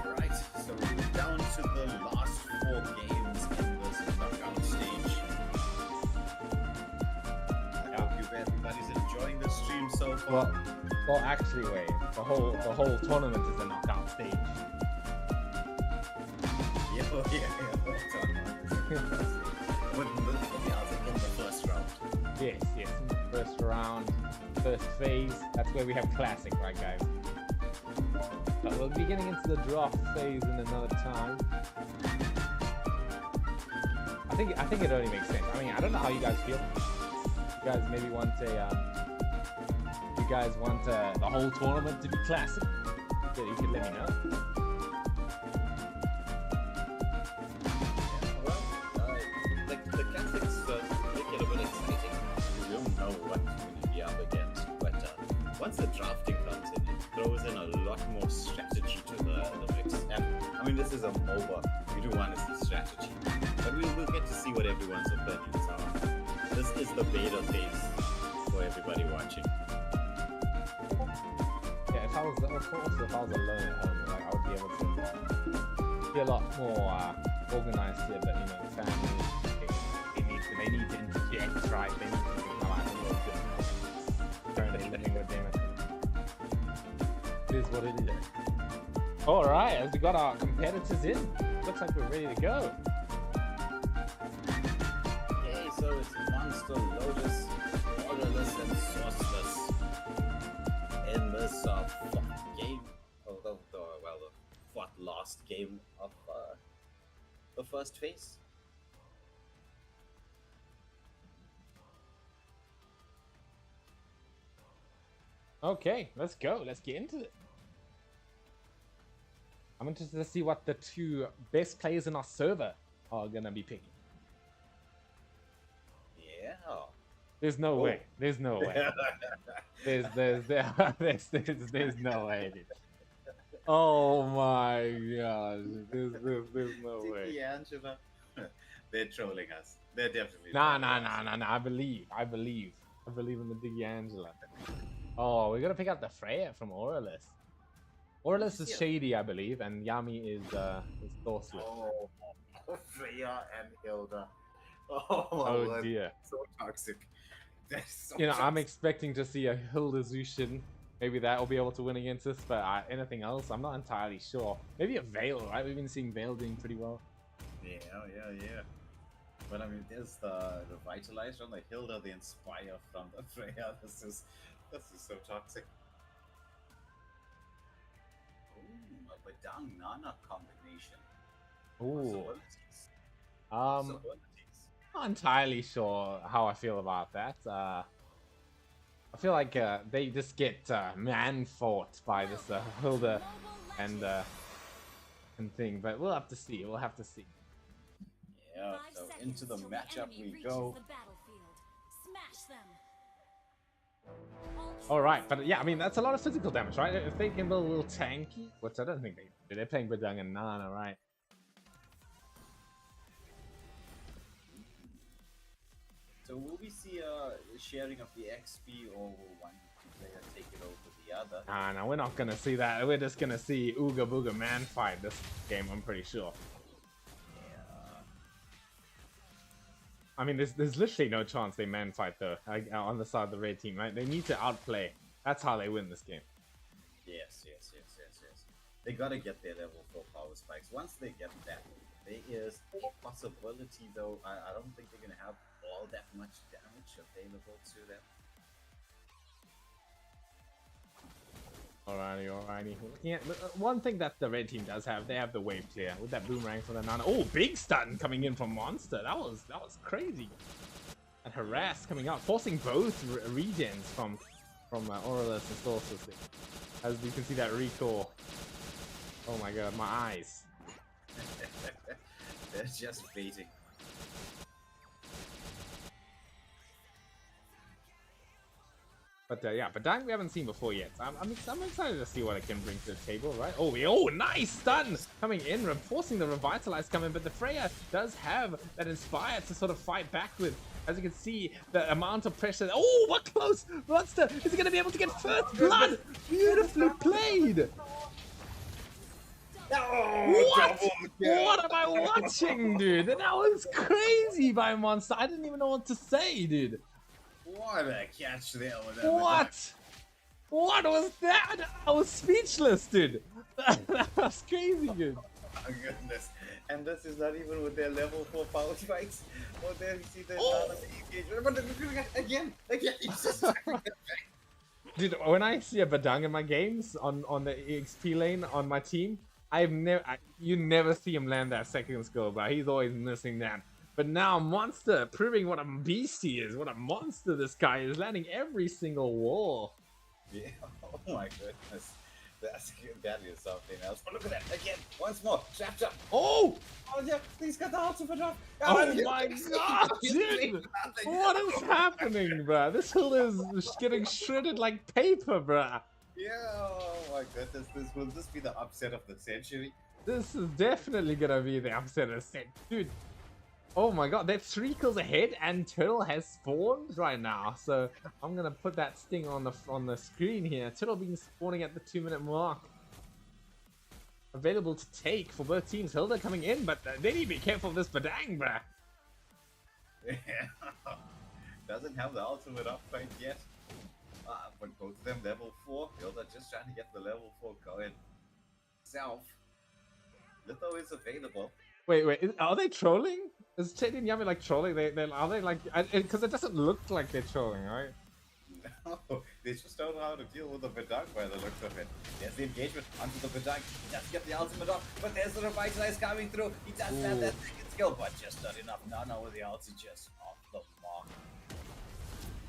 Alright, so we're down to the last 4 games in this knockout stage. I hope everybody's enjoying the stream so far. Well, actually, wait. The whole tournament is a knockout stage. Yeah. But in the first round. Yes. First round, first phase. That's where we have classic, right, guys? But we'll be getting into the draft phase in another time. I I think it only makes sense. I mean, I don't know how you guys feel. You guys maybe want the whole tournament to be classic. So you can let me know. Well, the classics make it a bit exciting. You don't know what you're going to be up against, but once the drafting comes in, it throws in a lot more strategy to the mix. And I mean, this is a MOBA. We do want to see strategy, but we'll get to see what everyone's opinions are. This is the beta phase for everybody watching. Yeah, if I was alone at home, like I would be able to be a lot more organized here. But you know, family, they need to interject, right? They need to come out a little bit. Turn it into a damn it. It is what it is. All right, as we got our competitors in, looks like we're ready to go. Okay, so it's Monster, Lotus, Orderless, and Sourceless in this fourth game, the fourth last game of the first phase. Okay, let's go. Let's get into it. I'm interested to see what the two best players in our server are gonna be picking. Yeah. There's no way. There's no way. There's no way, dude. Oh my gosh. There's no way. Tiki Angela. They're trolling us. They're definitely Nah. I believe in the Diggy Angela. Oh, we gotta pick out the Freya from Aurelus. Aurelus is shady, I believe, and Yami is Sorceless. Oh, Freya and Hilda. Oh dear. So toxic. So you know, toxic. I'm expecting to see a Hilda Zushin. Maybe that will be able to win against us, but anything else, I'm not entirely sure. Maybe a Veil, right? We've been seeing Veil doing pretty well. Yeah. But I mean, there's the Revitalize from the Hilda, the Inspire from the Freya. This is so toxic. Ooh, a Badang Nana combination. Ooh. Possibilities. Not entirely sure how I feel about that. I feel like they just get man-fought by this Hilda and thing, but we'll have to see. Yeah, so into the matchup we go. All right, but yeah, I mean that's a lot of physical damage, right? If they can build a little tanky, which I don't think they do. They're playing Badang and Nana, right? So will we see a sharing of the XP, or will one player take it over the other? No, we're not gonna see that. We're just gonna see Ooga Booga man fight this game, I'm pretty sure. Yeah. I mean, there's literally no chance they man fight though on the side of the red team, right? They need to outplay. That's how they win this game. Yes. They gotta get their level 4 power spikes. Once they get that, there is a possibility though. I don't think they're gonna have all that much damage available to them. Alrighty. Looking at one thing that the red team does have, they have the wave clear with that boomerang from the Nana. Oh, big stun coming in from Monster. That was crazy. And harass coming out, forcing both regens from Aurelus and Sorceress. As you can see that recall. Oh my god, my eyes. They're just baiting. But yeah, Badang we haven't seen before yet. I'm excited to see what it can bring to the table, right? Oh, nice stun coming in, forcing the Revitalize coming, but the Freya does have that Inspire to sort of fight back with. As you can see, the amount of pressure. Oh, what close! Monster, is he going to be able to get first blood? Beautifully played! What? What am I watching, dude? That was crazy by Monster. I didn't even know what to say, dude. What a catch there with that. What? What was that? I was speechless, dude. That was crazy, dude. Oh my goodness. And this is not even with their level 4 power spikes. Oh, there you see the engagement. But again, it's just dude, when I see a Badang in my games on the EXP lane on my team, you never see him land that second skill, bro. He's always missing that But now Monster proving what a beast he is, what a monster this guy is, landing every single wall. Yeah. Oh my goodness. That is something else. Oh, look at that. Again. Once more. Trap, trap. Oh! Oh, yeah. He's got the ultimate off. Oh my god, dude! What is happening, bruh? This hill is getting shredded like paper, bruh. Yeah. Oh my goodness. Will this be the upset of the century? This is definitely gonna be the upset of the set, dude. Oh my god, they're 3 kills ahead and Turtle has spawned right now. So I'm gonna put that sting on the screen here. Turtle being spawning at the 2-minute mark. Available to take for both teams. Hilda coming in, but they need to be careful of this Badang, bruh. Yeah. Doesn't have the ultimate up quite yet. But both of them level 4. Hilda just trying to get the level 4 going. Self. Litho is available. Wait, are they trolling? Is Chedi and Yami like trolling? Are they like? Because it doesn't look like they're trolling, right? No, they just don't know how to deal with the Badang by the looks of it. There's the engagement onto the Badang. He does get the ultimate off, but there's the revitalize coming through. He does have that second skill, but just not enough. Nana with the ulti just off the mark.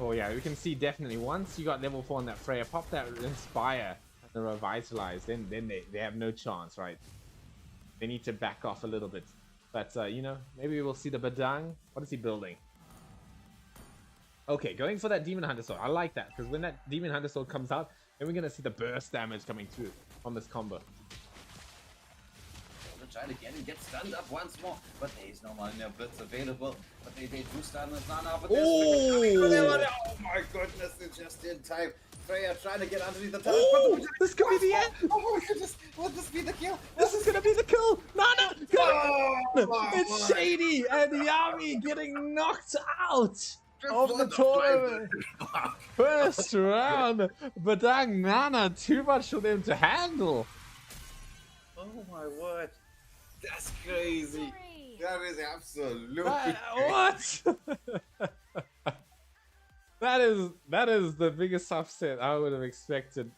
Oh yeah, we can see definitely once you got level 4 on that Freya, pop that Inspire and the Revitalize, then they have no chance, right? They need to back off a little bit. But, you know, maybe we'll see the Badang. What is he building? Okay, going for that Demon Hunter Sword. I like that, because when that Demon Hunter Sword comes out, then we're going to see the burst damage coming through on this combo. Try to get stunned up once more, but there is no more Blitz available. But they do stun the Nana, but oh my goodness, it's just in time. Freya trying to get underneath the tower. Oh, this could be the end. Oh my goodness, will this be the kill? This is gonna be the kill. Nana, Oh, it's Shady and Yami getting knocked out of the tournament. First round, Badang Nana, too much for them to handle. Oh my word. That's crazy. That is absolutely what? That is the biggest upset I would have expected.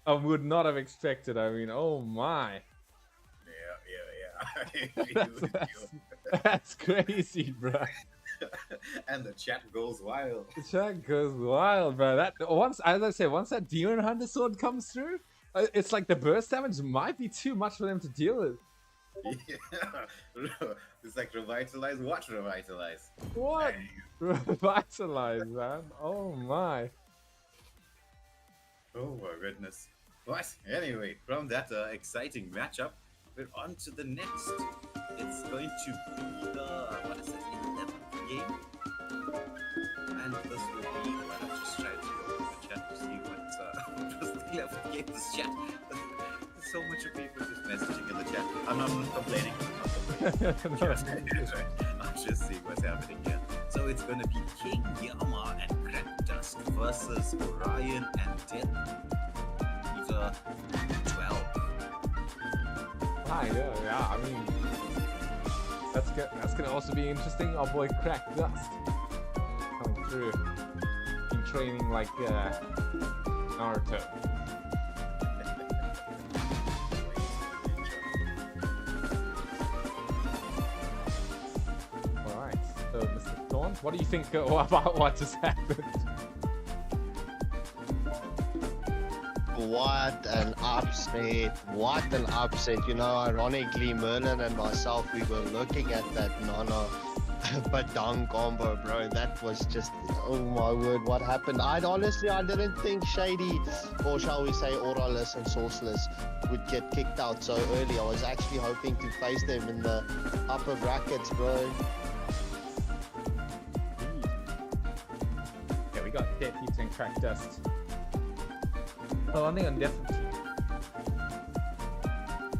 I would not have expected. I mean, oh my. Yeah. That's crazy, bro. And the chat goes wild. The chat goes wild, bro. That once, as I said, once that Demon Hunter Sword comes through, it's like the burst damage might be too much for them to deal with. Yeah. It's like revitalize. Watch revitalize. What? Revitalize, man. Oh my. Oh my goodness. But anyway, from that exciting matchup, we're on to the next. It's going to be the, what is it, 11th game? And this will be, well, I'm just trying to go to the chat to see what was the 11th game this chat. There's so much of people just messaging in the chat. I'm not complaining. I'm just seeing what's happening here. So it's going to be King Yama and Crack Dusk versus Orion and Death. These are 12. Hi, yeah, I mean, that's good. That's gonna also be interesting. Our boy Crack Dust coming through. Been training like Naruto. All right, so Mr. Thorn, what do you think about what just happened? What an upset. What an upset. You know, ironically, Merlin and myself, we were looking at that Nana Badang combo, bro. That was just, oh my word, what happened? I didn't think Shady, or shall we say Auralus and Sourceless, would get kicked out so early. I was actually hoping to face them in the upper brackets, bro. Yeah, we got Death Heaps and Crack Dust. Oh, I think I'm definitely.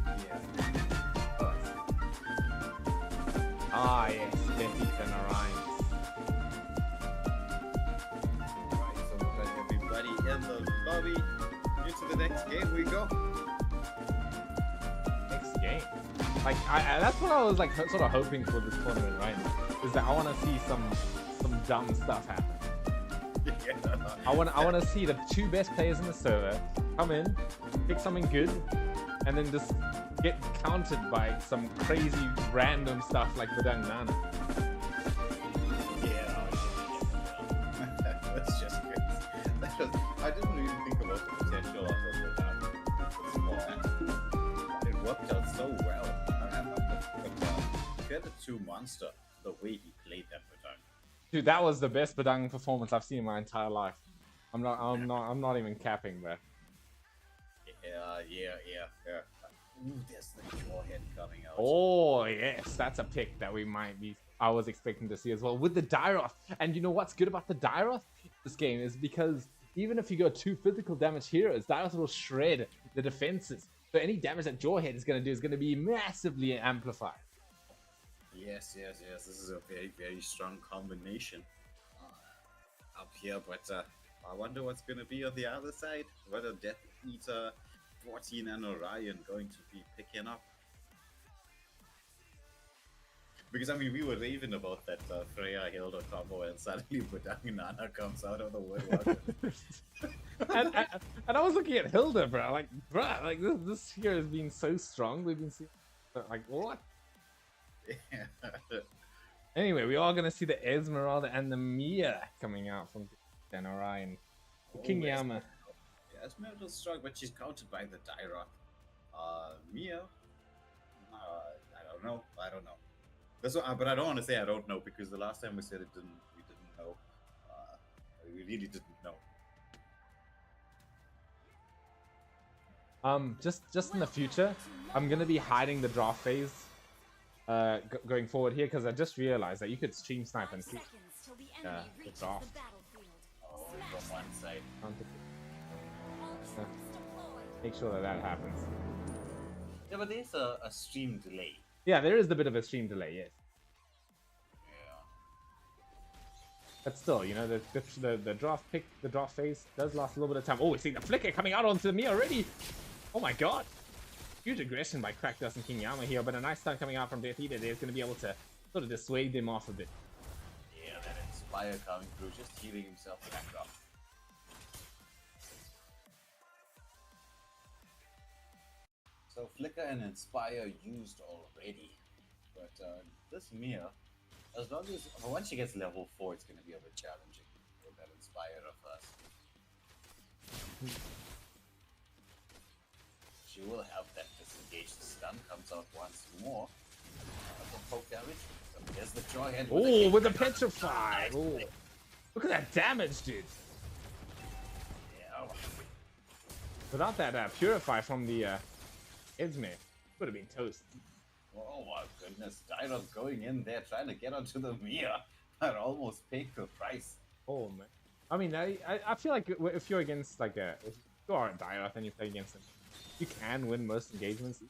Yeah. Oh, ah, yes, Death Heaps and Orion. Right, so we'll let everybody in the lobby. Into the next game we go. Next game. Like, that's what I was like sort of hoping for this tournament, right? Is that I want to see some dumb stuff happen. Yeah. I want to see the 2 best players in the server come in, pick something good, and then just get countered by some crazy random stuff like Badang Nana. Tier 2 monster, the way he played that Badang. Dude, that was the best Badang performance I've seen in my entire life. I'm not even capping, bro. Yeah. Ooh, there's the Jawhead coming out. Oh yes, that's a pick that I was expecting to see as well with the Dairoth. And you know what's good about the Dairoth this game is because even if you go 2 physical damage heroes, Dairoth will shred the defenses. So any damage that Jawhead is going to do is going to be massively amplified. Yes. This is a very, very strong combination up here. But I wonder what's going to be on the other side. What a Death Eater 14 and Orion going to be picking up. Because, I mean, we were raving about that Freya Hilda combo, and suddenly Badang Nana comes out of the woodwork. and I was looking at Hilda, bro. Like this hero has been so strong. We've been seeing, like, what? Anyway, we are going to see the Esmeralda and the Mia coming out from Dan Orion. King Yama. Yeah, Esmeralda's strong, but she's countered by the Dairoth. Mia, I don't know. That's what, but I don't want to say I don't know, because the last time we said we didn't know. We really didn't know. Just in the future, I'm gonna be hiding the draft phase, going forward here, because I just realized that you could stream snipe and see the draft. Oh, from one side. Make sure that happens. Yeah, but there's a stream delay. Yeah, there is a bit of a stream delay, yes. Yeah. But still, you know, the draft phase does last a little bit of time. Oh, we see the flicker coming out onto me already. Oh my god. Huge aggression by Crackdust and King Yama here, but a nice stun coming out from Death Eater there is going to be able to sort of dissuade them off a bit. Yeah, that Inspire coming through, just healing himself back up. So Flicker and Inspire used already, but this Mia, as long as once she gets level 4, it's going to be a bit challenging with that Inspire of hers. She will have that disengaged stun, comes out once more. The poke damage. So there's the Jawhead. Oh, with the Petrify! Oh. Look at that damage, dude! Yeah. Without that Purify from the Esme, would have been toast. Oh my goodness, Dairoth going in there trying to get onto the Mia, but almost paid the price. Oh man. I mean, I feel like if you're against if you are a Dairoth and you play against him, you can win most engagements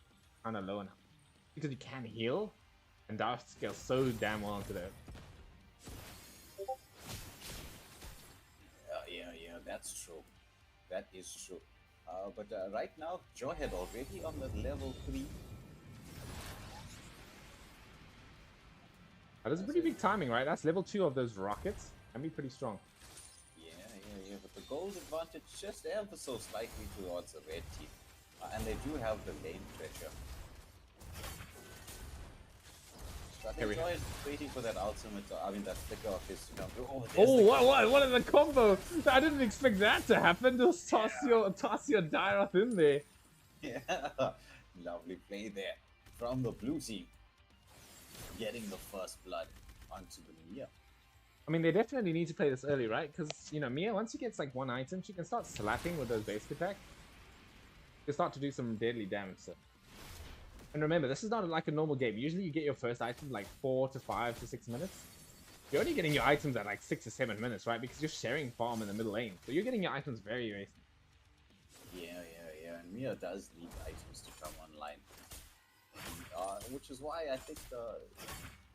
kind of low enough. Because you can heal, and Dairoth scales so damn well into that. Yeah, that's true. That is true. But right now, Jawhead already on the level 3. That is pretty big timing, right? That's level 2 of those rockets. Can be pretty strong. Yeah, but the gold advantage just ever so slightly towards the red team. And they do have the lane pressure. So I think Jawhead is waiting for that ultimate, that flicker of his to come through. Oh, what is the combo? I didn't expect that to happen. Just toss your Dairoth in there. Yeah, lovely play there from the blue team. Getting the first blood onto the Mia. I mean, they definitely need to play this early, right? Because, you know, Mia, once she gets like one item, she can start slapping with those basic attacks. She can start to do some deadly damage. So. And remember, this is not like a normal game. Usually you get your first item like 4 to 5 to 6 minutes. You're only getting your items at like 6 to 7 minutes, right? Because you're sharing farm in the middle lane. So you're getting your items very, very soon. Yeah. And Mia does need items to come online. Which is why I think the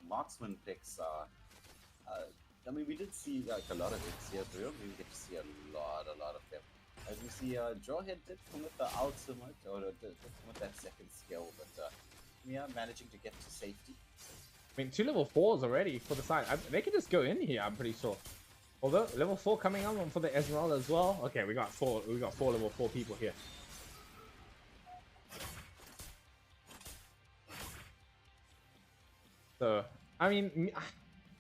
marksman picks are... I mean, we did see like a lot of hits here. We don't really get to see a lot of them. As we see, Jawhead did commit the ultimate, or did commit that second skill, but Mia managing to get to safety. I mean, 2 level 4s already for the side. They can just go in here, I'm pretty sure. Although, level 4 coming on for the Esmeralda as well. Okay, we got 4 level 4 people here. So, I mean,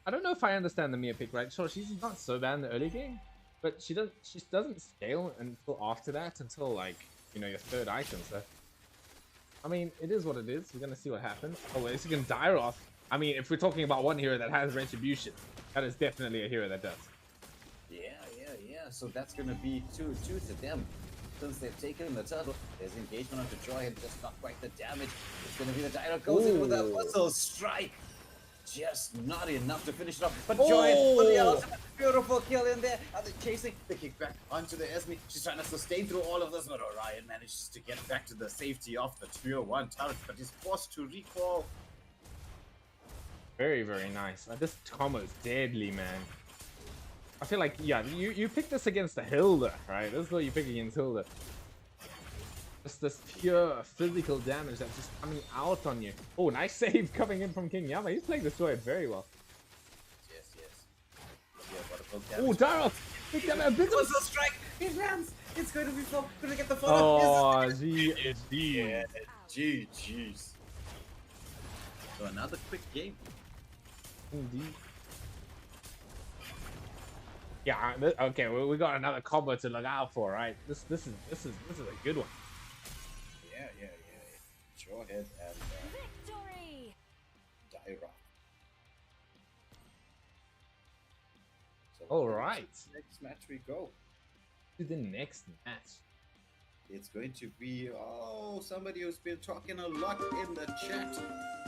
I don't know if I understand the Mia pick, right? Sure, she's not so bad in the early game, but she doesn't scale until after that, until like, you know, your third item. So, I mean, it is what it is. We're gonna see what happens. Oh, wait, it's against Dairoth. I mean, if we're talking about one hero that has retribution, that is definitely a hero that does. Yeah. So that's gonna be 2-2 to them. Since they've taken the turtle, there's engagement onto Joy and just not quite the damage. It's gonna be the Dyro goes in with a whistle strike. Just not enough to finish it off. But Joy with the ultimate, beautiful kill in there. And they're chasing the kick back onto the Esme. She's trying to sustain through all of this, but Orion manages to get back to the safety of the Tier 1 turret, but he's forced to recall. Very, very nice. This combo is deadly, man. I feel like, yeah, you pick this against the Hilda, right? This is what you pick against Hilda. Just this pure physical damage that's just coming out on you. Oh, nice save coming in from King Yama. He's playing this Joy very well. Yes. Yeah, oh, Dyro! Big damage! Big whistle strike! It lands! It's going to be fun. Gonna get the follow. Oh, GG. GG's. So another quick game. Indeed. Yeah. Okay. We got another combo to look out for, right? This is a good one. Yeah. Jawhead and Victory! Dyra. So All right. Next match we go. To the next match. It's going to be somebody who's been talking a lot in the chat.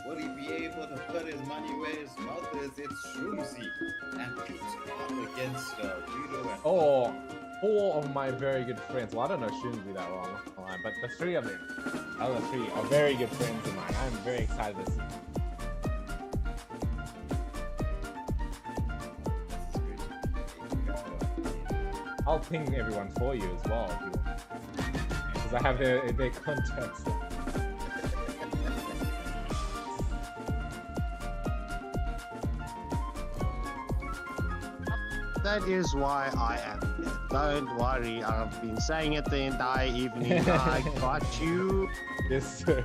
Will he be able to put his money where his mouth is? It's Shroomzy and Pete's up against Rito and Oh, 4 of my very good friends. Well, I don't know Shunzi that well, I'm not gonna lie, but the 3 of them, the other 3 are very good friends of mine. I'm very excited to see. I'll ping everyone for you as well if you want. Because I have their contacts. That is why I am here. Don't worry, I've been saying it the entire evening. I got you. Yes, sir.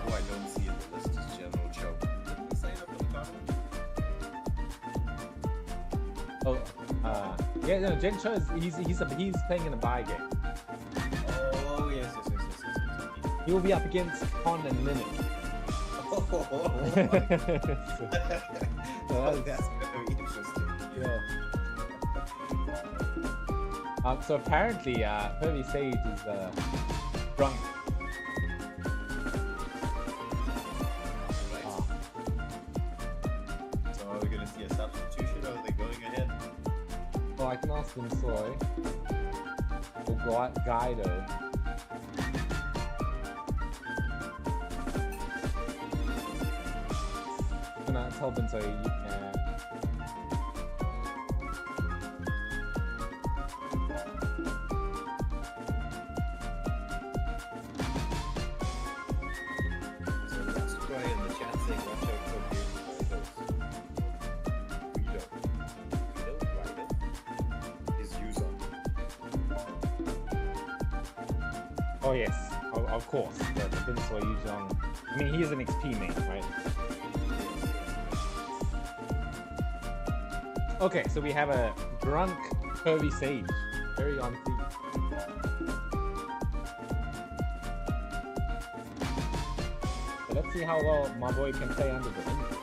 who I don't see in the list is General Choke. Didn't he sign up for the tournament? Yeah, no, Gen Cho is he's playing in a buy game. Oh, yes. He will be up against Kon and Limit. That's very interesting. Yeah. So apparently, Herbie Sage is drunk. Right. So are we going to see a substitution or are they going ahead? Well, I can ask them Soy or Guido. I'm gonna tell them so you can. So let's try in the chat saying watch out for Guido is Yuzon. Oh yes, of course. The Binsoy Yuzong. I mean, he is an XP main, right? Okay, so we have a drunk Kirby Sage. Very on theme. So let's see how well my boy can play under the influence.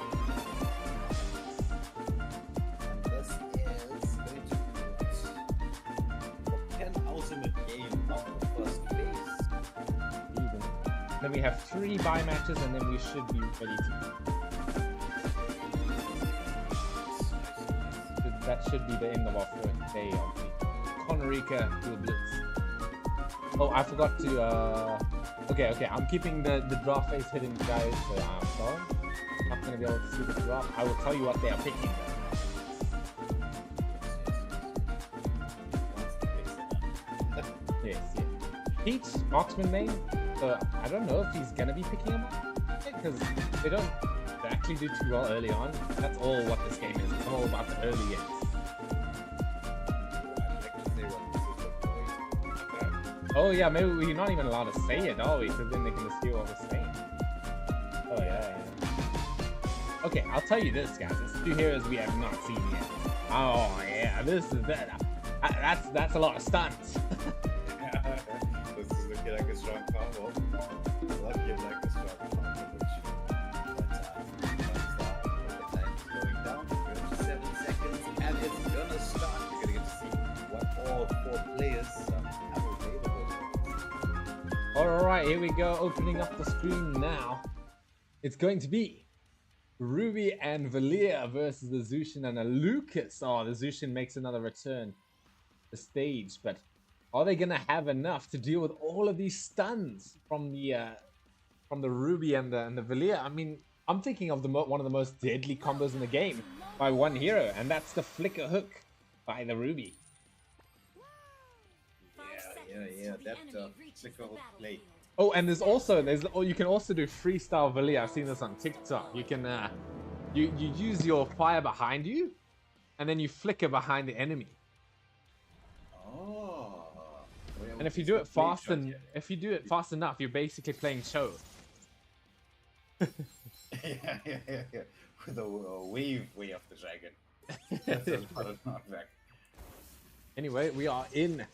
And this is going to be 10 ultimate game of the first phase. Even. Then we have 3 buy matches and then we should be ready to. That should be the end of our first day of the Kon-RIkka to Blitz. Oh, I forgot to, okay, I'm keeping the draft phase hidden, guys, so I'm sorry. Not gonna be able to see the draft. I will tell you what they are picking though. Yes. Peach, marksman main, so I don't know if he's gonna be picking him up, because they don't actually do too well early on. That's all what this game is. It's all about the early games. Oh yeah, maybe we're not even allowed to say it, are we? Because then they can just hear what we're saying. Oh yeah. Okay, I'll tell you this, guys. There's 2 heroes we have not seen yet. Oh yeah, this is that. That's a lot of stunts. This is looking like a strong combo. Lucky like a strong combo. Alright, here we go, opening up the screen now. It's going to be Ruby and Valia versus the Zushin and a Lucas. Oh, the Zushin makes another return to the stage, but are they gonna have enough to deal with all of these stuns from the Ruby and the Valia? I mean, I'm thinking of one of the most deadly combos in the game by one hero, and that's the flicker hook by the Ruby. Yeah. That flicker hook play. Oh, and you can also do freestyle Valia. I've seen this on TikTok. You can you use your fire behind you, and then you flicker behind the enemy. Oh. And if you do it fast enough, you're basically playing Cho. yeah. With a wave way of the dragon. That's a lot of knockback. Anyway, we are in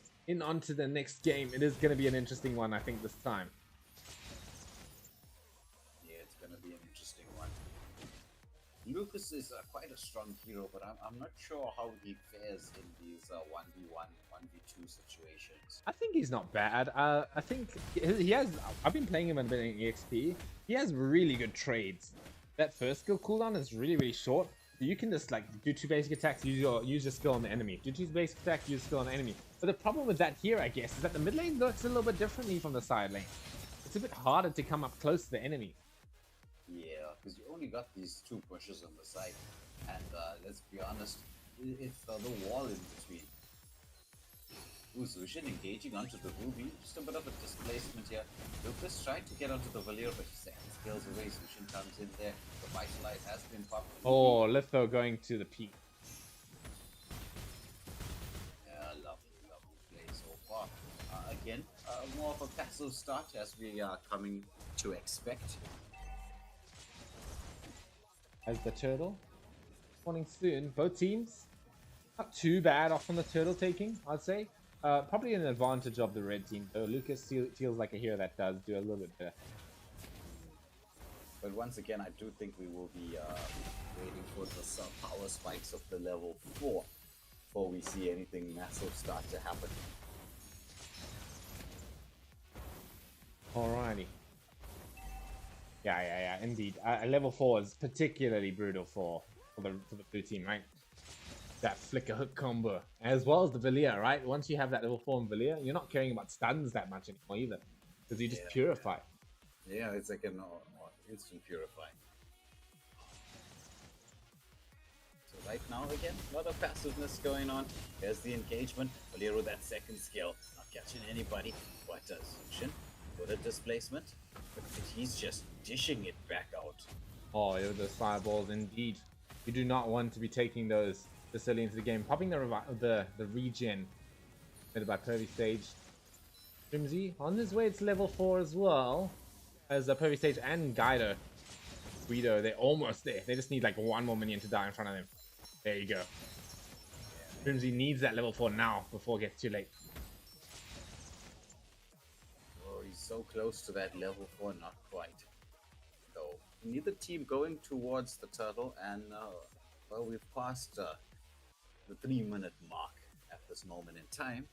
onto the next game. It is going to be an interesting one, I think, this time. Yeah, it's going to be an interesting one. Lucas is quite a strong hero, but I'm not sure how he fares in these 1v1, 1v2 situations. I think he's not bad. I think he has... I've been playing him a bit in EXP. He has really good trades. That first skill cooldown is really, really short. So you can just like do 2 basic attacks, use your skill on the enemy. Do 2 basic attacks, use skill on the enemy. But the problem with that here, I guess, is that the mid lane works a little bit differently from the side lane. It's a bit harder to come up close to the enemy. Yeah, because you only got these 2 pushes on the side. And let's be honest, it's the wall in between. Ooh, Zushin engaging onto the Ruby. Just a bit of a displacement here. Lucas tried to get onto the Valir, but he scales away. Zushin comes in there. The Vitalize has been popped. Oh, Litho going to the peak. Yeah, lovely play so far. Again, more of a passive start as we are coming to expect. As the turtle. Spawning soon. Both teams not too bad off on the turtle taking, I'd say. Probably an advantage of the red team, though. Lucas feels like a hero that does do a little bit better. But once again, I do think we will be waiting for the power spikes of the level 4 before we see anything massive start to happen. Alrighty. Yeah, indeed. Level 4 is particularly brutal for the blue team, right? That flicker hook combo, as well as the Valia, right? Once you have that level 4 in Valia, you're not caring about stuns that much anymore either, because you just purify. Yeah, it's like an instant purify. So right now, again, a lot of passiveness going on. There's the engagement. Valia with that second skill, not catching anybody. What does Zushin? With a displacement, but he's just dishing it back out. Oh, yeah, those fireballs, indeed. You do not want to be taking those this early into the game. Popping the regen made by Pervy Stage. Crimsy on his way to level 4 as well as Pervy Stage and Guido. They're almost there. They just need like one more minion to die in front of them. There you go. Crimsy needs that level 4 now before it gets too late. Oh, he's so close to that level 4, not quite. Though neither team going towards the turtle, and well, we've passed the 3-minute mark at this moment in time.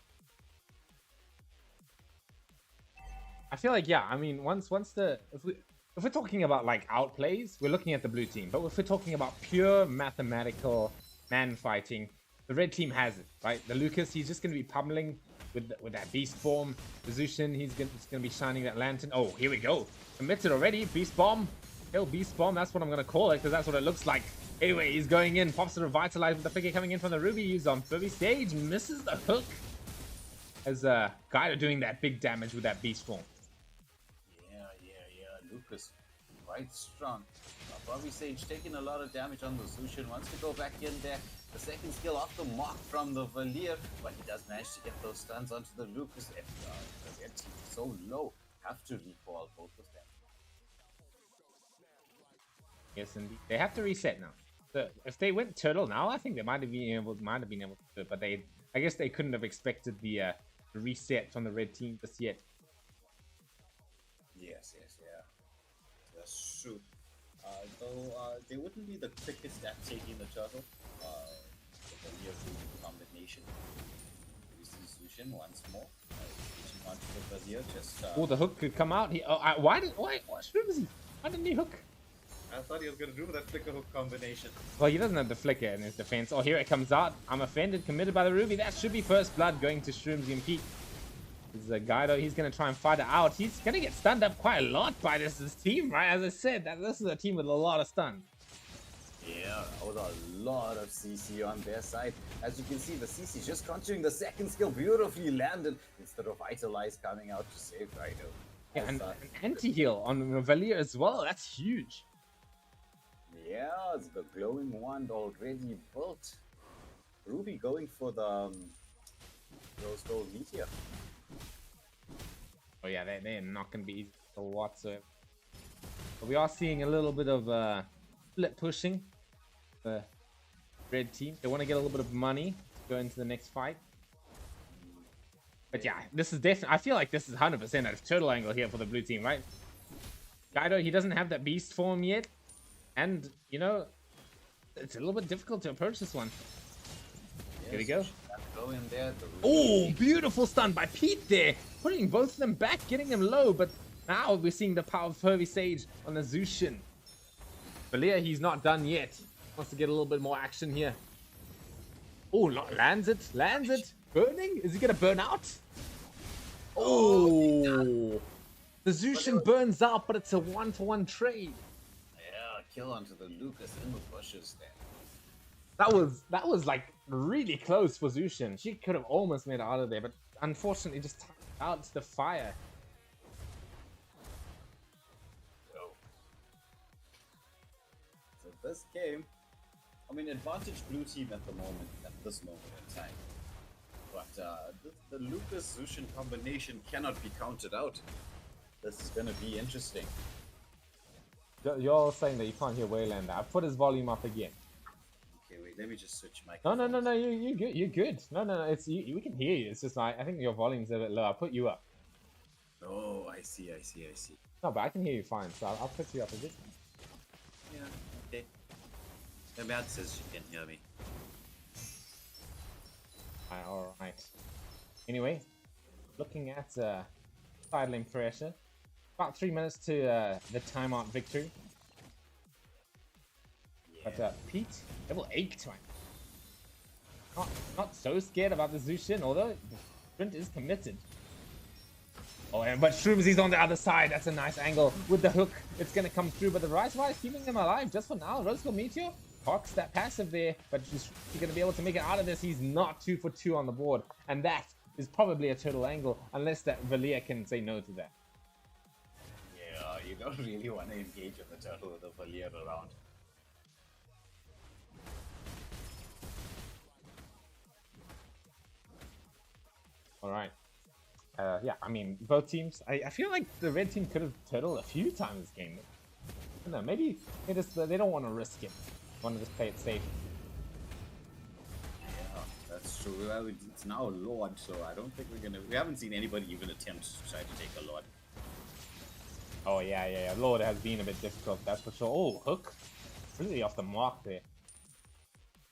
I feel like, yeah, I mean, if we're talking about like outplays, we're looking at the blue team. But if we're talking about pure mathematical man fighting, the red team has it, right? The Lucas, he's just going to be pummeling with that beast form. The Zushin, he's going to be shining that lantern. Oh, here we go. Committed already. Beast bomb. Kill beast bomb. That's what I'm going to call it, because that's what it looks like. Anyway, he's going in. Pops to revitalize with the figure coming in from the Ruby. He's on Pervy Stage. Misses the hook. As Guido doing that big damage with that beast form. Yeah. Lucas, quite strong. Pervy Sage taking a lot of damage on the Zushin. Wants to go back in there. The second skill off the mark from the Valir, but he does manage to get those stuns onto the Lucas. The red team is so low. Have to recall both of them. Yes, indeed. They have to reset now. So if they went turtle now, I think they might have been able to do it, but I guess they couldn't have expected the reset from the red team just yet. Yes, yeah. That's true. Though they wouldn't be the quickest at taking the turtle. The Valir combination. We see Zushin once more. Engaging Bunch of us here, just. Oh, the hook could come out. Why Shroom is he? Why didn't he hook? I thought he was gonna do that flicker hook combination. Well, he doesn't have the flicker in his defense. Oh, here it comes out. I'm offended, committed by the Ruby. That should be first blood going to Shroomsy and Pete. This is a guy though. He's gonna try and fight it out. He's gonna get stunned up quite a lot by this team, right? As I said, this is a team with a lot of stun. Yeah, that was a lot of CC on their side. As you can see, the CC just conjuring the second skill beautifully landed instead of Vitalize coming out to save Rhino. Yeah, and an anti-heal on Valia as well. That's huge. Yeah, it's the glowing wand already built. Ruby going for the Rose Gold Meteor. Oh yeah, they're not going to be easy for whatsoever. But we are seeing a little bit of split pushing. The red team. They want to get a little bit of money to go into the next fight. But yeah, this is definitely... I feel like this is 100% a turtle angle here for the blue team, right? Guido, he doesn't have that beast form yet. And, you know, it's a little bit difficult to approach this one. Yes, here we go. Go in there, oh, beautiful stun by Pete there. Putting both of them back, getting them low. But now we're seeing the power of Hervey Sage on the Zushin. Valia, he's not done yet. Wants to get a little bit more action here. Oh, lands it. Lands it. Burning? Is he going to burn out? Oh. The Zushin burns out, but it's a 1-for-1 trade. Yeah, kill onto the Lucas in the bushes there. That was like really close for Zushin. She could have almost made it out of there, but unfortunately just timed out the fire. So this game, I mean, advantage blue team at the moment, at this moment in time. But the Lucas Zushin combination cannot be counted out. This is gonna be interesting. You're all saying that you can't hear Waylander. I put his volume up again. Okay, wait, let me just switch my. No, you're good. You're good. No, it's you. We can hear you. It's just like I think your volume's a bit low. I put you up. Oh, I see. No, but I can hear you fine, so I'll put you up a bit. Yeah, okay. The Matt says she can hear me. Alright. Anyway, looking at side lane pressure. About 3 minutes to the timeout victory. Yeah. But Pete, level 8 time. Not so scared about the Zushin, although the sprint is committed. Oh, but Shroomsy's on the other side. That's a nice angle with the hook. It's going to come through, but the Rise keeping them alive just for now. Rose Gold Meteor talks that passive there, but he's going to be able to make it out of this. He's not 2 for 2 on the board, and that is probably a turtle angle, unless that Valia can say no to that. Yeah, you don't really want to engage with the turtle with the Valia around. Alright. Yeah, I mean, both teams. I feel like the red team could have turtled a few times this game. I don't know, maybe they don't want to risk it. Want to just play it safe. Yeah, that's true. Well, it's now a Lord, so I don't think we haven't seen anybody even attempt to try to take a Lord. Oh, yeah. Lord has been a bit difficult, that's for sure. Oh, hook. Really off the mark there.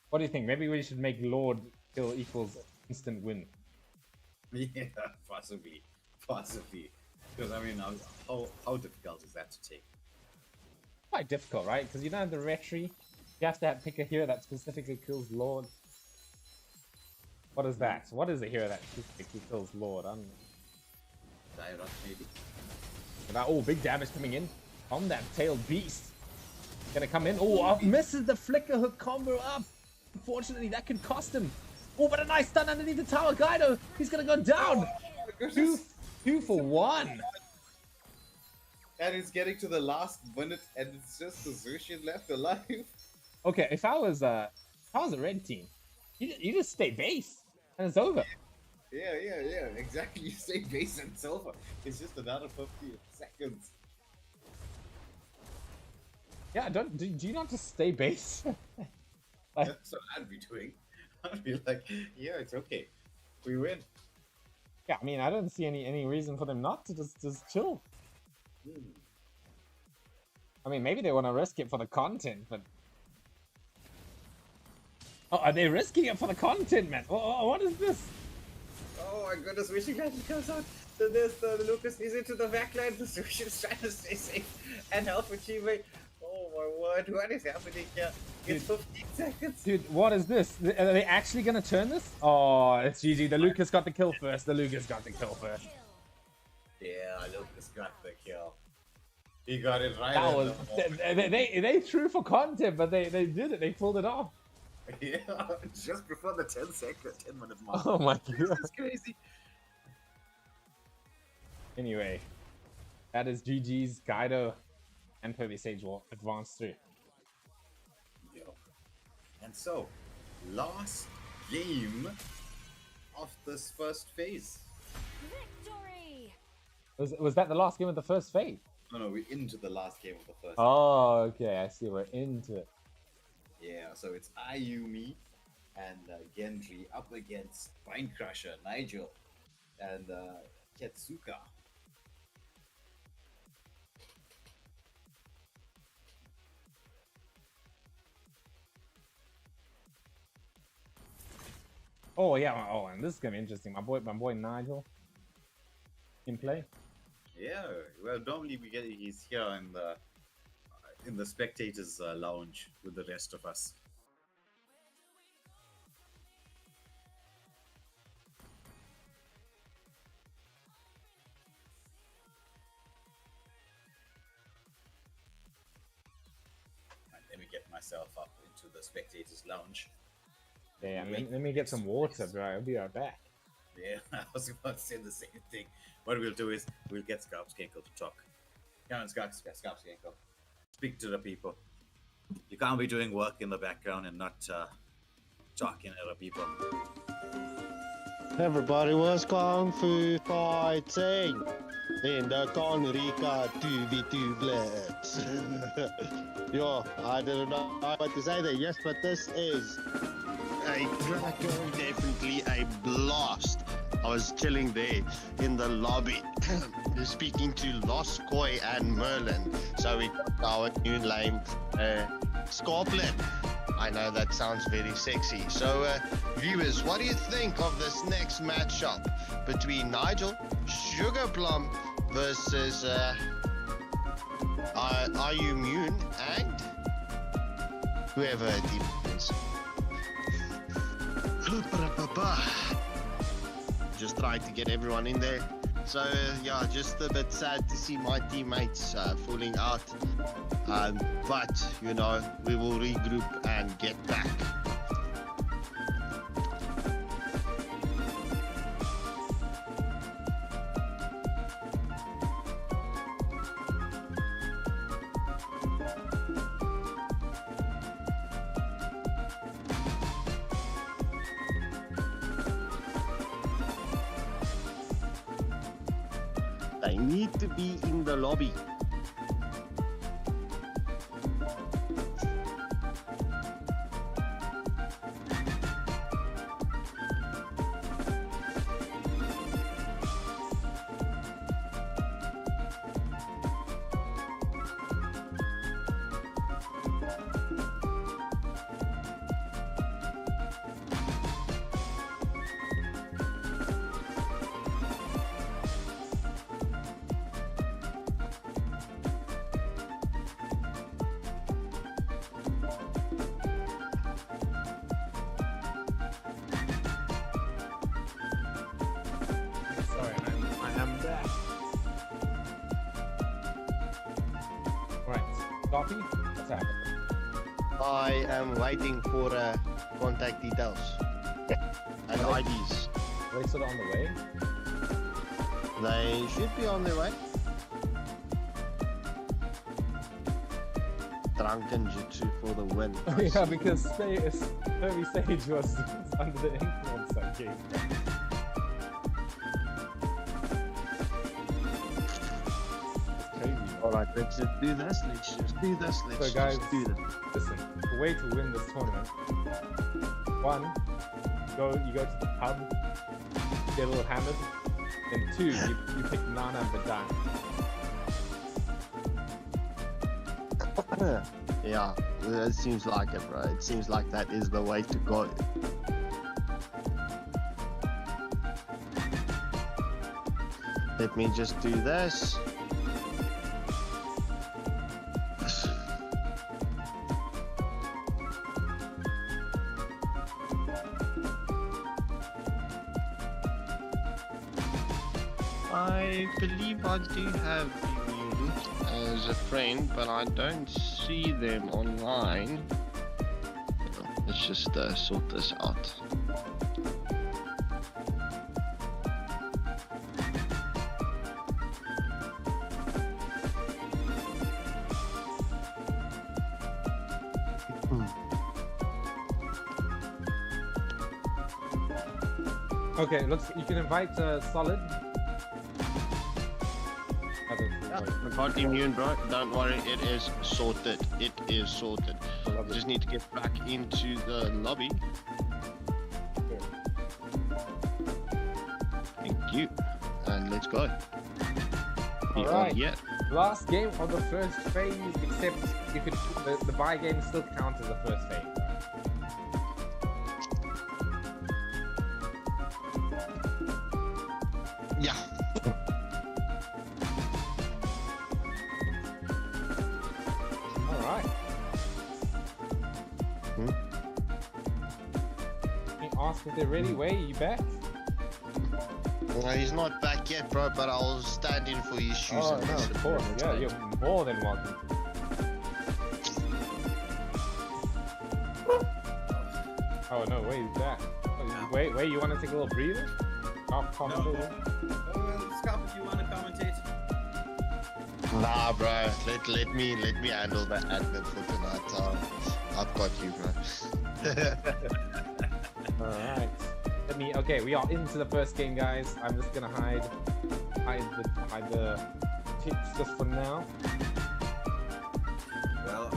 What do you think? Maybe we should make Lord kill equals instant win. Yeah, possibly. Because, I mean, how difficult is that to take? Quite difficult, right? Because you don't have the retry. You have to pick a hero that specifically kills Lord. What is that? What is a hero that specifically kills Lord? I don't know. Direct, maybe. Oh, big damage coming in on that tailed beast. Gonna come in. Oh, misses the flicker hook combo up. Unfortunately, that could cost him. Oh, but a nice stun underneath the tower. Guido, he's gonna go down. Two for 1. And it's getting to the last minute, and it's just the Zushin left alive. Okay, if I was a red team, you just stay base and it's over. Yeah, exactly. You stay base and it's over. It's just another 50 seconds. Yeah, do you not just stay base? Like, That's what I'd be doing. I'd be like, yeah, it's okay. We win. yeah, I mean, I don't see any reason for them not to just chill. I mean, maybe they want to risk it for the content, but... Oh, are they risking it for the content, man? Oh, what is this? Oh my goodness, wishing magic comes out. So there's the Lucas is into the backline. The Lucian is trying to stay safe and help a teammate. Oh my word, what is happening here? It's 15 seconds. Dude, what is this? Are they actually gonna turn this? Oh, it's GG. The Lucas got the kill first. The Lucas got the kill first. Yeah, Lucas got the kill. He got it right. That was they threw for content, but they did it. They pulled it off. Yeah, just before the 10-minute mark. Oh my This god. is crazy. Anyway, that is GG's. Guido and Pervy Sage will advance through. Yo. And so, last game of this first phase. Victory! Was that the last game of the first phase? Oh no, we're into the last game of the first. Oh, okay. I see. We're into it. Yeah, so it's Ayumi and Gendry up against Spinecrusher, Nigel, and Ketsuka. Oh yeah. Oh, and this is gonna be interesting. My boy Nigel in play. Yeah, well, normally he's here in the spectators' lounge with the rest of us. And let me get myself up into the spectators' lounge. Yeah. Let me get some water, bro. I'll be right back. Yeah, I was about to say the same thing. What we'll do is we'll get Scarpscankle to talk. Come on, Scarpscankle. Speak to the people. You can't be doing work in the background and not talking to other people. Everybody was kung fu fighting in the Kon-RIkka 2v2 Blitz. Yo, I didn't know what to say there. Yes, but this is a cracker, definitely a blast. I was chilling there in the lobby, speaking to Lost Koi and Merlin. So we got our new name, Scorpion. I know that sounds very sexy. So, viewers, what do you think of this next matchup between Nigel, Sugar Plum versus Ayumi and whoever it is? Just trying to get everyone in there. So yeah, just a bit sad to see my teammates falling out. But you know, we will regroup and get back. They need to be in the lobby. Sorry, I am back. Right, copy. What's happening? I am waiting for contact details and IDs. Are they sort of on the way? They should be on their way. Drunken Jutsu for the win. Oh, yeah, because Pervy Sage was under the influence, I think. It's crazy. Alright, let's just do this. Let's just do this. Let's So guys, just do this. listen, the way to win this tournament, one, you go to the pub, get a little hammered, and two, you pick Nana and Badang. Yeah, it seems like it, bro. It seems like that is the way to go. Let me just do this. I believe I do have Immune as a friend, but I don't see them online. Let's just sort this out. Okay, looks you can invite Solid. I got Immune, bro. Don't worry, it is sorted. It is sorted. I just need to get back into the lobby. Thank you. And let's go. We are Alright. here. Last game of the first phase, except you could the buy game still counts as the first phase. Yeah. Alright. He asked if they're ready. Way, you back? Well, he's not back yet, bro, but I'll stand in for his shoes. Oh, and no, listen of to course. him Yeah, today. you're more than welcome. Oh, no, wait, he's back. Oh, wait, you want to take a little breather? Off commentating? Scalp, if you want to commentate. Nah, bro. Let me handle the admin for tonight. I've got you, bro. Alright. Okay, we are into the first game, guys. I'm just gonna hide the picks just for now. Well,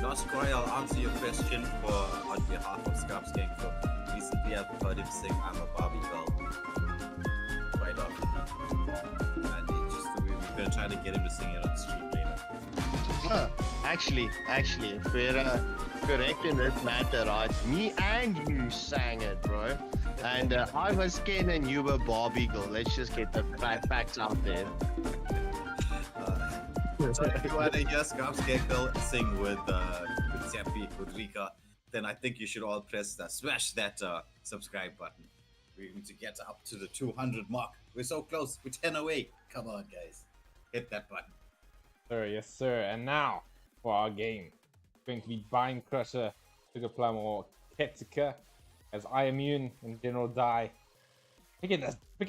Lost Corey, I'll answer your question on behalf of Scarp's Gang. So recently I've heard him sing I'm a Barbie Girl quite often. And it's just the way we're going to try to get him to sing it on stream later. Actually, if we're correct in this matter, right? Me and you sang it, bro. And I was Ken and you were Barbie Girl. Let's just get the facts out there. So if you want to hear Scarp's Gang sing with Seppi, with Rika, then I think you should all smash that subscribe button. We're going to get up to the 200 mark. We're so close. We're 10 away. Come on, guys. Hit that button. Sir, yes, sir. And now for our game. Going to be Bind Crusher, Sugar Plum, or Kon-RIkka, as I Immune and General Die. Picking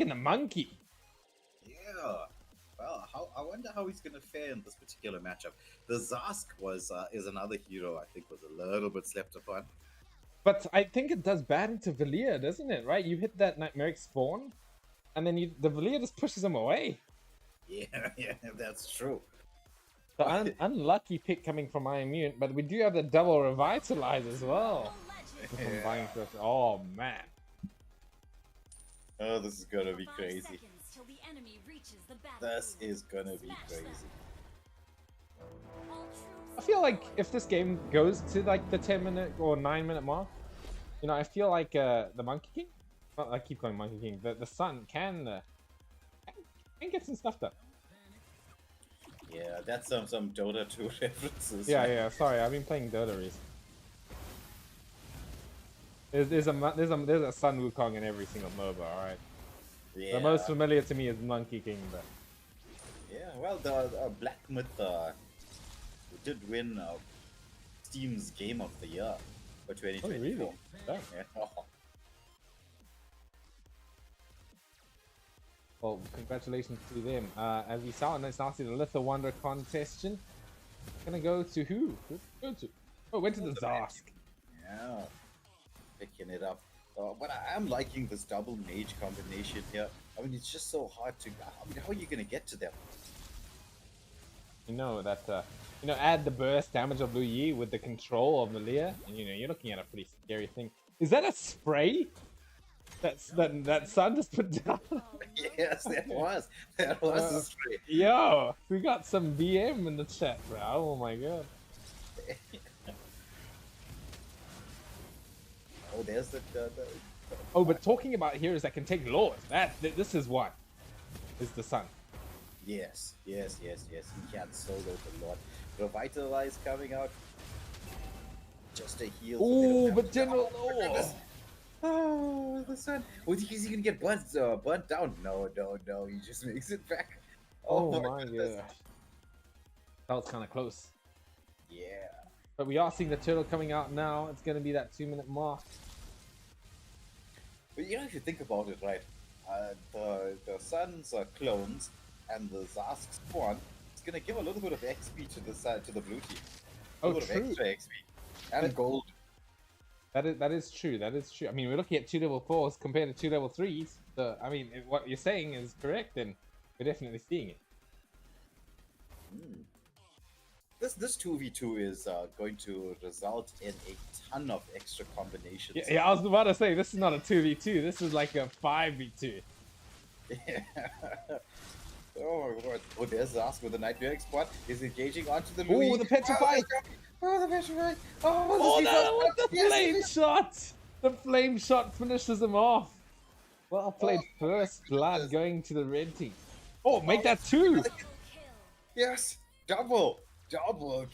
the monkey. Yeah. Well, I wonder how he's going to fare in this particular matchup. The Zask is another hero I think was a little bit slept upon. But I think it does bad into Valia, doesn't it? Right? You hit that Nightmaric spawn, and then the Valia just pushes him away. Yeah, that's true. The unlucky pick coming from I Immune, but we do have the double revitalize as well. From Bind Crusher. Oh man. Oh, this is gonna be crazy. This is gonna be crazy. I feel like if this game goes to like the 10-minute or 9-minute mark, you know, I feel like the Monkey King, I keep calling Monkey King, the Sun can get some stuff done. Yeah, that's some Dota 2 references. Yeah, sorry, I've been playing Dota recently. There's a Sun Wukong in every single MOBA, alright? Yeah. The most familiar to me is Monkey King, but... Yeah, well, the Black Myth did win Steam's Game of the Year for 2024. Oh, really? Damn. Yeah. Well, congratulations to them. As we saw, and it's now the Little Wonder contestant. Gonna go to who? Go to? Oh, went to the Zask. Yeah, picking it up. But I am liking this double mage combination here. I mean, it's just so hard to. I mean, how are you gonna get to them? You know that. Add the burst damage of Lu Yi with the control of Malia, and you're looking at a pretty scary thing. Is that a spray? That Sun just put down. Yes, that was a spray. Yo, we got some BM in the chat, bro. Oh my god. Oh, there's the Oh, but talking about heroes that can take lords. This is one. is the sun. Yes. He can solo the Lord. Revitalize coming out. Just a heal. so they don't Oh, have but to- General, Oh, my goodness. Oh, the sun. Oh, is he gonna get burnt down? No. He just makes it back. Oh my my goodness. god. That was kind of close. Yeah. But we are seeing the turtle coming out now. It's going to be that 2-minute mark. But you know, if you think about it, right, the Sun's clones and the Zask spawn, it's gonna give a little bit of XP to the blue team. A Oh, little bit of true. extra XP and But- gold. That is true. That is true. I mean, we're looking at 2 level 4s compared to 2 level 3s. So, I mean, if what you're saying is correct, then we're definitely seeing it. Hmm. This 2v2 is going to result in a ton of extra combinations. Yeah, I was about to say, this is not a 2v2. This is like a 5v2. Yeah. Oh my god. Oh, there's Zask with the Nightmare Export. He's engaging onto the Louis. Oh, the petrified! Oh, the petrified! Oh, the no, with the flame shot! The flame shot finishes him off. Well played, Oh, first blood goodness. going to the red team. Oh, make that 2! Kill. Yes, double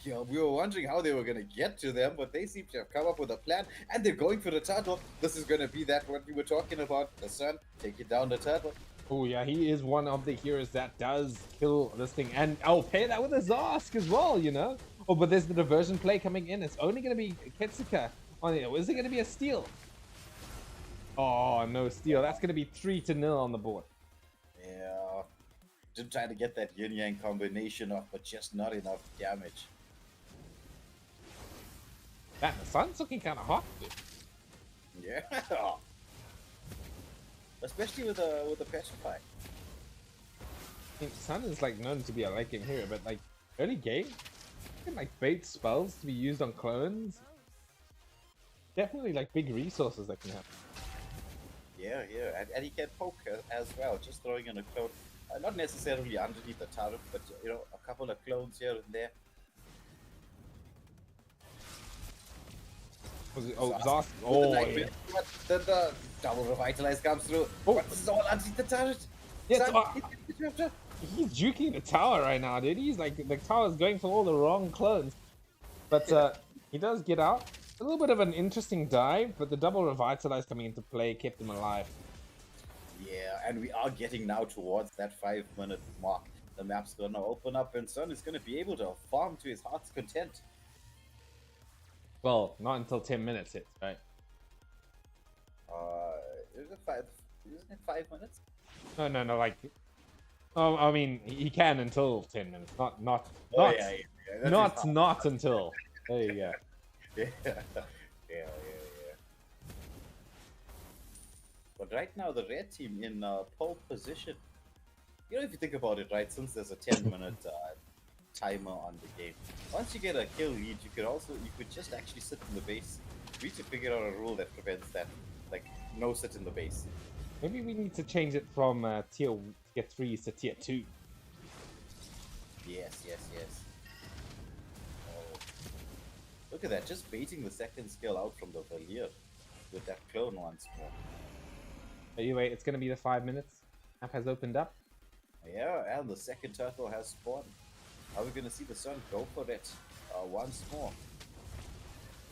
kill. We were wondering how they were gonna get to them, but they seem to have come up with a plan, and they're going for the turtle. This is gonna be that what we were talking about. The sun, take it down the turtle. Oh yeah, he is one of the heroes that does kill this thing, and I'll pay that with a Zask as well, you know. Oh, but there's the diversion play coming in. It's only going to be Ketsuka on it. Is it going to be a steal? Oh, no steal. That's going to be 3-0 on the board. Yeah, just trying to get that yin yang combination off, but just not enough damage. That the sun's looking kind of hot. Dude. Yeah, especially with the petrify. I mean, Sun is like known to be a late game hero, but like early game, you can like bait spells to be used on clones. Definitely like big resources that can happen. Yeah, and he can poke as well, just throwing in a clone. Not necessarily underneath the turret, but you know, a couple of clones here and there. Was it, oh, Zask Zask. with the Oh, nightmare. yeah. But then the double revitalize comes through. Oh. But this is all underneath the turret. Yes, Son, oh. He's juking the tower right now, dude. He's like, the tower's going for all the wrong clones. But he does get out. A little bit of an interesting dive, but the double revitalize coming into play kept him alive. Yeah, and we are getting now towards that 5-minute mark. The map's gonna open up, and Sun is gonna be able to farm to his heart's content. Well, not until 10 minutes hits, right? Is it 5? Isn't it 5 minutes? No, like... Oh, I mean, he can until 10 minutes, not Oh, not, yeah, that's his heart. not until. There you go. Yeah. But right now, the red team in pole position. You know, if you think about it, right, since there's a 10-minute timer on the game, once you get a kill lead, you could just actually sit in the base. We need to figure out a rule that prevents that, like no sit in the base. Maybe we need to change it from tier 3 to tier 2. Yes. Oh. Look at that, just baiting the second skill out from the Valier with that clone once more. Anyway, it's going to be the 5 minutes. Map has opened up. Yeah, and the second turtle has spawned. Are we gonna see the sun go for it once more?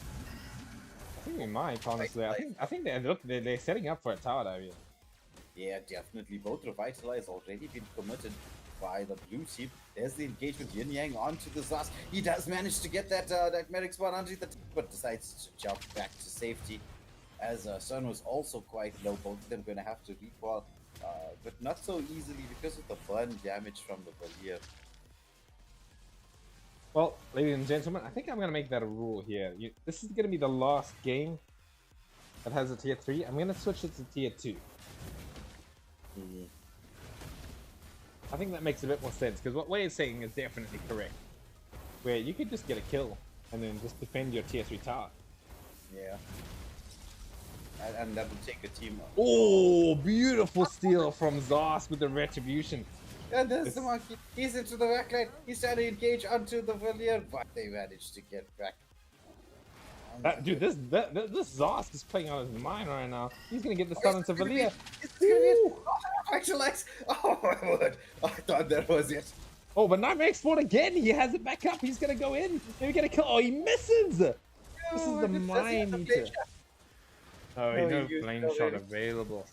I think we might, honestly. I think they're setting up for a tower dive here. Yeah, definitely. Both revitalize already been committed by the blue team. There's the engagement. Yin Yang onto the Zask. He does manage to get that medic spawn underneath the but decides to jump back to safety. As Sun was also quite low, both of them gonna have to recall, but not so easily because of the burn damage from the Valier. Well, ladies and gentlemen, I think I'm going to make that a rule here. This is going to be the last game that has a tier 3. I'm going to switch it to tier 2. I think that makes a bit more sense, because what Wei is saying is definitely correct. Where you could just get a kill, and then just defend your tier 3 tower. Yeah. And that would take a team. Oh, beautiful steal from Zask with the retribution. And there's the monkey. He's into the backline. He's trying to engage onto the Valier, but they managed to get back. Dude, this Zosk is playing on his mind right now. He's gonna get the stun into Valia. Actualize! Oh my word! I thought that was it. Oh, but Nightmare Export again. He has it back up. He's gonna go in. Maybe get a kill. Oh, he misses. This is the Mind Eater. Oh, he no flame shot available.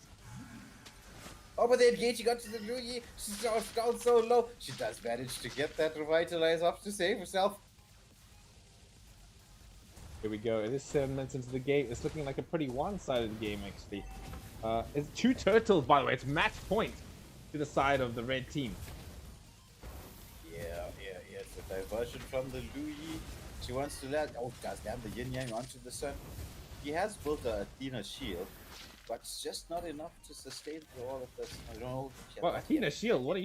Oh, but then Gage got to the Luyi. She's down so low. She does manage to get that revitalize up to save herself. Here we go. It is 7 minutes into the game. It's looking like a pretty one-sided game, actually. It's 2 turtles, by the way. It's match point to the side of the red team. Yeah. It's a diversion from the Luyi. She wants to let. Oh, goddamn, the yin yang onto the sun. He has built a Athena shield, but it's just not enough to sustain through all of this. I don't know. What, Athena shield? What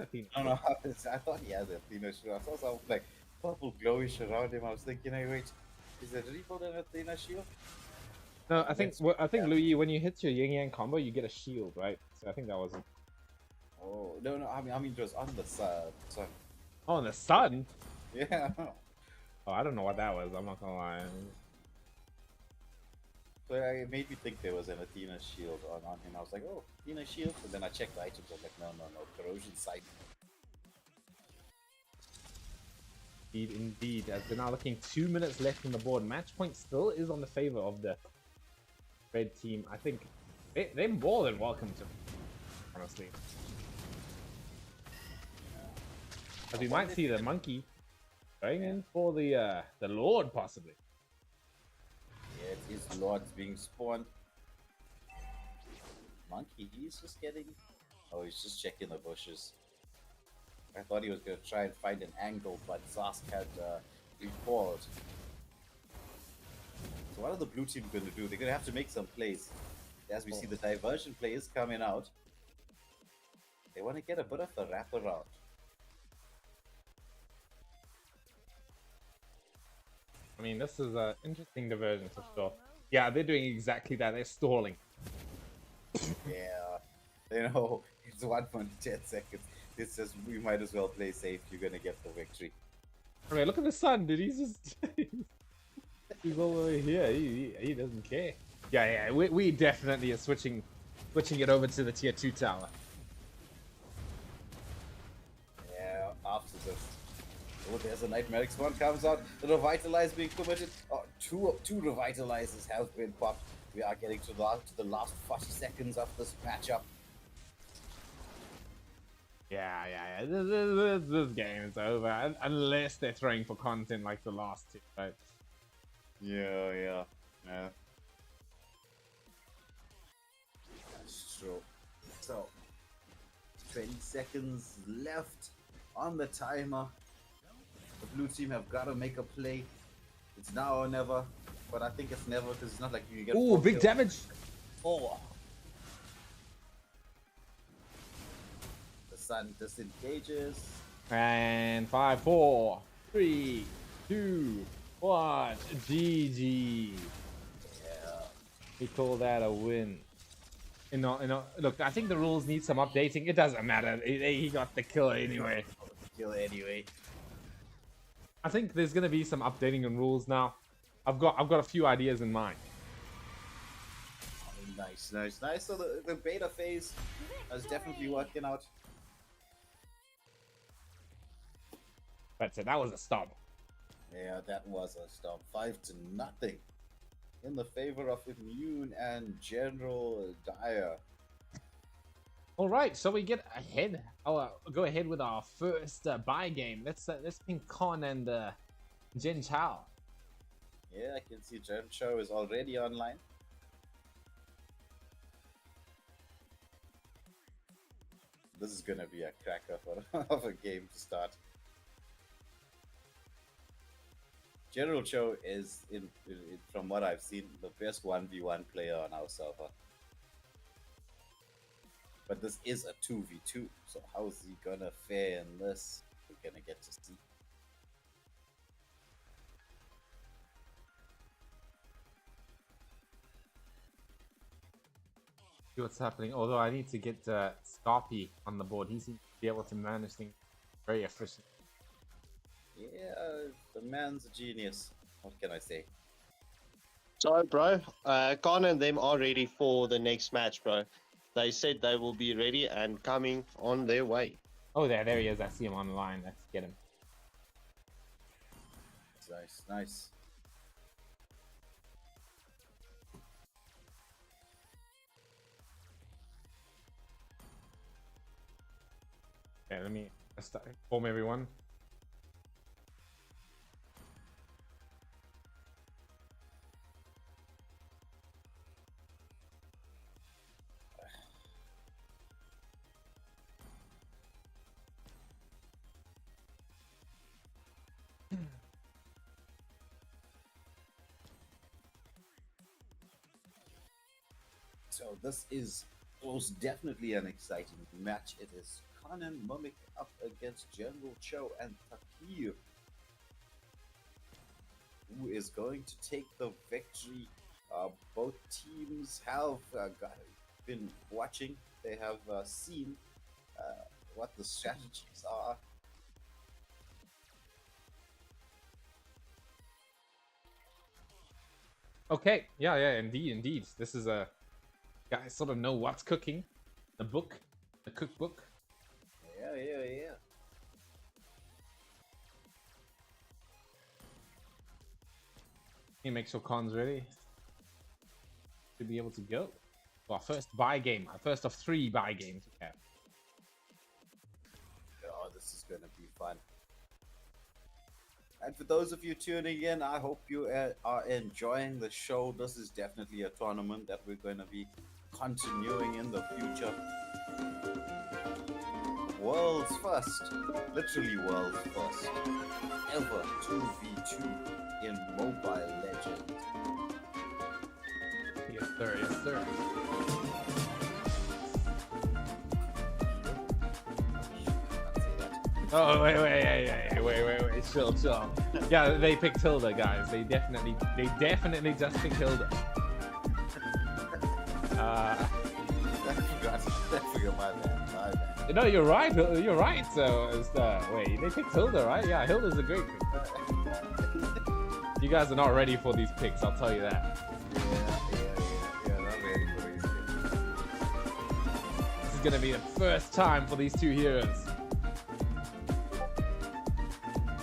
Athena? I don't know. I thought he has an Athena shield. I saw some like purple glowish around him. I was thinking, hey, wait, is it rebuild an Athena shield? No, I think Luyi, when you hit your yin yang combo, you get a shield, right? So I think that was it. Oh no, I mean it was on the sun. Oh, and the sun? Yeah. Oh, I don't know what that was. I'm not gonna lie. So it made me think there was an Athena shield on him. I was like, oh, Athena shield. And then I checked the items. I was like, no, corrosion sight. Indeed. As we're now looking 2 minutes left on the board. Match point still is on the favor of the red team. I think they're more than welcome to, honestly. As we might see the monkey going in for the Lord, possibly. Yeah, it is Lords being spawned. Monkey, he's just getting. Oh, he's just checking the bushes. I thought he was going to try and find an angle, but Zosk had recalled. So what are the blue team going to do? They're going to have to make some plays. As we see the diversion play is coming out. They want to get a bit of a wraparound. I mean, this is an interesting diversion for sure. Yeah, they're doing exactly that. They're stalling. Yeah, you know, it's 1 minute 10 seconds. It's just, we might as well play safe. You're going to get the victory. I mean, look at the sun, dude. He's just... he's all the way here. He doesn't care. Yeah, we definitely are switching it over to the tier 2 tower. Yeah, after this. Oh, there's a Nightmare X1 comes out. The Revitalize being committed. Oh, two Revitalizes have been popped. We are getting to the last 40 seconds of this matchup. Yeah. This game is over. Unless they're throwing for content like the last two, right? Yeah. That's true. So, 20 seconds left on the timer. The blue team have got to make a play. It's now or never, but I think it's never because it's not like you get. Ooh, big kills. damage! Oh. The sun disengages. And 5, 4, 3, 2, 1. GG. Yeah. We call that a win. You know, look, I think the rules need some updating. It doesn't matter. He got the kill anyway. Kill anyway. I think there's gonna be some updating in rules now. I've got a few ideas in mind. Oh, nice. So the beta phase is definitely working out. That's it. That was a stop. Yeah, that was a stop. 5-0 in the favor of Immune and General Dyer. All right, so we get ahead. I'll go ahead with our first buy game. Let's ping Kon and Jin Chao. Yeah, I can see Jen Cho is already online. This is gonna be a cracker of a game to start. General Cho is, from what I've seen, the best 1v1 player on our server. But this is a 2v2, so how is he gonna fare in this? We're gonna get to see. See what's happening. Although I need to get Scarpy on the board. He seems to be able to manage things very efficiently. Yeah, the man's a genius. What can I say? So, bro, Con and them are ready for the next match, bro. They said they will be ready and coming on their way. Oh, there he is. I see him online. Let's get him. Nice, nice. Okay, let me inform everyone. So this is most definitely an exciting match. It is Kon-RIkka up against General Cho and Takir, who is going to take the victory. Both teams have been watching. They have seen what the strategies are. Okay, yeah, indeed. This is a guys sort of know what's cooking. The cookbook. Yeah. He makes sure Khan's ready to be able to go. Well, first buy game. First of 3 buy games we have. Oh, this is going to be fun. And for those of you tuning in, I hope you are enjoying the show. This is definitely a tournament that we're going to be continuing in the future. World's first, literally world's first, ever 2v2 in Mobile Legends. Yes, sir. Oh, wait, chill. Yeah, they picked Hilda, guys. They definitely just picked Hilda. I forgot my bad. No, you're right. So, wait, they picked Hilda, right? Yeah, Hilda's a great pick. You guys are not ready for these picks, I'll tell you that. Yeah, not ready for these picks. This is gonna be the first time for these 2 heroes.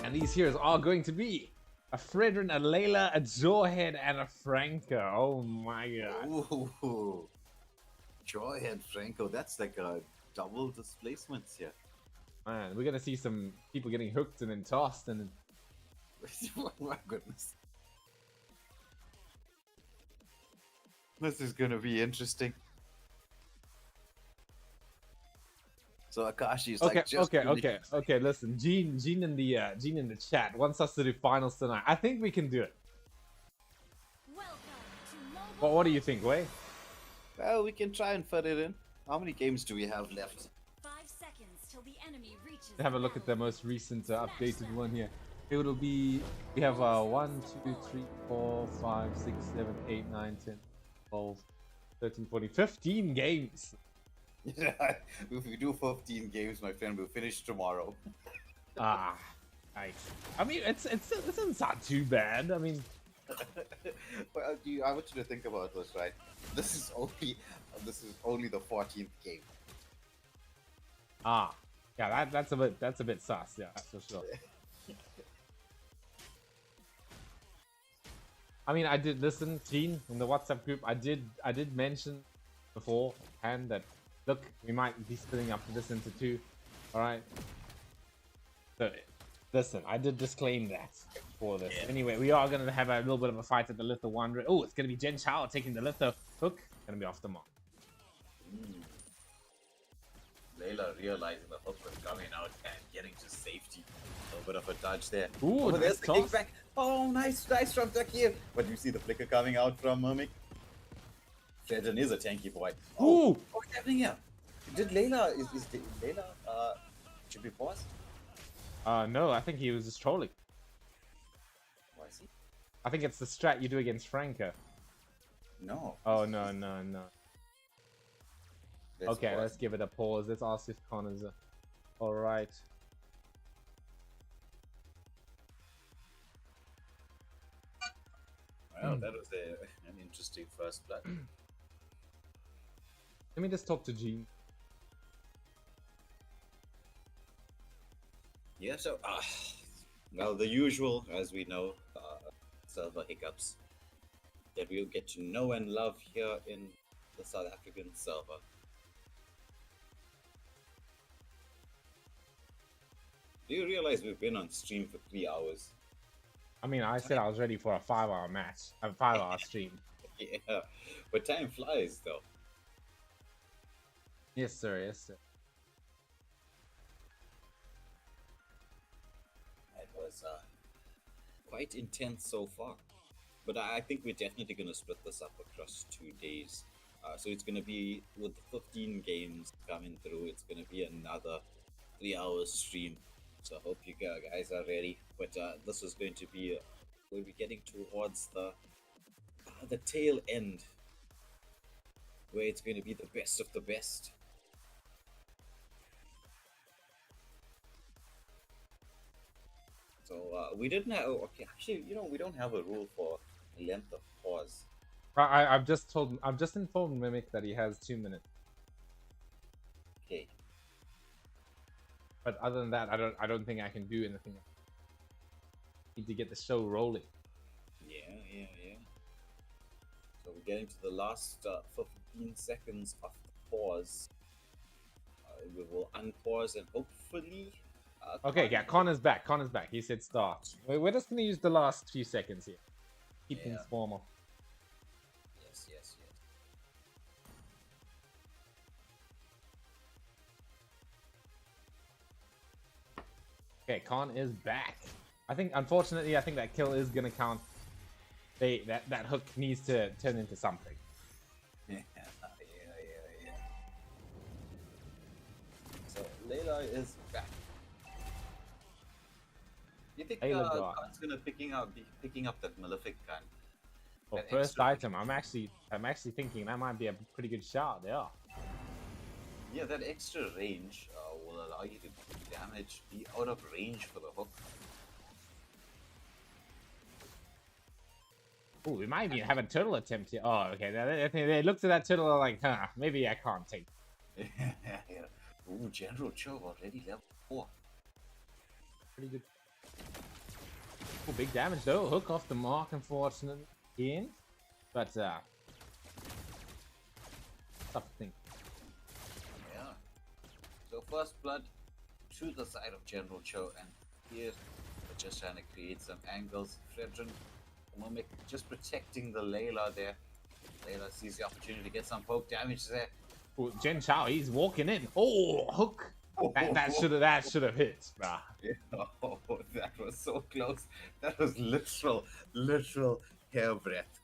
And these heroes are going to be a Fredrin, a Layla, a Jawhead, and a Franco. Oh my god. Ooh. Joyhead Franco, that's like a double displacements here. Man, we're gonna see some people getting hooked and then tossed and Oh my goodness. This is gonna be interesting. So Akashi's okay, like just okay. Listen, Gene in the chat wants us to do finals tonight. I think we can do it. Welcome to Mobile What do you think, Wei? Well, we can try and fit it in. How many games do we have left? 5 seconds till the enemy reaches. Have a look at the most recent updated one here. It will be, we have 1, 2, 3, 4, 5, 6, 7, 8, 9, 10, 12, 13, 14, 15 games. If we do 15 games, my friend, we'll finish tomorrow. Ah, nice. I mean, it's not too bad. I mean, Well, I want you to think about this, right? This is only the 14th game. yeah, that's a bit sus. Yeah, that's for sure. I mean, I did listen, Gene, in the WhatsApp group. I did mention beforehand that look, we might be splitting up this into 2. All right. So, listen, I did disclaim that for this. Yeah. Anyway, we are gonna have a little bit of a fight at the Litho 100. Oh, it's gonna be Jen Chao taking the Litho hook. Gonna be off the mark. Layla realizing the hook was coming out and getting to safety. A little bit of a dodge there. Ooh, there's nice the toss. kickback. Oh, nice from Takir. But you see the flicker coming out from Mimic. Fredrin is a tanky boy. Oh, Ooh. what's happening here? Did Layla, is Layla, should be paused? No, I think he was just trolling. Why is he? I think it's the strat you do against Franco. No. Oh, no. Okay, pause. let's give it a pause. Let's ask if Connor's alright. Well, that was an interesting first blood. Let me just talk to Gene. Yeah, so, well, the usual, as we know, server hiccups that we'll get to know and love here in the South African server. Do you realize we've been on stream for 3 hours? I mean, I said I was ready for a 5-hour match, a 5-hour stream. Yeah, but time flies, though. Yes, sir. Yes, sir. It was quite intense so far. But I think we're definitely going to split this up across 2 days. So it's going to be, with the 15 games coming through, it's going to be another 3-hour stream. So I hope you guys are ready. But this is going to be, we'll be getting towards the tail end, where it's going to be the best of the best. So we didn't have, okay, actually, you know, we don't have a rule for length of pause. I've just informed Mimic that he has 2 minutes. Okay. But other than that, I don't think I can do anything. Need to get the show rolling. Yeah. So we're getting to the last 15 seconds of the pause. We will unpause and hopefully. Okay, yeah, Connor's back. He said start. We're just gonna use the last few seconds here. Keep things formal. Yes. Okay, Con is back. I think, unfortunately, that kill is gonna count. That hook needs to turn into something. Yeah. So Layla is back. You think Khan's gonna be picking up that Malefic gun? For That first extra- item, I'm actually thinking that might be a pretty good shot. Yeah, that extra range will allow you to be out of range for the hook. Oh, we might even have a turtle attempt here. Oh, okay. They looked at that turtle like, huh, maybe I can't take. Yeah. Ooh, General Cho already level 4. Pretty good. Oh, big damage though. Hook off the mark, unfortunately. In, but tough thing. Yeah. So first blood to the side of General Cho, and here we're just trying to create some angles. Fredrin, Mimic just protecting the Layla there. Layla sees the opportunity to get some poke damage there. Oh, Jen Chao, he's walking in. Oh, hook. That should have hit. Nah. Yeah. Oh, that was so close. That was literal hair breadth.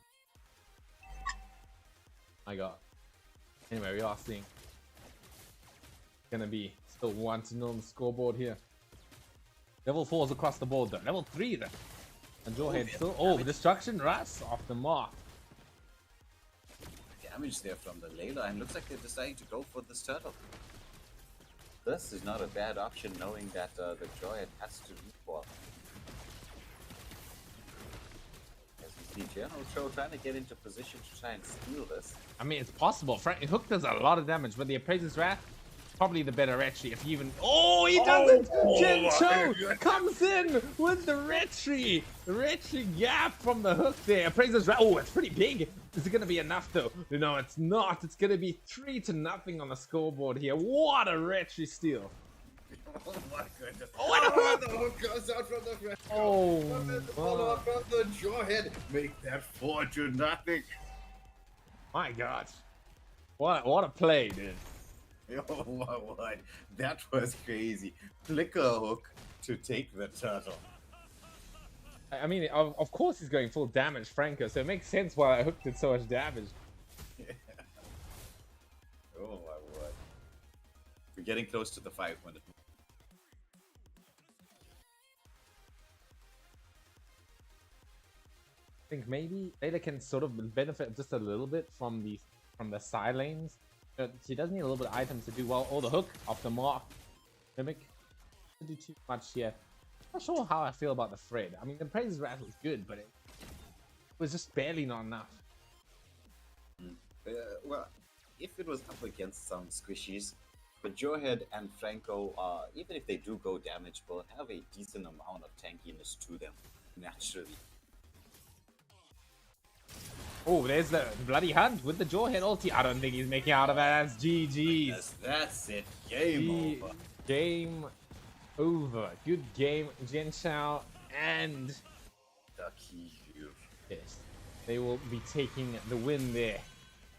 My God. Anyway, we are seeing. Gonna be still 1-0 on the scoreboard here. Level 4s across the board though. Level 3 though. And Jawhead still. Oh, destruction rush off the mark. Damage there from the Layla, and looks like they're deciding to go for this turtle. This is not a bad option, knowing that the Joyhead has to recall. As we see General Cho trying to get into position to try and steal this. I mean, it's possible. Hook does a lot of damage, but the Appraiser's Wrath, probably the better retry if you even. Oh, he doesn't! Jen Cho comes in with the retry! The retry gap from the hook there. Appraiser's Wrath. Oh, it's pretty big. Is it going to be enough though? No, it's not. It's going to be 3-0 on the scoreboard here. What a retry steal. Oh my goodness. Oh, the hook goes out from the front. Oh, Follow up from the Jawhead. Make that 4-0. my God. What a play, dude. Oh, what? That was crazy. Flicker hook to take the turtle. I mean, of course he's going full damage, Franco, so it makes sense why I hooked did so much damage. Yeah. Oh my word. We're getting close to the 5-minute. I think maybe Layla can sort of benefit just a little bit from the side lanes. But she does need a little bit of items to do well. Oh, the hook off the mark. Mimic. Doesn't do too much here. Not sure how I feel about the Fred. I mean, the Praise's Rattle is good, but was just barely not enough. Well, if it was up against some squishies, but Joehead and Franco, even if they do go damage, will have a decent amount of tankiness to them naturally. Oh, there's the bloody hunt with the Jawhead ulti. I don't think he's making out of it. That's GG's. That's it. Game over. Game over. Good game, Jen Shao and Ducky here. yes, they will be taking the win there.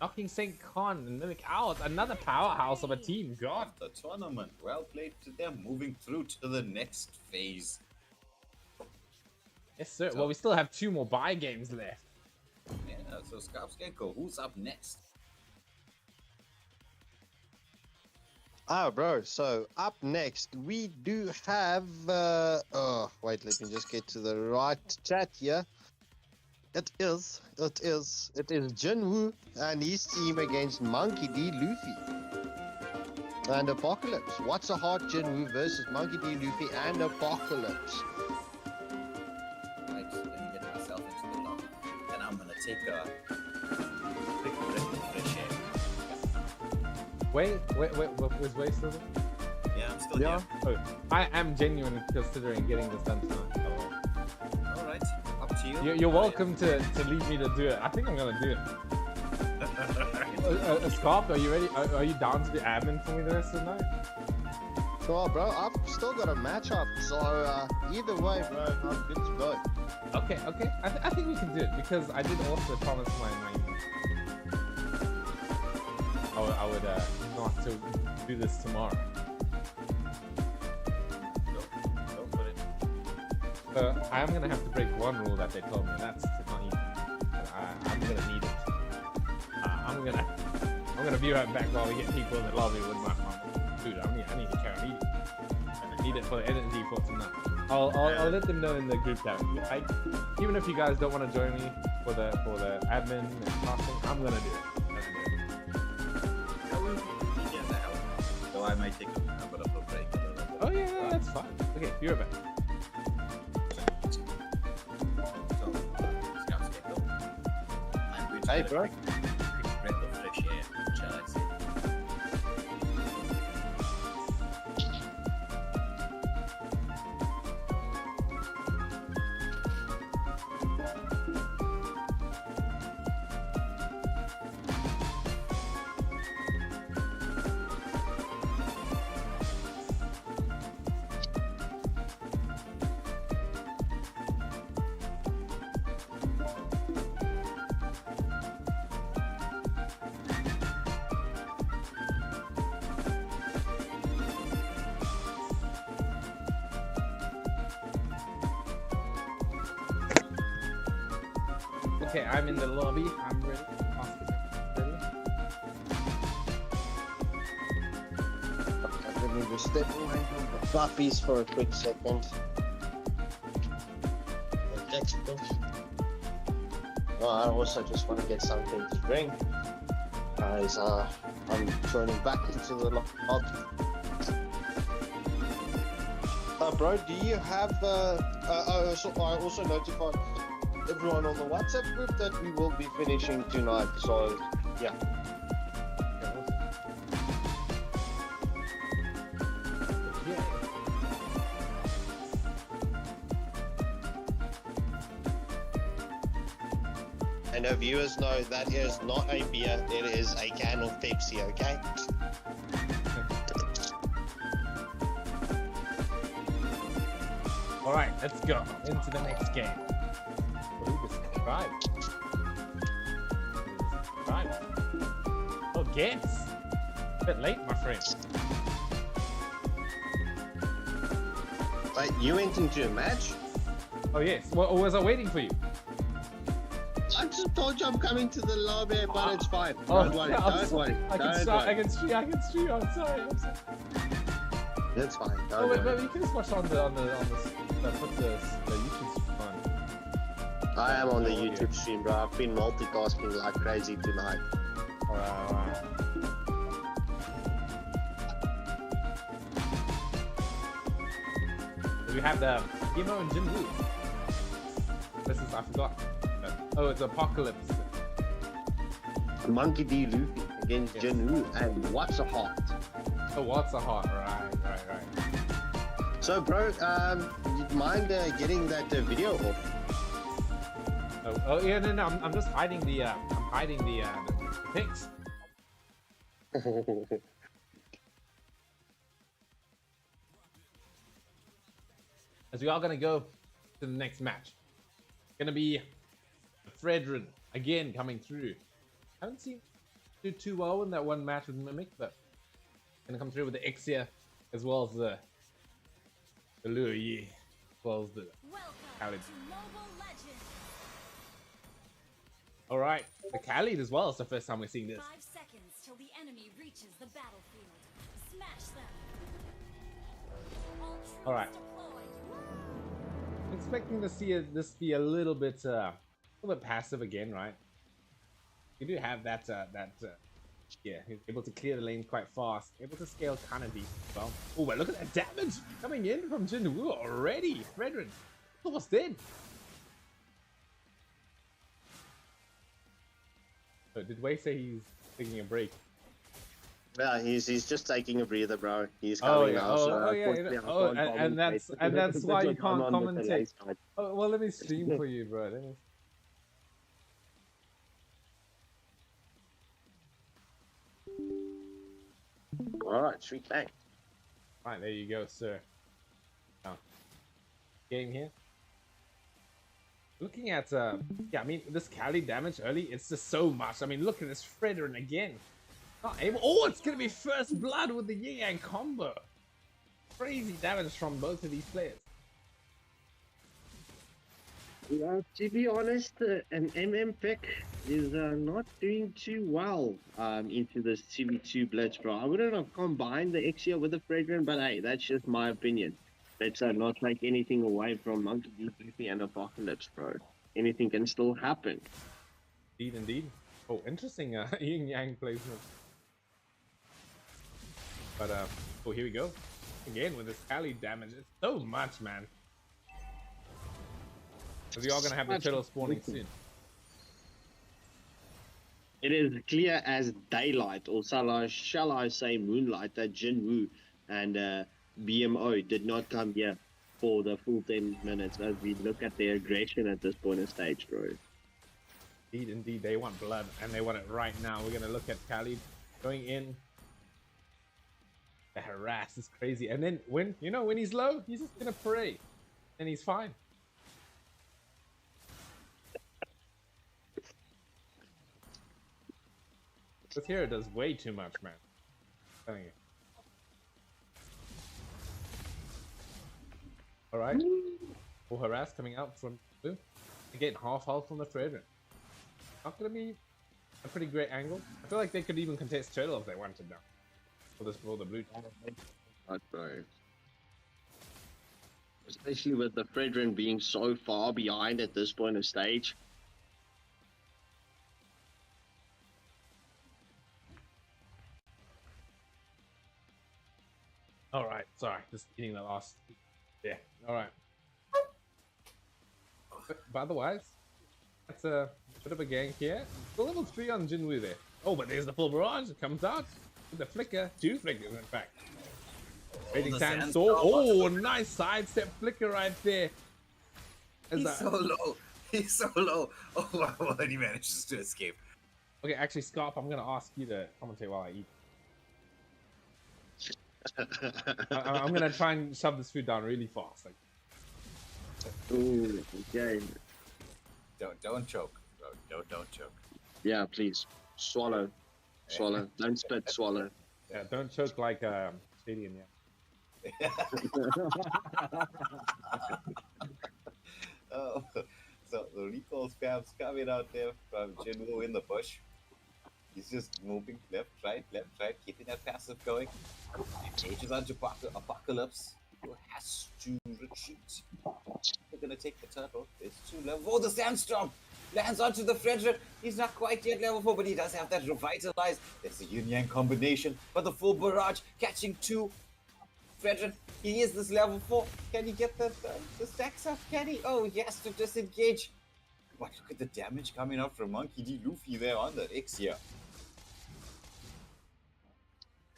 Knocking St. Con and Mimic out. Another powerhouse of a team. God. The tournament. Well played to them. Moving through to the next phase. Yes, sir. Well, we still have 2 more buy games left. Yeah, so Scarps Gecko, who's up next? Oh, bro. So up next, we do have. Oh, wait. Let me just get to the right chat here. It is Jinwoo and his team against Monkey D. Luffy and Apocalypse. What's a hard Jinwoo versus Monkey D. Luffy and Apocalypse? Right, let me get myself into the lobby. And I'm gonna take a quick breath of fresh air. Wait, was Wei still there? Yeah, I'm still Yeah. here. Oh, I am genuinely considering getting this done tonight. By the way. Alright, up to you. You're welcome to leave me to do it. I think I'm gonna do it. Scarp, are you ready? Are you down to be admin for me the rest of the night? Well, bro, I've still got a matchup, so either way, bro, I'm good to go. Okay. I think we can do it because I did also promise my I would not to do this tomorrow. Go for it. I am gonna have to break one rule that they told me. That's to not eat. I'm gonna need it. I'm gonna be right back while we get people in the lobby with my food. I need to carry it. I need it for the energy for tonight. I'll let them know in the group chat. Even if you guys don't want to join me for the admin and casting, I'm gonna do it. So I might take a bit of a break a little bit. Oh yeah, that's fine. Okay, you're back. So, Scarps Gecko. I'm going to Hey, get a bro. quick breath of fresh air, shall I say. Okay, I'm in the lobby. I'm ready. Ready? Okay, let me just step away from the puppies for a quick second. Oh, I also just want to get something to drink. Guys, I'm turning back into the lobby. Bro, do you have so I also notified everyone on the WhatsApp group that we will be finishing tonight, so yeah. And our viewers know that is not a beer, it is a can of Pepsi, okay? Alright, let's go into the next game. Subscribe. Oh, Gets. A bit late, my friend. Wait, you went into a match? Oh, yes. Well, was I waiting for you? I just told you I'm coming to the lobby, but it's fine. Oh, Don't worry, I'm don't sorry. worry. I can stream. I'm sorry. That's fine. Oh, Don't wait, worry. you can just watch on the put the YouTube stream on. I am on the YouTube stream, bro. I've been multitasking like crazy tonight. Alright. We have the Gimo and Jinwoo. I forgot. Oh, it's Apocalypse. Monkey D. Luffy against Yes. Jinwoo and What's a Heart. Oh, what's a heart? Right. So, bro, you'd mind getting that video off? Oh yeah, no, I'm just hiding the pics. As we are gonna go to the next match. Gonna be Fredrin again coming through. Haven't seen do too well in that one match with Mimic, but gonna come through with the Exia as well as the Lure, yeah, as well as the Welcome Khalid. to Mobile Legends. All right, the Khalid as well. It's the first time we're seeing this. 5 seconds till the enemy reaches the battlefield. Smash them. All right. Deployed. I'm expecting to see this be a little bit passive again, right? You do have that yeah, he's able to clear the lane quite fast, able to scale kind of deep as well. Oh, but look at that damage coming in from Jinwoo already. Fredrin almost dead. So did Wei say he's taking a break? Yeah, he's just taking a breather, bro. He's Oh coming yeah, now. so and unfortunately I can't that's commentate. why you I'm can't on the commentate. delay side. Oh, well, let me stream for you, bro. Alright, sweet bang. Right, there you go, sir. Now, game here. Looking at, yeah, I mean, this Cali damage early, it's just so much. I mean, look at this Fredrin again. Not able. Oh, it's gonna be first blood with the yin yang combo. Crazy damage from both of these players. Yeah, to be honest, an pick is not doing too well into this 2v2 Blitz, bro. I wouldn't have combined the Exia with the Fragrant, but hey, that's just my opinion. Let's not take anything away from Monkey D. and Apocalypse, bro. Anything can still happen. Indeed. Oh, interesting yin yang placement. But oh, here we go. Again with this Cali damage. It's so much, man. We are gonna have the turtle spawning soon. It is clear as daylight, or shall I say moonlight, that Jinwoo and BMO did not come here for the full 10 minutes as we look at their aggression at this point in stage, bro. Indeed, they want blood, and they want it right now. We're gonna look at Khalid going in. The harass is crazy, and then when he's low, he's just gonna pray, and he's fine. This hero does way too much, man. I'm telling you. All right, full harass coming out from blue. Again, half health from the Fredrin. Not gonna be a pretty great angle. I feel like they could even contest turtle if they wanted now. For the blue. Right, bro. Especially with the Fredrin being so far behind at this point of stage. All right, sorry, just getting the last. Yeah, all right. But otherwise, that's a bit of a gank here. The level 3 on Jinwoo there. Oh, but there's the full barrage. It comes out with the flicker. 2 flickers, in fact. Raiding Sandstorm. Oh, nice sidestep flicker right there. He's so low. He's so low. Oh, and he manages to escape. Okay, actually, Scarp, I'm gonna ask you to commentate while I eat. I'm gonna try and shove this food down really fast. Like, Ooh, okay. Don't choke, bro. Don't choke. Yeah, please. Swallow. Swallow. Don't spit, swallow. yeah, don't choke like Stadium, yeah. Oh, so the recall spam's coming out there from Jinwoo in the bush. He's just moving left, right, keeping that passive going. Engages onto Apocalypse, who has to retreat. They're gonna take the turtle. It's 2 level. Oh, the Sandstorm lands onto the Frederick. He's not quite yet level 4, but he does have that revitalize. There's a yin yang combination, but the full barrage catching 2. Frederick, he is this level 4. Can he get the stacks up? Can he? Oh, he has to disengage. But look at the damage coming out from Monkey D. Luffy there on the Ixia.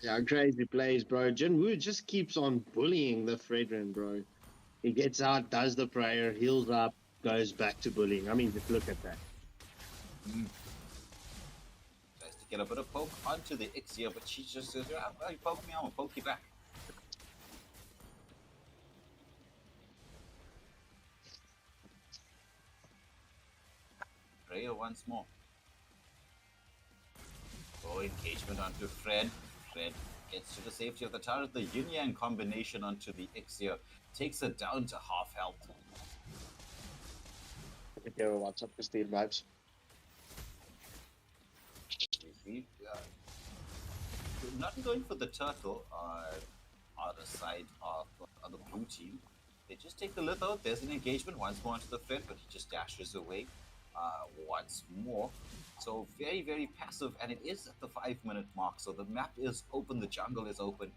Yeah, crazy plays, bro. Jin Woo just keeps on bullying the Fredrin, bro. He gets out, does the prayer, heals up, goes back to bullying. I mean, just look at that. Tries to get a bit of poke onto the Ixia, but she just says, "Yeah, well, you poke me, I'm gonna poke you back." Prayer once more. Oh, engagement onto Fred. Fred gets to the safety of the turret. The yin yang combination onto the Ixia takes it down to half health. Okay, what's up, Steve vibes? Not going for the turtle other side of the blue team. They just take the litho. There's an engagement once more onto the Fred, but he just dashes away once more. So very, very passive, and it is at the 5-minute mark. So the map is open, the jungle is open.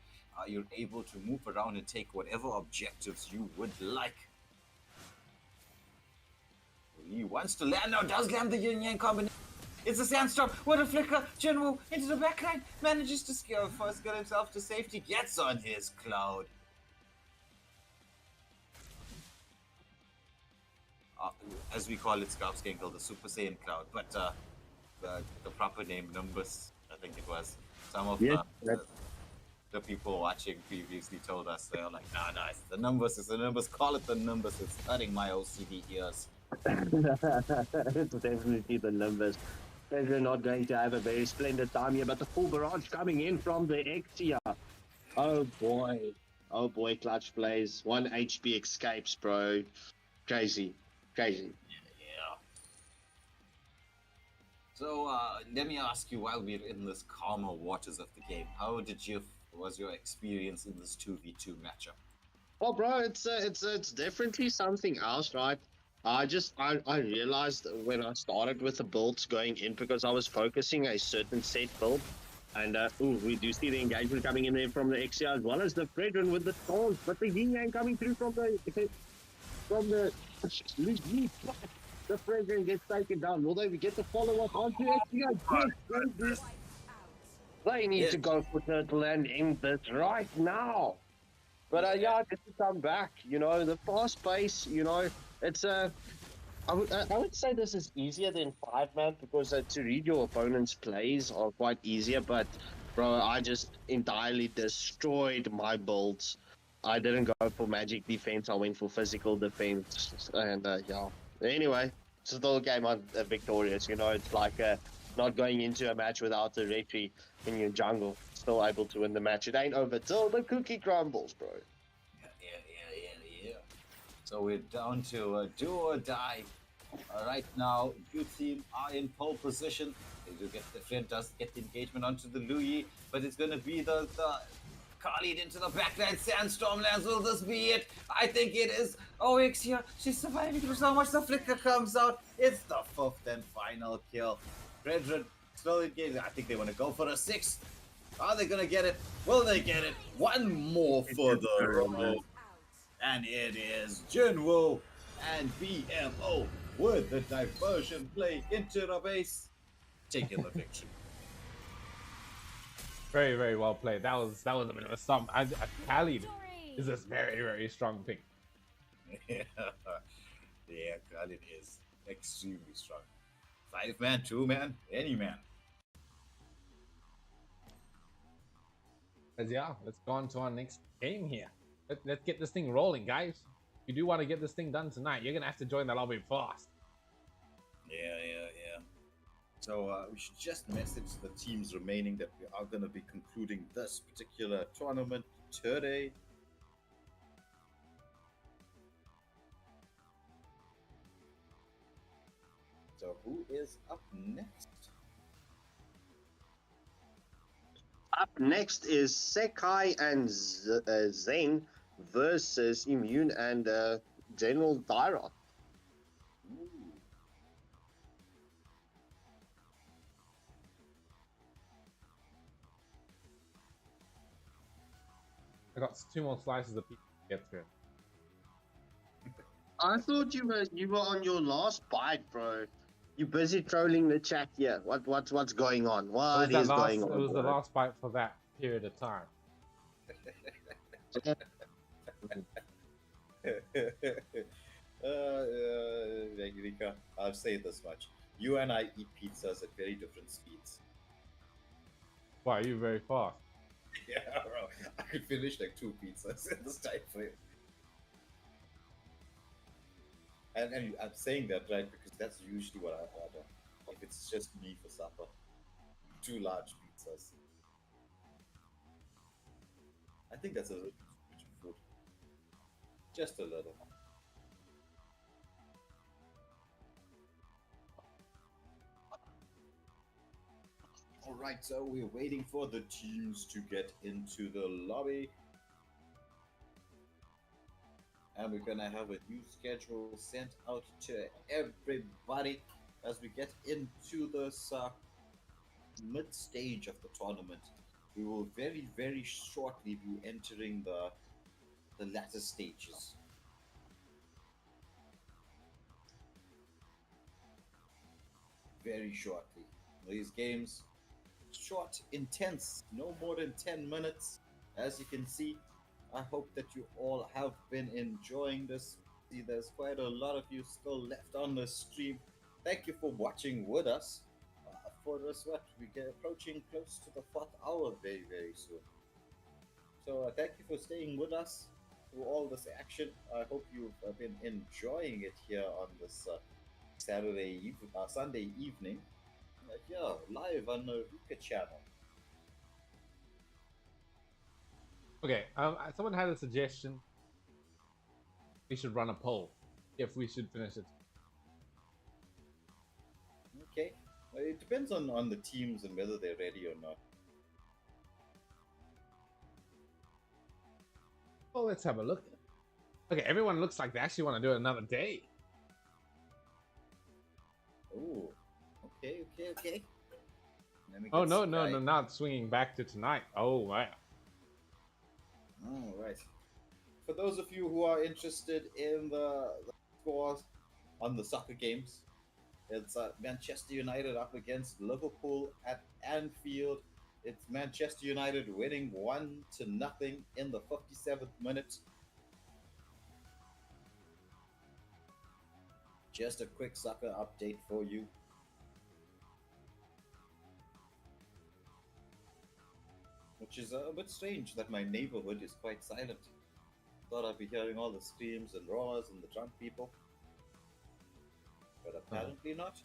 You're able to move around and take whatever objectives you would like. He wants to land now, does land the yin yang combination. It's a sandstorm. What a flicker. Jinwoo into the backline. Manages to first get himself to safety. Gets on his cloud. As we call it, Scarpskinkle, the Super Saiyan cloud. But the proper name, Nimbus, I think it was. Some of the people watching previously told us, they're like, nah, it's the Nimbus. It's the Nimbus. Call it the Nimbus. It's hurting my OCD ears. It's definitely the numbers. We're not going to have a very splendid time here, but the full barrage coming in from the Ixia. Oh boy, clutch plays. 1 HP escapes, bro. Crazy. Yeah. So let me ask you, while we're in this calmer waters of the game, how was your experience in this 2v2 matchup? Well, bro, it's definitely something else, right? I realized when I started with the builds going in, because I was focusing a certain set build, and we do see the engagement coming in there from the Ixia, as well as the Fredrin with the storms, but the yin yang coming through from the Fredrin gets taken down. Will they get the follow up onto Ixia? Yes, they need to go for Turtle and end this right now. But yeah, just to come back, the fast pace, it's I would say this is easier than 5-man, because to read your opponent's plays are quite easier. But bro, I just entirely destroyed my builds. I didn't go for magic defense. I went for physical defense, and yeah. Anyway, still came on victorious. It's like not going into a match without a retry in your jungle. Still able to win the match. It ain't over till the cookie crumbles, bro. Yeah. So we're down to do or die. Right now, blue team are in pole position. They do get the Fred does get the engagement onto the Louis, but it's going to be the Khalid into the backline. Sandstorm lands. Will this be it? I think it is. Oh, Ixia, she's surviving through so much. The flicker comes out. It's the 5th and final kill. Fredrin still engaged. I think they want to go for a 6th. Are they going to get it? Will they get it? One more for the road. And it is Jinwoo and BMO with the diversion play into the base, taking the victory. Very, very well played. That was a bit of a stomp. Khalid is a very, very strong pick. Yeah, Khalid is extremely strong. 5-man, 2-man, any man. But yeah, let's go on to our next game here. Let's get this thing rolling, guys. If you do want to get this thing done tonight, you're gonna have to join the lobby fast. Yeah. So we should just message the teams remaining that we are going to be concluding this particular tournament today. So who is up next? Up next is Sekai and Zane versus Immune and General Dyra. I got 2 more slices of pizza to get through. I thought you were on your last bite, bro. You busy trolling the chat here. What's going on? It What was that is last. going It on, was the bro? last fight for that period of time. Kon-RIkka, I'll say this much. You and I eat pizzas at very different speeds. Why, you very fast. Yeah, bro. I could finish like 2 pizzas in this time frame. And I'm saying that, right, because that's usually what I order. If it's just me for supper. 2 large pizzas. I think that's a little too much food. Just a little. Alright, so we're waiting for the teams to get into the lobby. And we're gonna have a new schedule sent out to everybody as we get into this mid stage of the tournament. We will very, very shortly be entering the latter stages. Very shortly. These games, short, intense, no more than 10 minutes. As you can see, I hope that you all have been enjoying this. See, there's quite a lot of you still left on the stream. Thank you for watching with us. For this, what we get approaching close to the 4th hour very, very soon. So thank you for staying with us through all this action. I hope you've been enjoying it here on this Sunday evening. Here, live on the Rika channel. Okay, someone had a suggestion. We should run a poll if we should finish it. Okay. It depends on the teams and whether they're ready or not. Well, let's have a look. Okay, everyone looks like they actually want to do it another day. Oh, okay. Let me Oh, get no, Sky. not swinging back to tonight. Oh, wow. All right. For those of you who are interested in the scores on the soccer games, it's Manchester United up against Liverpool at Anfield. It's Manchester United winning 1-0 in the 57th minute. Just a quick soccer update for you. Which is a bit strange that my neighborhood is quite silent. Thought I'd be hearing all the screams and roars and the drunk people. But apparently not.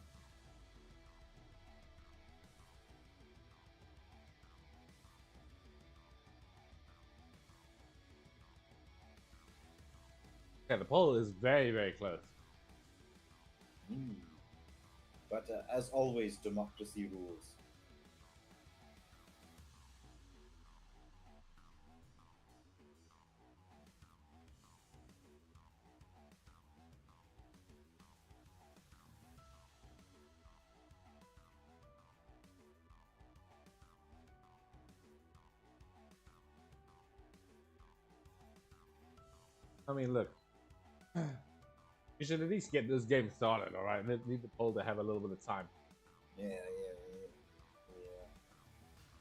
Okay, the poll is very, very close. But as always, democracy rules. I mean, look. You should at least get this game started, alright? Need the poll to have a little bit of time. Yeah.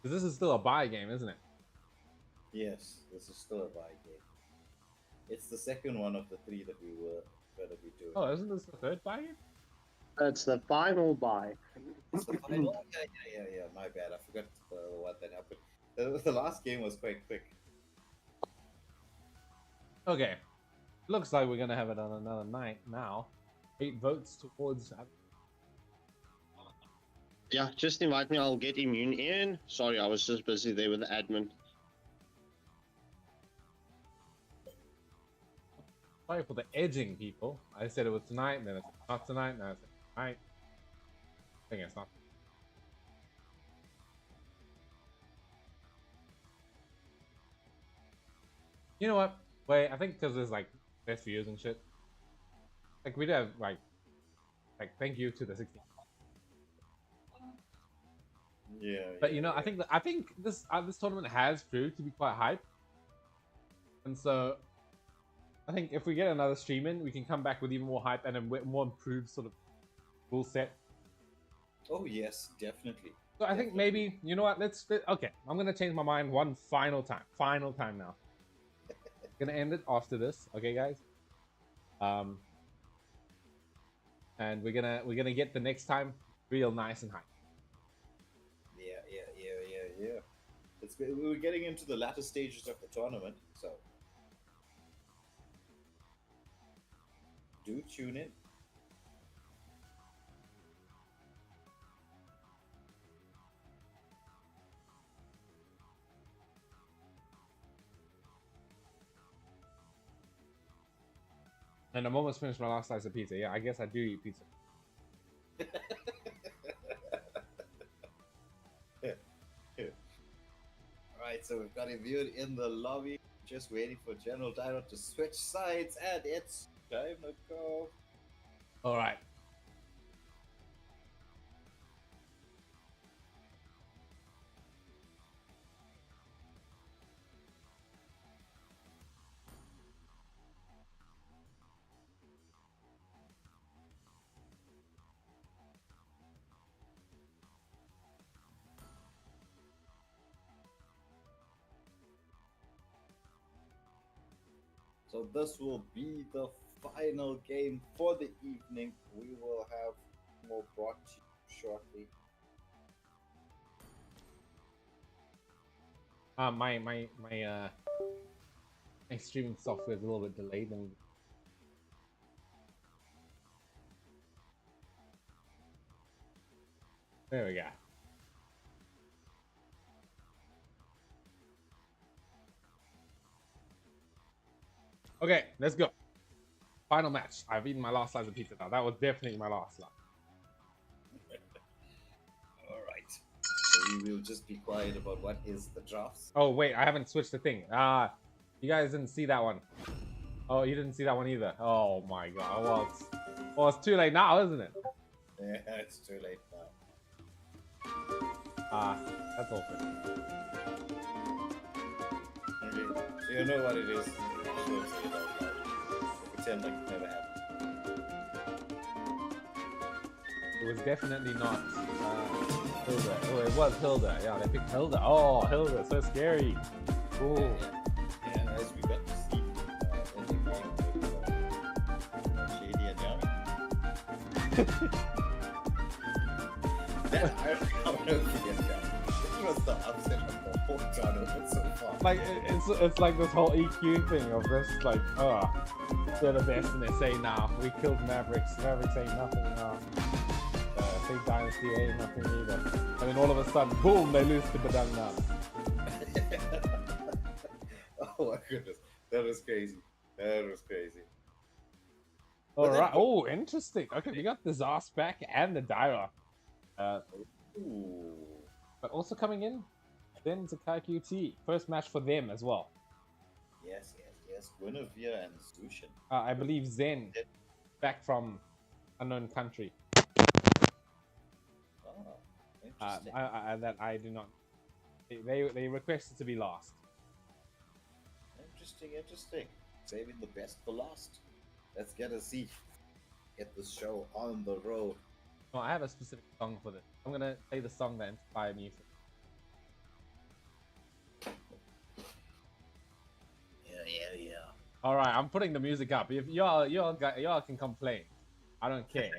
Because this is still a buy game, isn't it? Yes, this is still a buy game. It's the second one of the 3 that we were going to be doing. Oh, isn't this the third buy game? That's the final buy. It's the final. Yeah. My bad. I forgot what that happened. The last game was quite quick. Okay. Looks like we're gonna have it on another night now. 8 votes towards. Yeah, just invite me. I'll get immune in. Sorry, I was just busy there with the admin. Sorry for the edging, people. I said it was tonight, then it's not tonight, now it's tonight. I think it's not. You know what? Wait, I think because there's like best views and shit. Like we'd have like thank you to the 16. Yeah. But you know, I think this tournament has proved to be quite hype, and so I think if we get another stream in, we can come back with even more hype and a more improved sort of full set. Oh yes, definitely. So I think maybe, you know what, okay, I'm gonna change my mind one final time now. Gonna end it after this, okay guys? And we're gonna get the next time real nice and high. Yeah. We're getting into the latter stages of the tournament, so do tune in. And I'm almost finished my last slice of pizza. Yeah, I guess I do eat pizza. Alright, so we've got a view in the lobby, just waiting for General Dyro to switch sides, and it's time to go. All right. So this will be the final game for the evening. We will have more brought to you shortly. My streaming software is a little bit delayed. There we go. Okay, let's go. Final match. I've eaten my last slice of pizza now. That was definitely my last slice. Alright. So we will just be quiet about what is the drafts. Oh wait, I haven't switched the thing. You guys didn't see that one. Oh, you didn't see that one either. Oh my god. Well, it's too late now, isn't it? Yeah, it's too late now. That's all for me. Okay, so you know what it is. So say it out loud. Pretend like it never happened. It was definitely not Hilda. Oh, it was Hilda. Yeah, they picked Hilda. Oh, Hilda, so scary. Ooh. Yeah, as we got to see in the game with Shady and Yami. That I'll never forget that. It was the upset of the whole tournament so far. Like it's like this whole EQ thing of this like, they're the best and they say nah, we killed Mavericks. Mavericks ain't nothing now. Fake Dynasty ain't nothing either. And then all of a sudden, boom, they lose to Badang now. Oh my goodness, that was crazy. That was crazy. Alright, oh, interesting. Okay, we got the Zos back and the Dyra. Ooh. But also coming in, then Zakai QT. First match for them as well. Yes. Guinevere and Zushin. I believe Zen, back from unknown country. Oh, interesting. That I do not. They requested to be last. Interesting. Saving the best for last. Let's get this show on the road. No, I have a specific song for this. I'm gonna play the song that inspired me. Yeah. All right, I'm putting the music up. If y'all can complain, I don't care.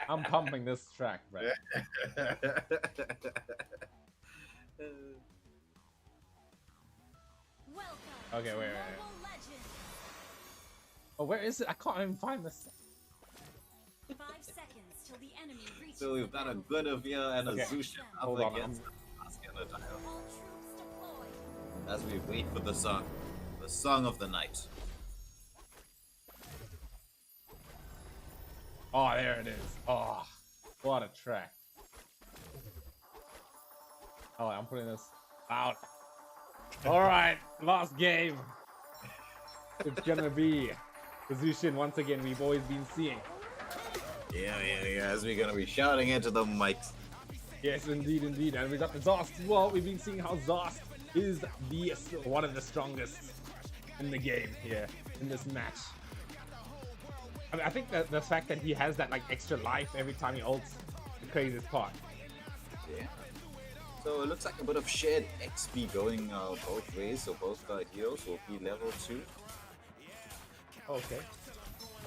I'm pumping this track, bro. Welcome Okay, to wait. Mobile Legends. Oh, where is it? I can't even find this. 5 seconds till the enemy reaches So we've the got a battlefield. Guinevere and a Okay. Zushin up Hold on, against us and a Dyro. All troops deployed. As we wait for the song of the night. Oh, there it is. Oh, what a track. Oh, I'm putting this out. All right, last game. It's gonna be the Zushin once again. We've always been seeing. Yeah. As we're gonna be shouting into the mics. Yes, indeed. And we got the Zost as well. We've been seeing how Zost is one of the strongest in the game here. in this match. I mean, I think the fact that he has that like extra life every time he ults the craziest part. Yeah. So it looks like a bit of shared XP going both ways. So both heroes will be level 2. Okay.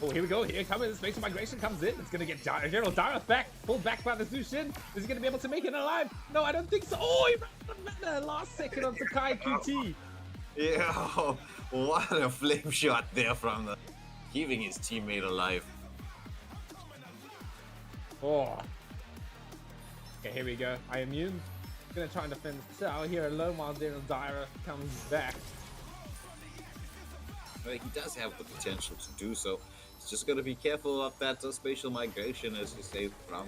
Oh, here we go. Here comes the spatial migration comes in. It's gonna get General Darath back, pulled back by the Zushin. Is he gonna be able to make it alive? No, I don't think so. Oh, he ran the last second on Sakai QT. Yeah, what a flame shot there from the keeping his teammate alive. Oh. Okay, here we go. I immune. Gonna try and defend Sao here alone while General Darath comes back. Well, he does have the potential to do so. He's just got to be careful of that spatial migration, as you say, from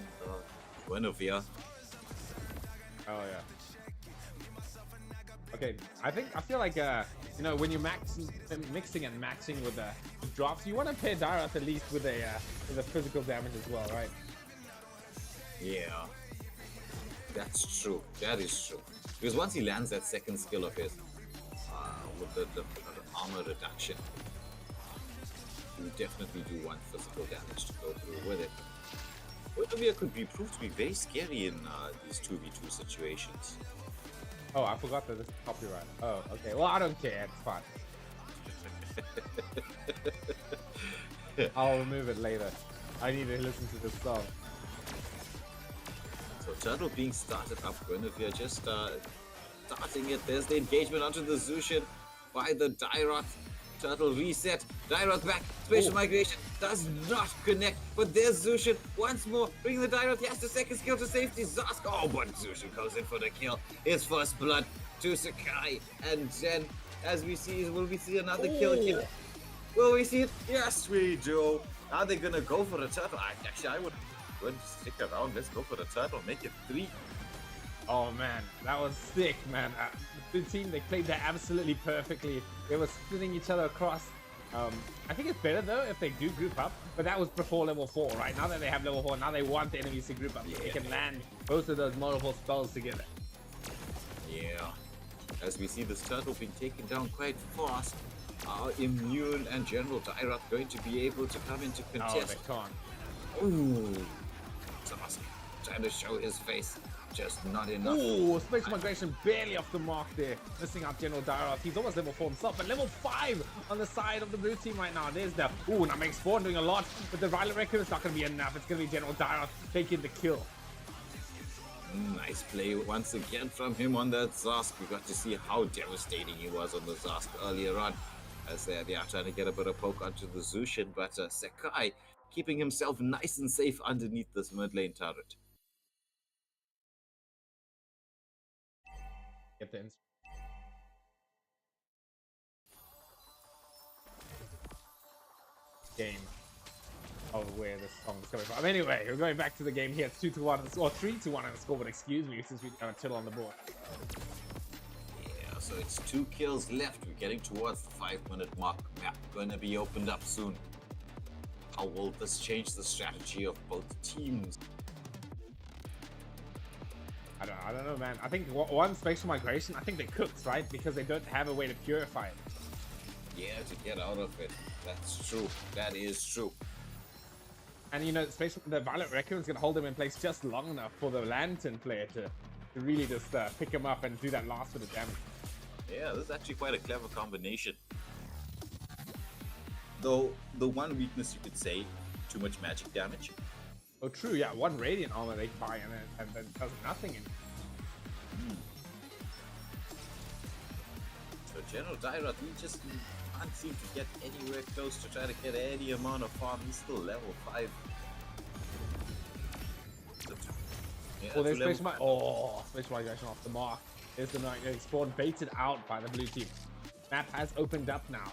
Guinevere. Oh yeah. Okay, I feel like you know, when you're mixing and matching with the drops, you want to pair Darath at least with a physical damage as well, right? Yeah, that's true. That is true. Because once he lands that second skill of his, with the armor reduction, you definitely do want physical damage to go through with it. Guinevere could be proved to be very scary in these 2v2 situations. Oh, I forgot that this is copyright. Oh, okay. Well, I don't care. It's fine. I'll remove it later. I need to listen to this song. So Turtle being started up, Guinevere just starting it. There's the engagement onto the Zushin by the Dairoth. Turtle reset. Dairoth back. Spatial migration does not connect. But there's Zushin once more. Bring the Dairoth. He has the second skill to safety. Zask. Oh, but Zushin goes in for the kill. His first blood to Sakai. And then, as we see, will we see another kill here? Will we see it? Yes, we do. Are they going to go for the turtle? Actually, I would stick around. Let's go for the turtle. Make it 3. Oh man, that was sick, man. The team, they played that absolutely perfectly. They were splitting each other across. I think it's better though if they do group up, but that was before level 4, right? Now that they have level 4, now they want the enemies to group up. Yeah. They can land both of those multiple spells together. Yeah. As we see this turtle being taken down quite fast, our Immune and General Dairoth going to be able to come into contest. Oh, they can't. Ooh. Zask trying to show his face. Just not enough. Ooh, spatial migration barely off the mark there. Missing out General Dairoth. He's almost level 4 himself, but level 5 on the side of the blue team right now. There's the... Ooh, now makes Spawn doing a lot, but the Violet Record is not going to be enough. It's going to be General Dairoth taking the kill. Nice play once again from him on that Zask. We got to see how devastating he was on the Zask earlier on, as they are trying to get a bit of poke onto the Zushin, but Sakai keeping himself nice and safe underneath this mid lane turret. Get the game of where this song is coming from. Anyway, we're going back to the game here. It's 2-1, or 3-1 on the score, but excuse me, since we have a turtle on the board. Yeah, so it's 2 kills left. We're getting towards the 5-minute mark. Map gonna be opened up soon. How will this change the strategy of both teams? I don't know, man. I think one spatial migration, I think they cooked, right? Because they don't have a way to purify it. Yeah, to get out of it. That's true. That is true. And you know, the Violet Record is going to hold them in place just long enough for the Lantern player to really just pick him up and do that last bit of damage. Yeah, this is actually quite a clever combination. Though, the one weakness you could say, too much magic damage. Oh, true, yeah. 1 Radiant armor they buy and then does nothing in. So General Dairoth, he just can't seem to get anywhere close to try to get any amount of farm. He's still level 5. Yeah, Oh, there's spatial migration off the mark. There's the night Spawn baited out by the blue team. Map has opened up now.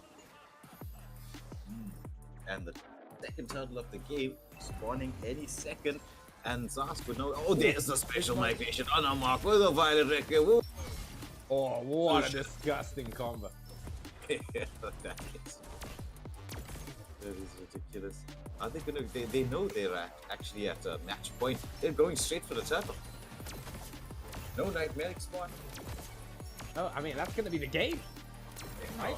And the second turtle of the game spawning any second, and Zask would know. Oh, there's the special migration on our mark with a Violet Record. Oh, what a disgusting combo. that is ridiculous. Are they gonna? They know they're actually at a match point. They're going straight for the turtle. No nightmaric spawn. Oh, I mean that's gonna be the game, right?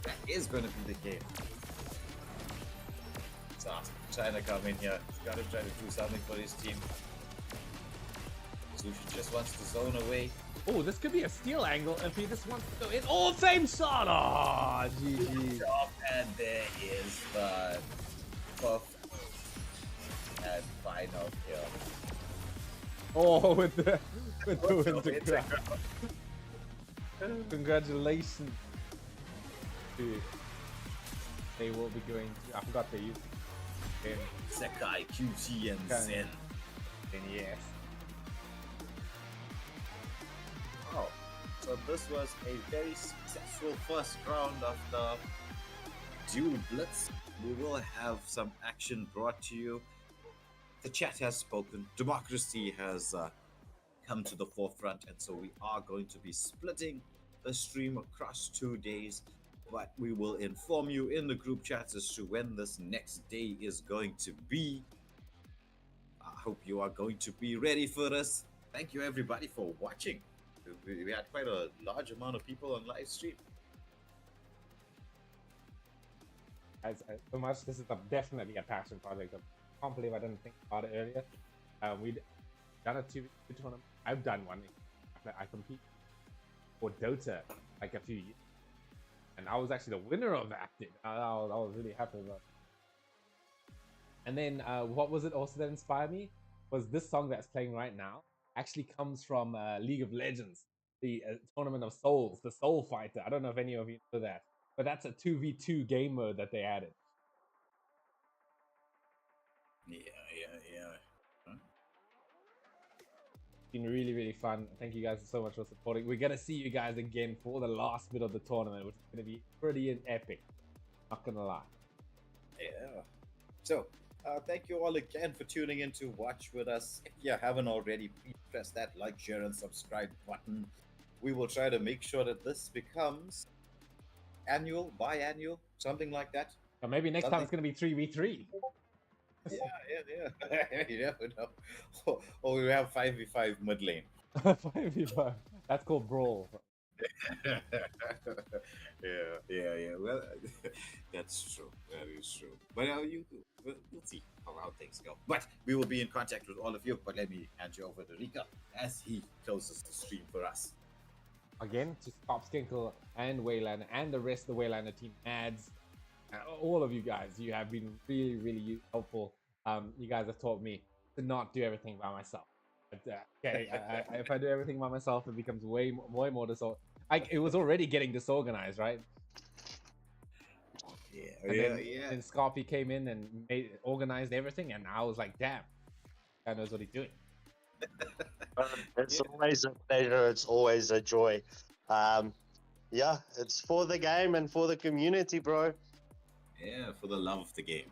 that is going to be the game. So trying to come in here. He's got to try to do something for his team. Lucian just wants to zone away. Oh, this could be a steal angle if he just wants to go in. Oh, same shot! Oh, GG. And there is the perfect and final kill. Oh, with the winter crown. Congratulations. Dude. They will be going to, I forgot they used it. Sekai, QT, and Okay. Zen. And yes. Oh, so this was a very successful first round of the Duel Blitz. We will have some action brought to you. The chat has spoken. Democracy has come to the forefront, and so we are going to be splitting the stream across 2 days. But we will inform you in the group chats as to when this next day is going to be. I hope you are going to be ready for this. Thank you everybody for watching. We had quite a large amount of people on live stream. So much, this is definitely a passion project. I can't believe I didn't think about it earlier. We'd done a 2v2 tournament. I've done one. I compete for Dota like a few years. And I was actually the winner of that. I was really happy about it. And then what was it also that inspired me? Was this song that's playing right now actually comes from League of Legends, the Tournament of Souls, the Soul Fighter. I don't know if any of you know that. But that's a 2v2 game mode that they added. Yeah. Huh? It's been really, really fun. Thank you guys so much for supporting. We're going to see you guys again for the last bit of the tournament, which is going to be pretty epic. Not going to lie. Yeah. So, thank you all again for tuning in to watch with us. If you haven't already, please press that like, share, and subscribe button. We will try to make sure that this becomes annual, biannual, something like that. Or maybe next time it's going to be 3v3. Yeah. You never know. Or we have 5v5 mid lane. 5v5. That's called Brawl. Yeah. Well, that's true. That is true. But we'll see how things go. But we will be in contact with all of you. But let me hand you over to Rika as he closes the stream for us. Again, to Stop Skinkle and Waylander and the rest of the Waylander team ads, all of you guys, you have been really, really helpful. You guys have taught me to not do everything by myself. But, okay, if I do everything by myself, it becomes way more disorganized. It was already getting disorganized, right? Yeah. And Scarpy came in and organized everything, and I was like, damn, guy knows what he's doing. It's always a pleasure. It's always a joy. Yeah, it's for the game and for the community, bro. Yeah, for the love of the game.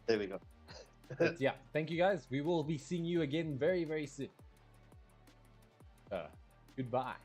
There we go. But yeah, thank you guys. We will be seeing you again very, very soon. Goodbye.